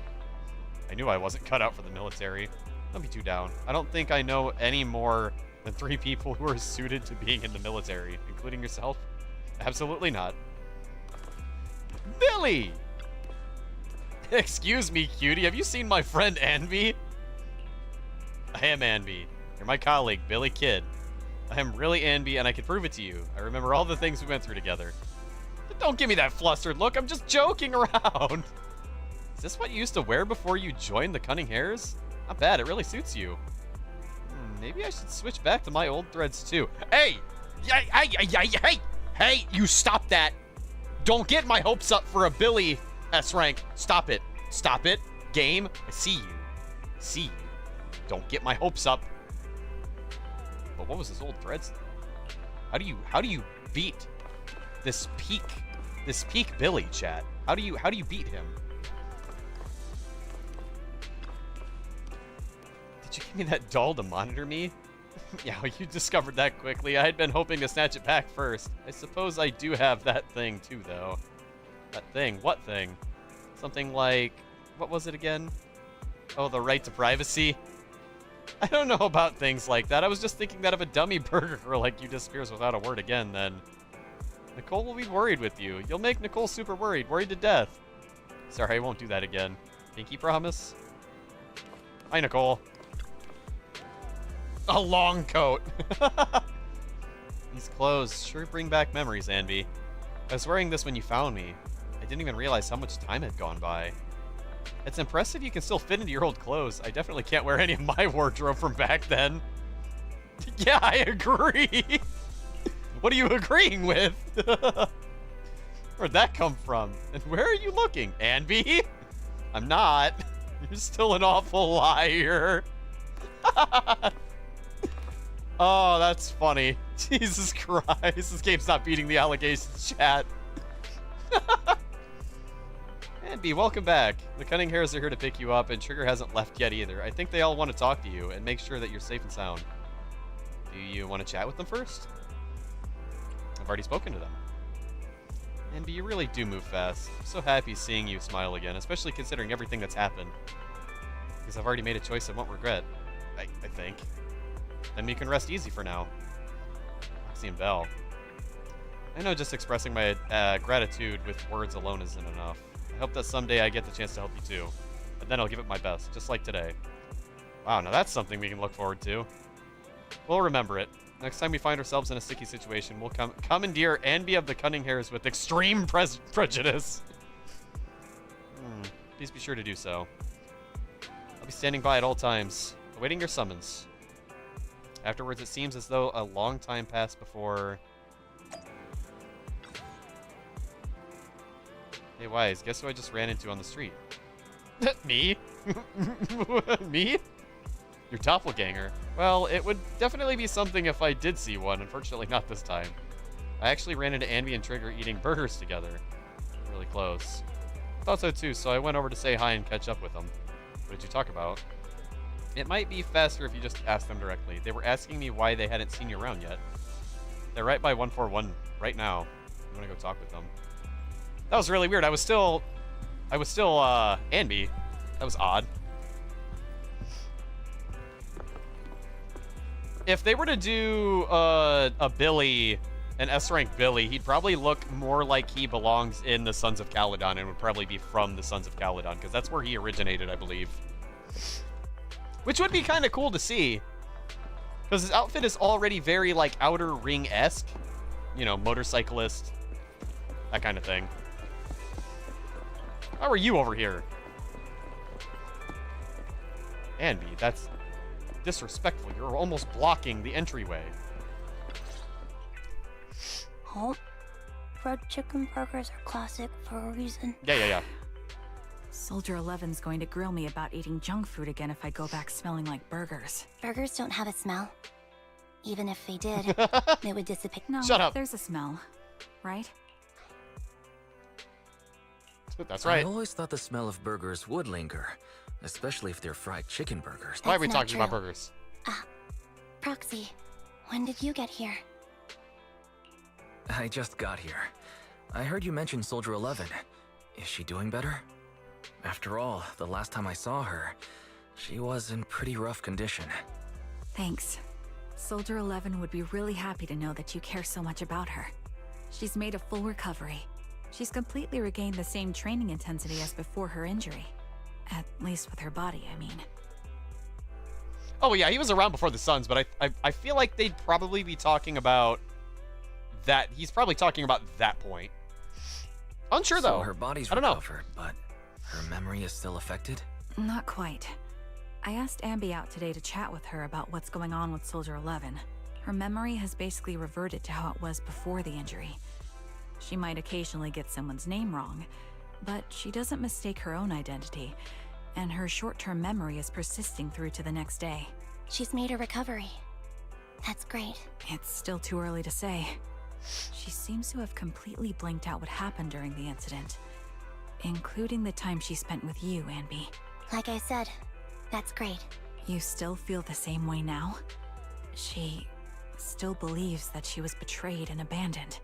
I knew I wasn't cut out for the military. Don't be too down. I don't think I know any more than 3 people who are suited to being in the military, including yourself. Absolutely not. Billy! Excuse me, cutie. Have you seen my friend Anby? I am Anby. You're my colleague, Billy Kid. I am really Anby, and I can prove it to you. I remember all the things we went through together. Don't give me that flustered look. I'm just joking around. Is this what you used to wear before you joined the Cunning Hares? Not bad. It really suits you. Maybe I should switch back to my old threads, too. Hey! Hey! You stop that! Don't get my hopes up for a Billy S rank. Stop it. Stop it. Game. I see you. I see you. Don't get my hopes up. But what was this old threads? How do you beat this peak Billy, chat? How do you beat him? Did you give me that doll to monitor me? Yeah, you discovered that quickly. I had been hoping to snatch it back first. I suppose I do have that thing too, though. That thing? What thing? Something like... what was it again? Oh, the right to privacy? I don't know about things like that. I was just thinking that if a dummy burger girl like you disappears without a word again, then... Nicole will be worried with you. You'll make Nicole super worried to death. Sorry, I won't do that again. Pinky promise? Hi, Nicole. A long coat. These clothes sure bring back memories, Anby. I was wearing this when you found me. I didn't even realize how much time had gone by. It's impressive you can still fit into your old clothes. I definitely can't wear any of my wardrobe from back then. Yeah, I agree. What are you agreeing with? Where'd that come from? And where are you looking, Anby? I'm not. You're still an awful liar. Oh, that's funny. Jesus Christ. This game's not beating the allegations, chat. Anby, welcome back. The Cunning Hares are here to pick you up, and Trigger hasn't left yet either. I think they all want to talk to you and make sure that you're safe and sound. Do you want to chat with them first? I've already spoken to them. Anby, you really do move fast. I'm so happy seeing you smile again, especially considering everything that's happened. Because I've already made a choice I won't regret. I think. Then we can rest easy for now. Roxy and Belle. I know just expressing my gratitude with words alone isn't enough. I hope that someday I get the chance to help you too. and then I'll give it my best, just like today. Wow, now that's something we can look forward to. We'll remember it. Next time we find ourselves in a sticky situation, we'll commandeer Anby of the Cunning Hairs with extreme prejudice. Please be sure to do so. I'll be standing by at all times, awaiting your summons. Afterwards, it seems as though a long time passed before... Hey, Wise, guess who I just ran into on the street? Me? Me? Your doppelganger. Well, it would definitely be something if I did see one. Unfortunately, not this time. I actually ran into Anby and Trigger eating burgers together. Really close. Thought so too, so I went over to say hi and catch up with them. What did you talk about? It might be faster if you just ask them directly. They were asking me why they hadn't seen you around yet. They're right by 141 right now. You want to go talk with them? That was really weird. I was still Anby. That was odd. If they were to do a Billy, an S-rank Billy, he'd probably look more like he belongs in the Sons of Caledon and would probably be from the Sons of Caledon, because that's where he originated, I believe. Which would be kind of cool to see, because his outfit is already very, like, Outer Ring-esque. You know, motorcyclist, that kind of thing. How are you over here? Anby, that's disrespectful. You're almost blocking the entryway. Oh, fried chicken burgers are classic for a reason. Yeah. Soldier 11's going to grill me about eating junk food again if I go back smelling like burgers. Burgers don't have a smell. Even if they did, it would dissipate. No, Shut up. There's a smell, right? That's right. I always thought the smell of burgers would linger, especially if they're fried chicken burgers. Why are we That's not talking about true. burgers? Proxy, when did you get here? I just got here. I heard you mention Soldier 11. Is she doing better? After all, the last time I saw her, she was in pretty rough condition. Thanks. Soldier 11 would be really happy to know that you care so much about her. She's made a full recovery. She's completely regained the same training intensity as before her injury. At least with her body, I mean. Oh, yeah, he was around before the Suns, but I feel like they'd probably be talking about that. He's probably talking about that point. Unsure, though. So her body's I don't know. recovered, but her memory is still affected? Not quite. I asked Anby out today to chat with her about what's going on with Soldier 11. Her memory has basically reverted to how it was before the injury. She might occasionally get someone's name wrong, but she doesn't mistake her own identity, and her short-term memory is persisting through to the next day. She's made a recovery. That's great. It's still too early to say. She seems to have completely blanked out what happened during the incident, including the time she spent with you, Anby. Like I said, that's great. You still feel the same way now? She still believes that she was betrayed and abandoned.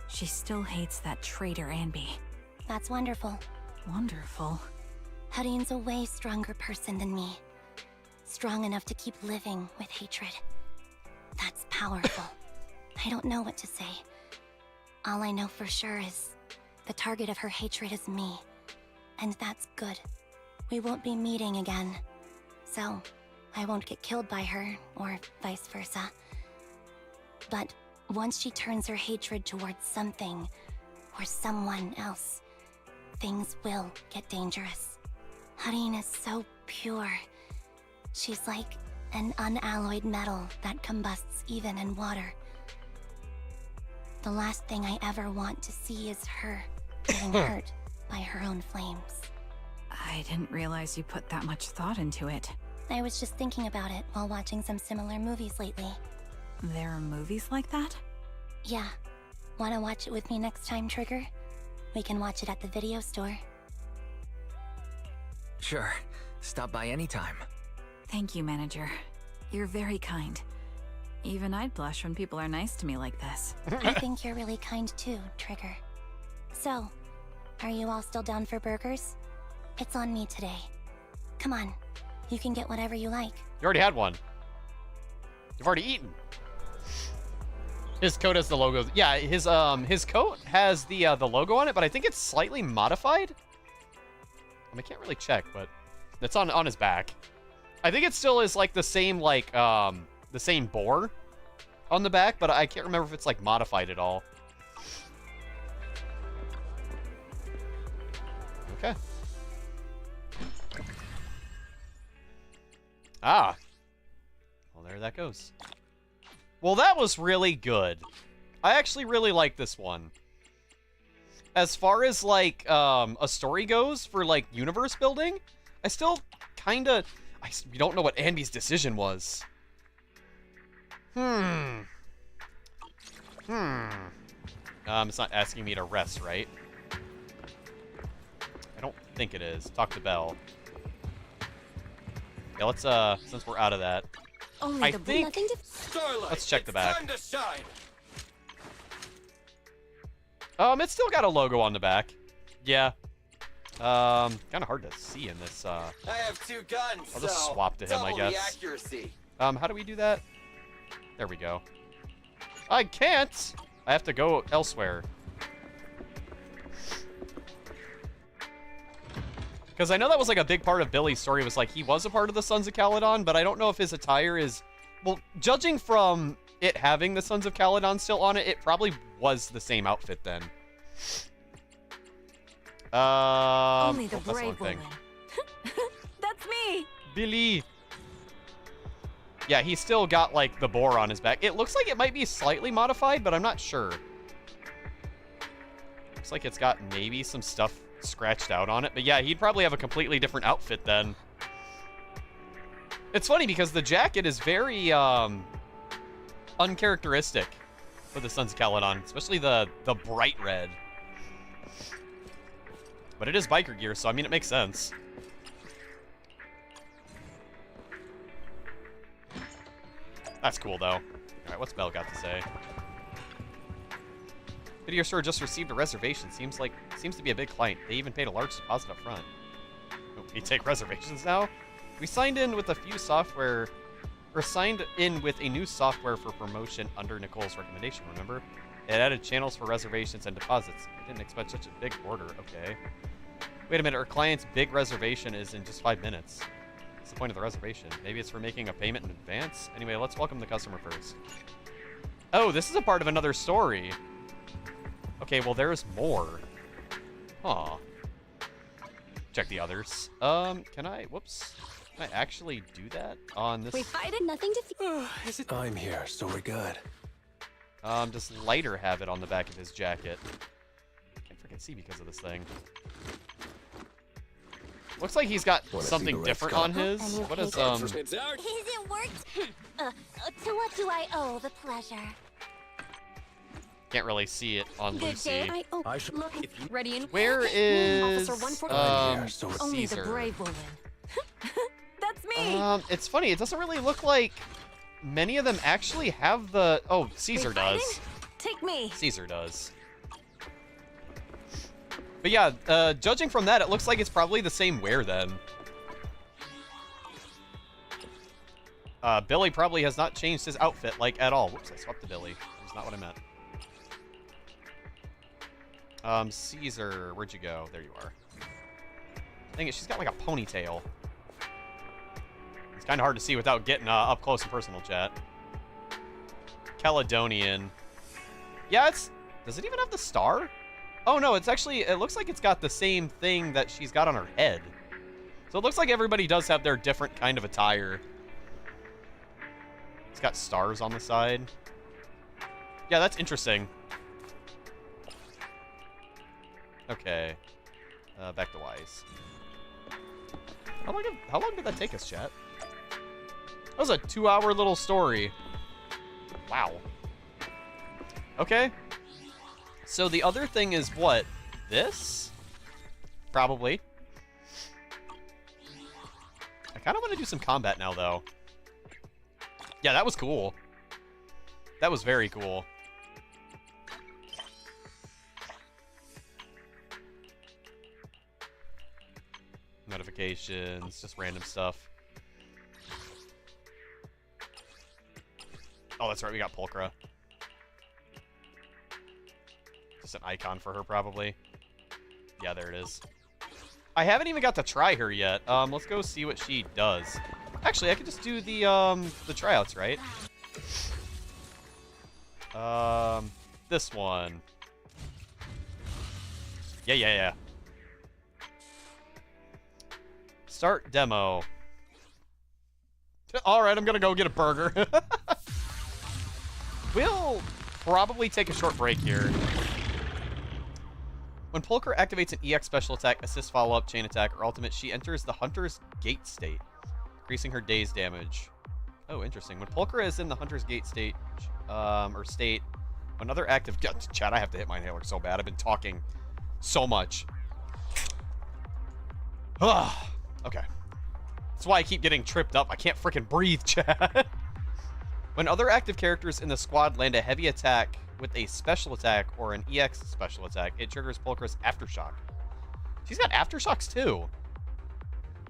She still hates that traitor Anby. That's wonderful. Wonderful. Hudeen's a way stronger person than me. Strong enough to keep living with hatred. That's powerful. I don't know what to say. All I know for sure is the target of her hatred is me. And that's good. We won't be meeting again. So, I won't get killed by her, or vice versa. But once she turns her hatred towards something, or someone else, things will get dangerous. Hudeen is so pure. She's like an unalloyed metal that combusts even in water. The last thing I ever want to see is her getting hurt by her own flames. I didn't realize you put that much thought into it. I was just thinking about it while watching some similar movies lately. There are movies like that? Yeah. Wanna watch it with me next time, Trigger? We can watch it at the video store. Sure. Stop by anytime. Thank you, Manager. You're very kind. Even I'd blush when people are nice to me like this. I think you're really kind too, Trigger. So, are you all still down for burgers? It's on me today. Come on, you can get whatever you like. You already had one. You've already eaten. His coat has the logo. Yeah, his coat has the logo on it, but I think it's slightly modified. I can't really check, but it's on his back. I think it still is like the same the same bore on the back, but I can't remember if it's like modified at all. Okay. Ah. Well, there that goes. Well, that was really good. I actually really like this one. As far as, like, a story goes for, like, universe building, I still kinda... we don't know what Andy's decision was. It's not asking me to rest, right? I don't think it is. Talk to Belle. Yeah, let's, since we're out of that. Only I the think... nothing to... Starlight, Let's check the back. Time to shine. It's still got a logo on the back. Yeah. Kind of hard to see in this, I have 2 guns, I'll just so swap to him, I double guess. the accuracy. How do we do that? There we go. I can't! I have to go elsewhere. Because I know that was, like, a big part of Billy's story, was, like, he was a part of the Sons of Caledon, but I don't know if his attire is... Well, judging from it having the Sons of Caledon still on it, it probably was the same outfit then. Only the that's one brave thing. woman. That's me! Billy! Yeah, he's still got, like, the boar on his back. It looks like it might be slightly modified, but I'm not sure. Looks like it's got maybe some stuff scratched out on it. But yeah, he'd probably have a completely different outfit then. It's funny because the jacket is very, uncharacteristic for the Sons of Caledon, especially the bright red. But it is biker gear, so I mean, it makes sense. That's cool, though. Alright, what's Belle got to say? Video store just received a reservation. Seems to be a big client. They even paid a large deposit up front. Oh, we take reservations now? We signed in with a few software... Or signed in with a new software for promotion under Nicole's recommendation, remember? It added channels for reservations and deposits. I didn't expect such a big order. Okay. Wait a minute, our client's big reservation is in just 5 minutes. What's the point of the reservation? Maybe it's for making a payment in advance? Anyway, let's welcome the customer first. Oh, this is a part of another story. Okay, well, there's more. Huh. Check the others. Can I... Whoops. Can I actually do that on this? We fight it, nothing to... I'm here, so we're good. Does Lighter have it on the back of his jacket? Can't freaking see because of this thing. Looks like he's got something different on his. What is, Is it worked? To what do I owe the pleasure? Can't really see it on Good Lucy. day. I should... Look, ready and... Where is, Officer 140. so Only the Caesar? brave woman. That's me! It's funny, it doesn't really look like many of them actually have the... Oh, Caesar We does. fighting? Take me! Caesar does. But yeah, judging from that, it looks like it's probably the same wear then. Billy probably has not changed his outfit, like, at all. Whoops, I swapped to Billy. That's not what I meant. Caesar, where'd you go? There you are. Dang it, she's got like a ponytail. It's kind of hard to see without getting up close and personal, chat. Caledonian. Yeah, it's... Does it even have the star? Oh, no, it's actually... It looks like it's got the same thing that she's got on her head. So it looks like everybody does have their different kind of attire. It's got stars on the side. Yeah, that's interesting. Okay. Back to Wise. How long did that take us, chat? That was a 2-hour little story. Wow. Okay. So the other thing is what? This? Probably. I kind of want to do some combat now, though. Yeah, that was cool. That was very cool. Notifications, just random stuff. Oh, that's right, we got Pulchra. Just an icon for her, probably. Yeah, there it is. I haven't even got to try her yet. Let's go see what she does. Actually, I could just do the tryouts, right? This one. Yeah. Start demo. Alright, I'm gonna go get a burger. We'll probably take a short break here. When Pulcher activates an EX special attack, assist follow-up, chain attack, or ultimate, she enters the Hunter's Gate state, increasing her day's damage. Oh, interesting. When Pulcher is in the Hunter's Gate state, when other active... Chat, I have to hit my inhaler so bad. I've been talking so much. Okay. That's why I keep getting tripped up. I can't freaking breathe, chat. When other active characters in the squad land a heavy attack with a special attack or an EX special attack, it triggers Pulcher's Aftershock. She's got Aftershocks too.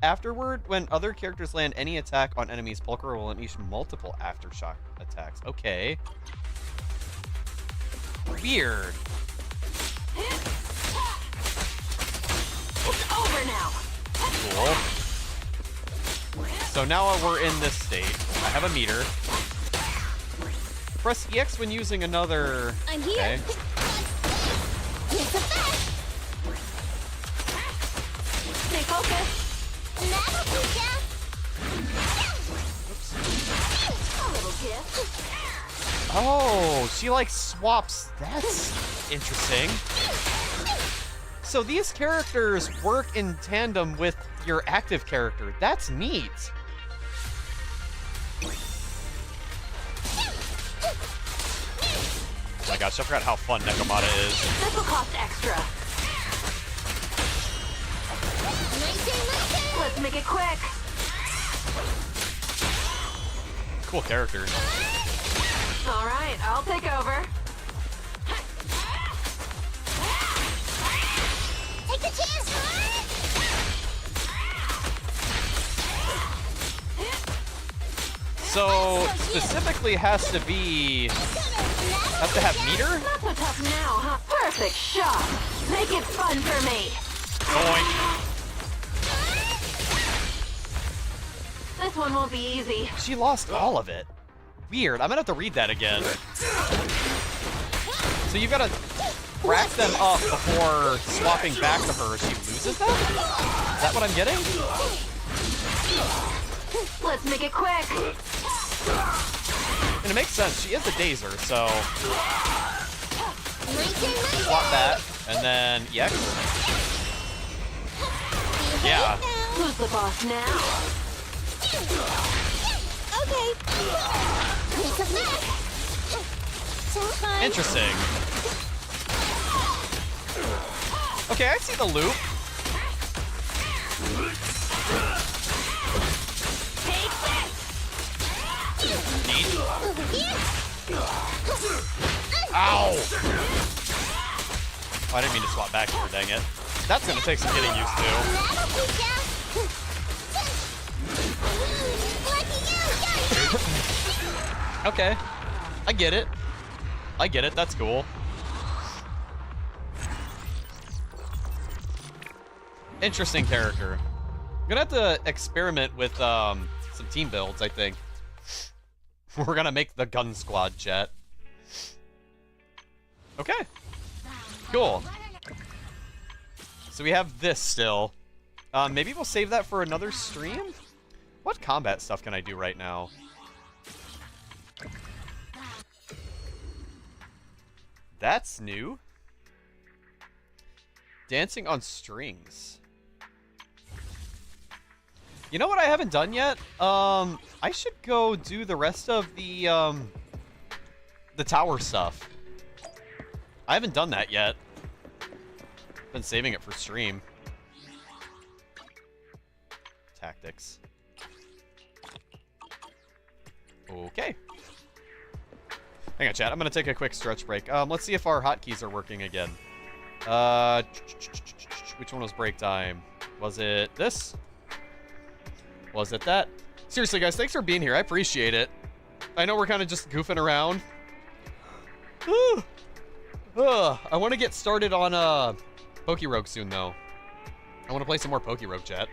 Afterward, when other characters land any attack on enemies, Pulcher will unleash multiple Aftershock attacks. Okay. Weird. It's over now. Cool. So now we're in this state. I have a meter. Press EX when using another... I'm here. Okay. It's a fact. Stay focused. That'll teach ya. A little gift. Oh, she like swaps. That's interesting. So these characters work in tandem with your active character. That's neat. Oh my gosh, I forgot how fun Nekomata is. This will cost extra. Let's make it quick. Cool character. All right, I'll take over. Take the chance. So specifically has to have meter? Not so tough now, huh? Perfect shot. Make it fun for me. Boing. This one won't be easy. She lost all of it. Weird. I'm gonna have to read that again. So you gotta rack them up before swapping back to her. She loses them? Is that what I'm getting? Let's make it quick. And it makes sense. She is a dazer, so swap that, and then EX. Yeah. Who's the boss now? Okay. It's a fact. Interesting. Okay, I see the loop. Neat. Ow! Oh, I didn't mean to swap back here, dang it. That's gonna take some getting used to. Okay. I get it. That's cool. Interesting character. I'm gonna have to experiment with some team builds, I think. We're gonna make the gun squad, chat. Okay. Cool. So we have this still. Maybe we'll save that for another stream? What combat stuff can I do right now? That's new. Dancing on strings. You know what I haven't done yet? I should go do the rest of the tower stuff. I haven't done that yet. Been saving it for stream. Tactics. Okay. Hang on, chat. I'm gonna take a quick stretch break. Let's see if our hotkeys are working again. Which one was break time? Was it this? Was it that? Seriously, guys, thanks for being here. I appreciate it. I know we're kind of just goofing around. I want to get started on Pokerogue soon, though. I want to play some more Poke Rogue, chat.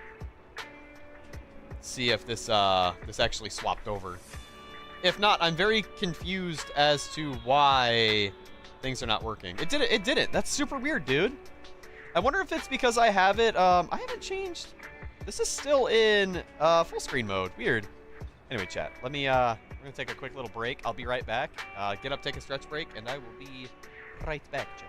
See if this this actually swapped over. If not, I'm very confused as to why things are not working. It didn't. It didn't. That's super weird, dude. I wonder if it's because I have it. I haven't changed. This is still in full screen mode. Weird. Anyway, chat. Let me. We're gonna take a quick little break. I'll be right back. Get up, take a stretch break, and I will be right back, chat.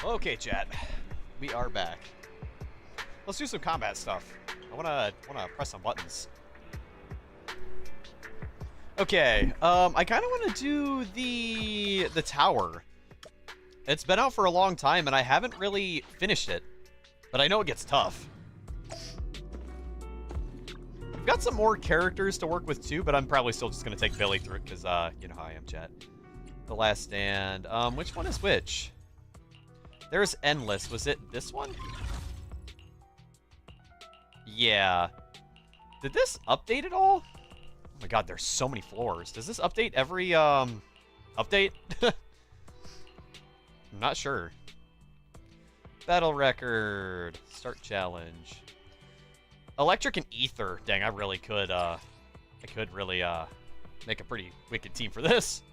Okay, chat. We are back. Let's do some combat stuff. I wanna press some buttons. Okay, I kind of want to do the tower. It's been out for a long time, and I haven't really finished it, but I know it gets tough. We've got some more characters to work with too, but I'm probably still just gonna take Billy through it because you know how I am, chat. The Last Stand. Which one is which? There's Endless. Was it this one? Yeah. Did this update at all? Oh my god, there's so many floors. Does this update every, update? I'm not sure. Battle record. Start challenge. Electric and Ether. Dang, I really could, I could really, make a pretty wicked team for this.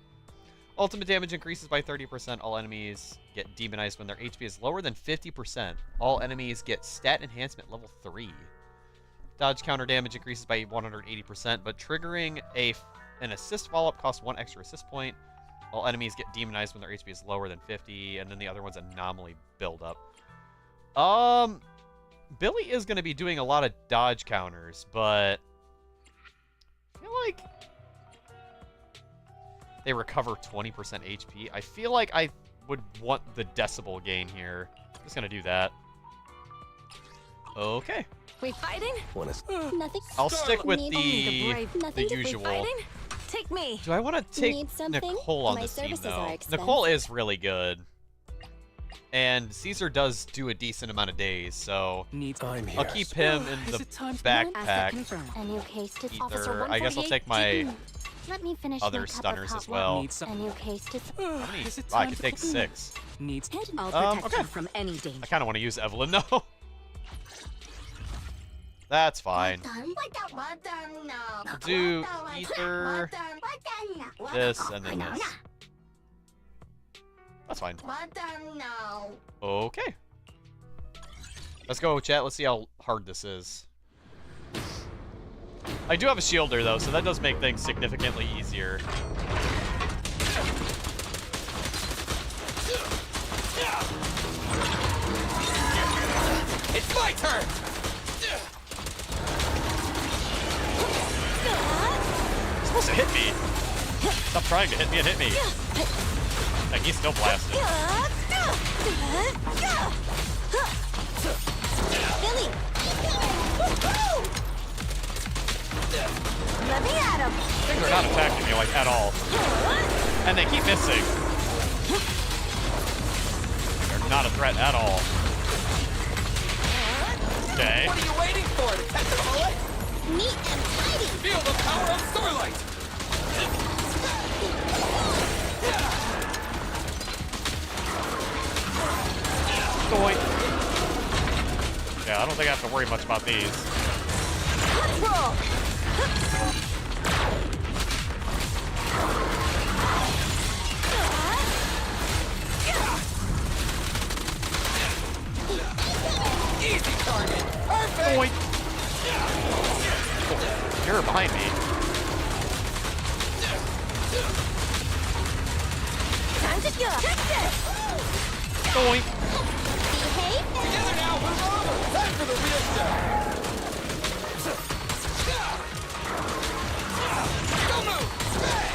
Ultimate damage increases by 30%. All enemies get demonized when their HP is lower than 50%. All enemies get stat enhancement level 3. Dodge counter damage increases by 180%, but triggering an assist follow-up costs 1 extra assist point. All enemies get demonized when their HP is lower than 50, and then the other one's anomaly build-up. Billy is going to be doing a lot of dodge counters, but I feel like they recover 20% HP. I feel like I would want the decibel gain here. I'm just going to do that. Okay. We fighting? Nothing. I'll stick with Need only the brave. Nothing to be usual. fighting? Take me. Do I want to take Need something? Nicole on My this team, services though? are expensive. Nicole is really good. And Caesar does do a decent amount of days, so I'm here. I'll keep him in the backpack. A new case to Either, I guess I'll take my Let me finish other my cup of stunners hot as well. water. A new case to How many? I can take 6. I'll protect okay. you from any danger. I kind of want to use Evelyn, though. That's fine. We'll do ether, this, and then this. That's fine. Okay. Let's go, chat. Let's see how hard this is. I do have a shielder, though, so that does make things significantly easier. It's my turn! You're supposed to hit me. Stop trying to hit me and hit me. Like, he's still blasted. Billy! Let me at him! Things are not attacking me, like, at all. And they keep missing. They're not a threat at all. Okay. What are you waiting for? To catch a bullet? Neat and tidy! Feel the power of Starlight! Doink. Yeah, I don't think I have to worry much about these. Control! Easy target! Perfect! Doink. You're behind me. Time to go! Take this! Doink. Behave! Together now, we're on! Time for the real stuff! Go move! Bang!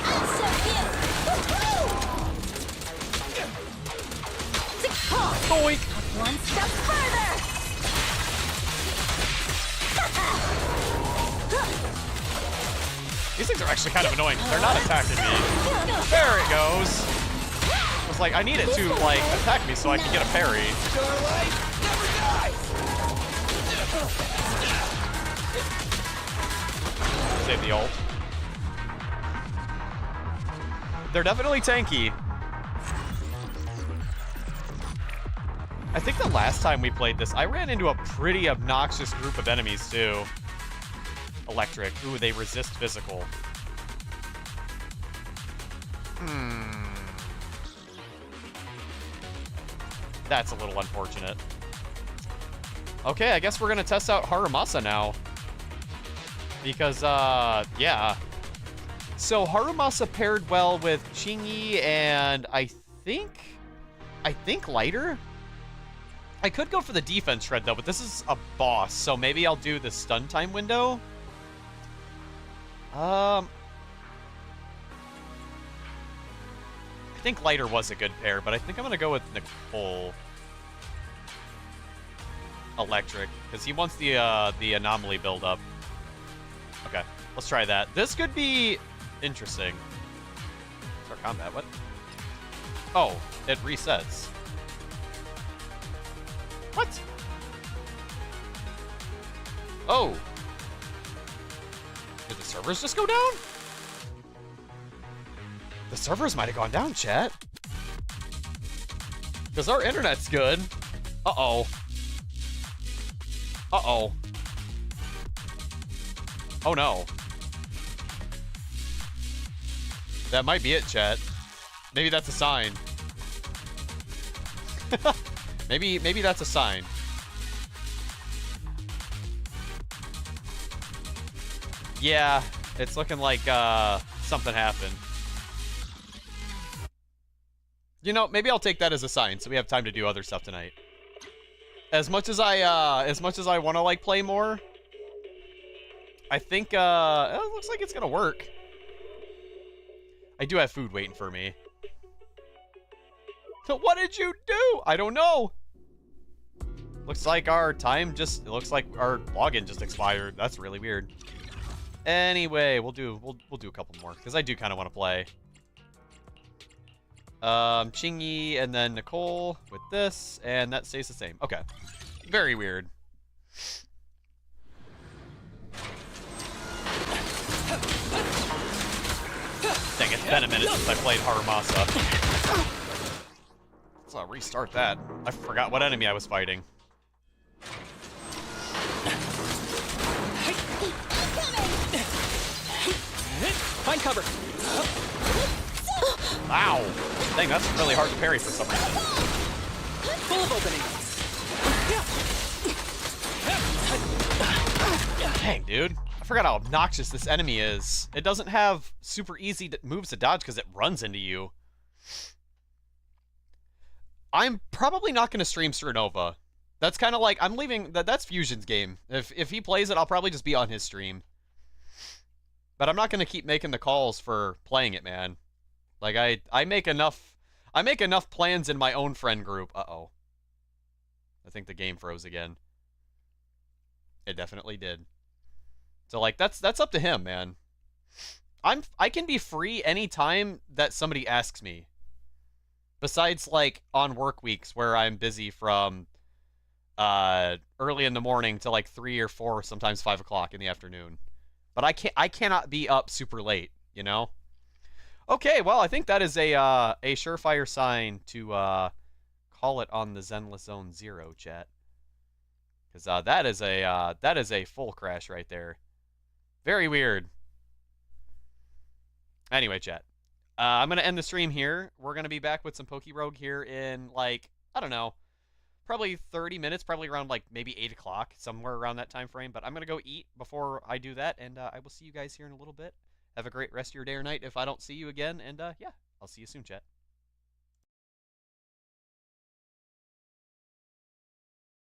I'm so cute! Woohoo! Doink. One step further! These things are actually kind of annoying. They're not attacking me. There it goes. I was like, I need it to, like, attack me so I can get a parry. Starlight never dies! Save the ult. They're definitely tanky. I think the last time we played this, I ran into a pretty obnoxious group of enemies, too. Electric. Ooh, they resist physical. That's a little unfortunate. Okay, I guess we're gonna test out Harumasa now. Because, yeah. So, Harumasa paired well with Chingy and I think Lighter? I could go for the defense shred, though, but this is a boss, so maybe I'll do the stun time window. I think Lighter was a good pair, but I think I'm going to go with Nicole. Electric, because he wants the anomaly build-up. Okay, let's try that. This could be interesting. Start combat, what? Oh, it resets. What? Oh. Did the servers just go down? The servers might have gone down, chat. Because our internet's good. Uh-oh. Uh-oh. Oh, no. That might be it, chat. Maybe that's a sign. Maybe that's a sign. Yeah, it's looking like something happened. You know, maybe I'll take that as a sign, so we have time to do other stuff tonight. As much as I want to like play more, I think it looks like it's gonna work. I do have food waiting for me. So what did you do? I don't know. Looks like our time just, it looks like our login just expired. That's really weird. Anyway, we'll do a couple more because I do kind of want to play. Chingy and then Nicole with this, and that stays the same. Okay. Very weird. Dang, it's been a minute since I played Haramasa. So I'll restart that. I forgot what enemy I was fighting. Find cover. Wow. Dang, that's really hard to parry for some reason. Full of openings. Dang, dude. I forgot how obnoxious this enemy is. It doesn't have super easy moves to dodge because it runs into you. I'm probably not going to stream Supernova. That's kind of like, I'm leaving, that's Fusion's game. If he plays it, I'll probably just be on his stream. But I'm not going to keep making the calls for playing it, man. Like, I make enough plans in my own friend group. Uh-oh. I think the game froze again. It definitely did. So, like, that's up to him, man. I can be free anytime that somebody asks me. Besides, like, on work weeks where I'm busy from early in the morning to like 3 or 4, sometimes 5 o'clock in the afternoon. But I cannot be up super late, you know? Okay, well, I think that is a surefire sign to call it on the Zenless Zone 0, chat. Because that is a full crash right there. Very weird. Anyway, chat. I'm going to end the stream here. We're going to be back with some Pokerogue here in, like, I don't know, probably 30 minutes, probably around, like, maybe 8 o'clock, somewhere around that time frame. But I'm going to go eat before I do that, and I will see you guys here in a little bit. Have a great rest of your day or night if I don't see you again, and, yeah, I'll see you soon, chat.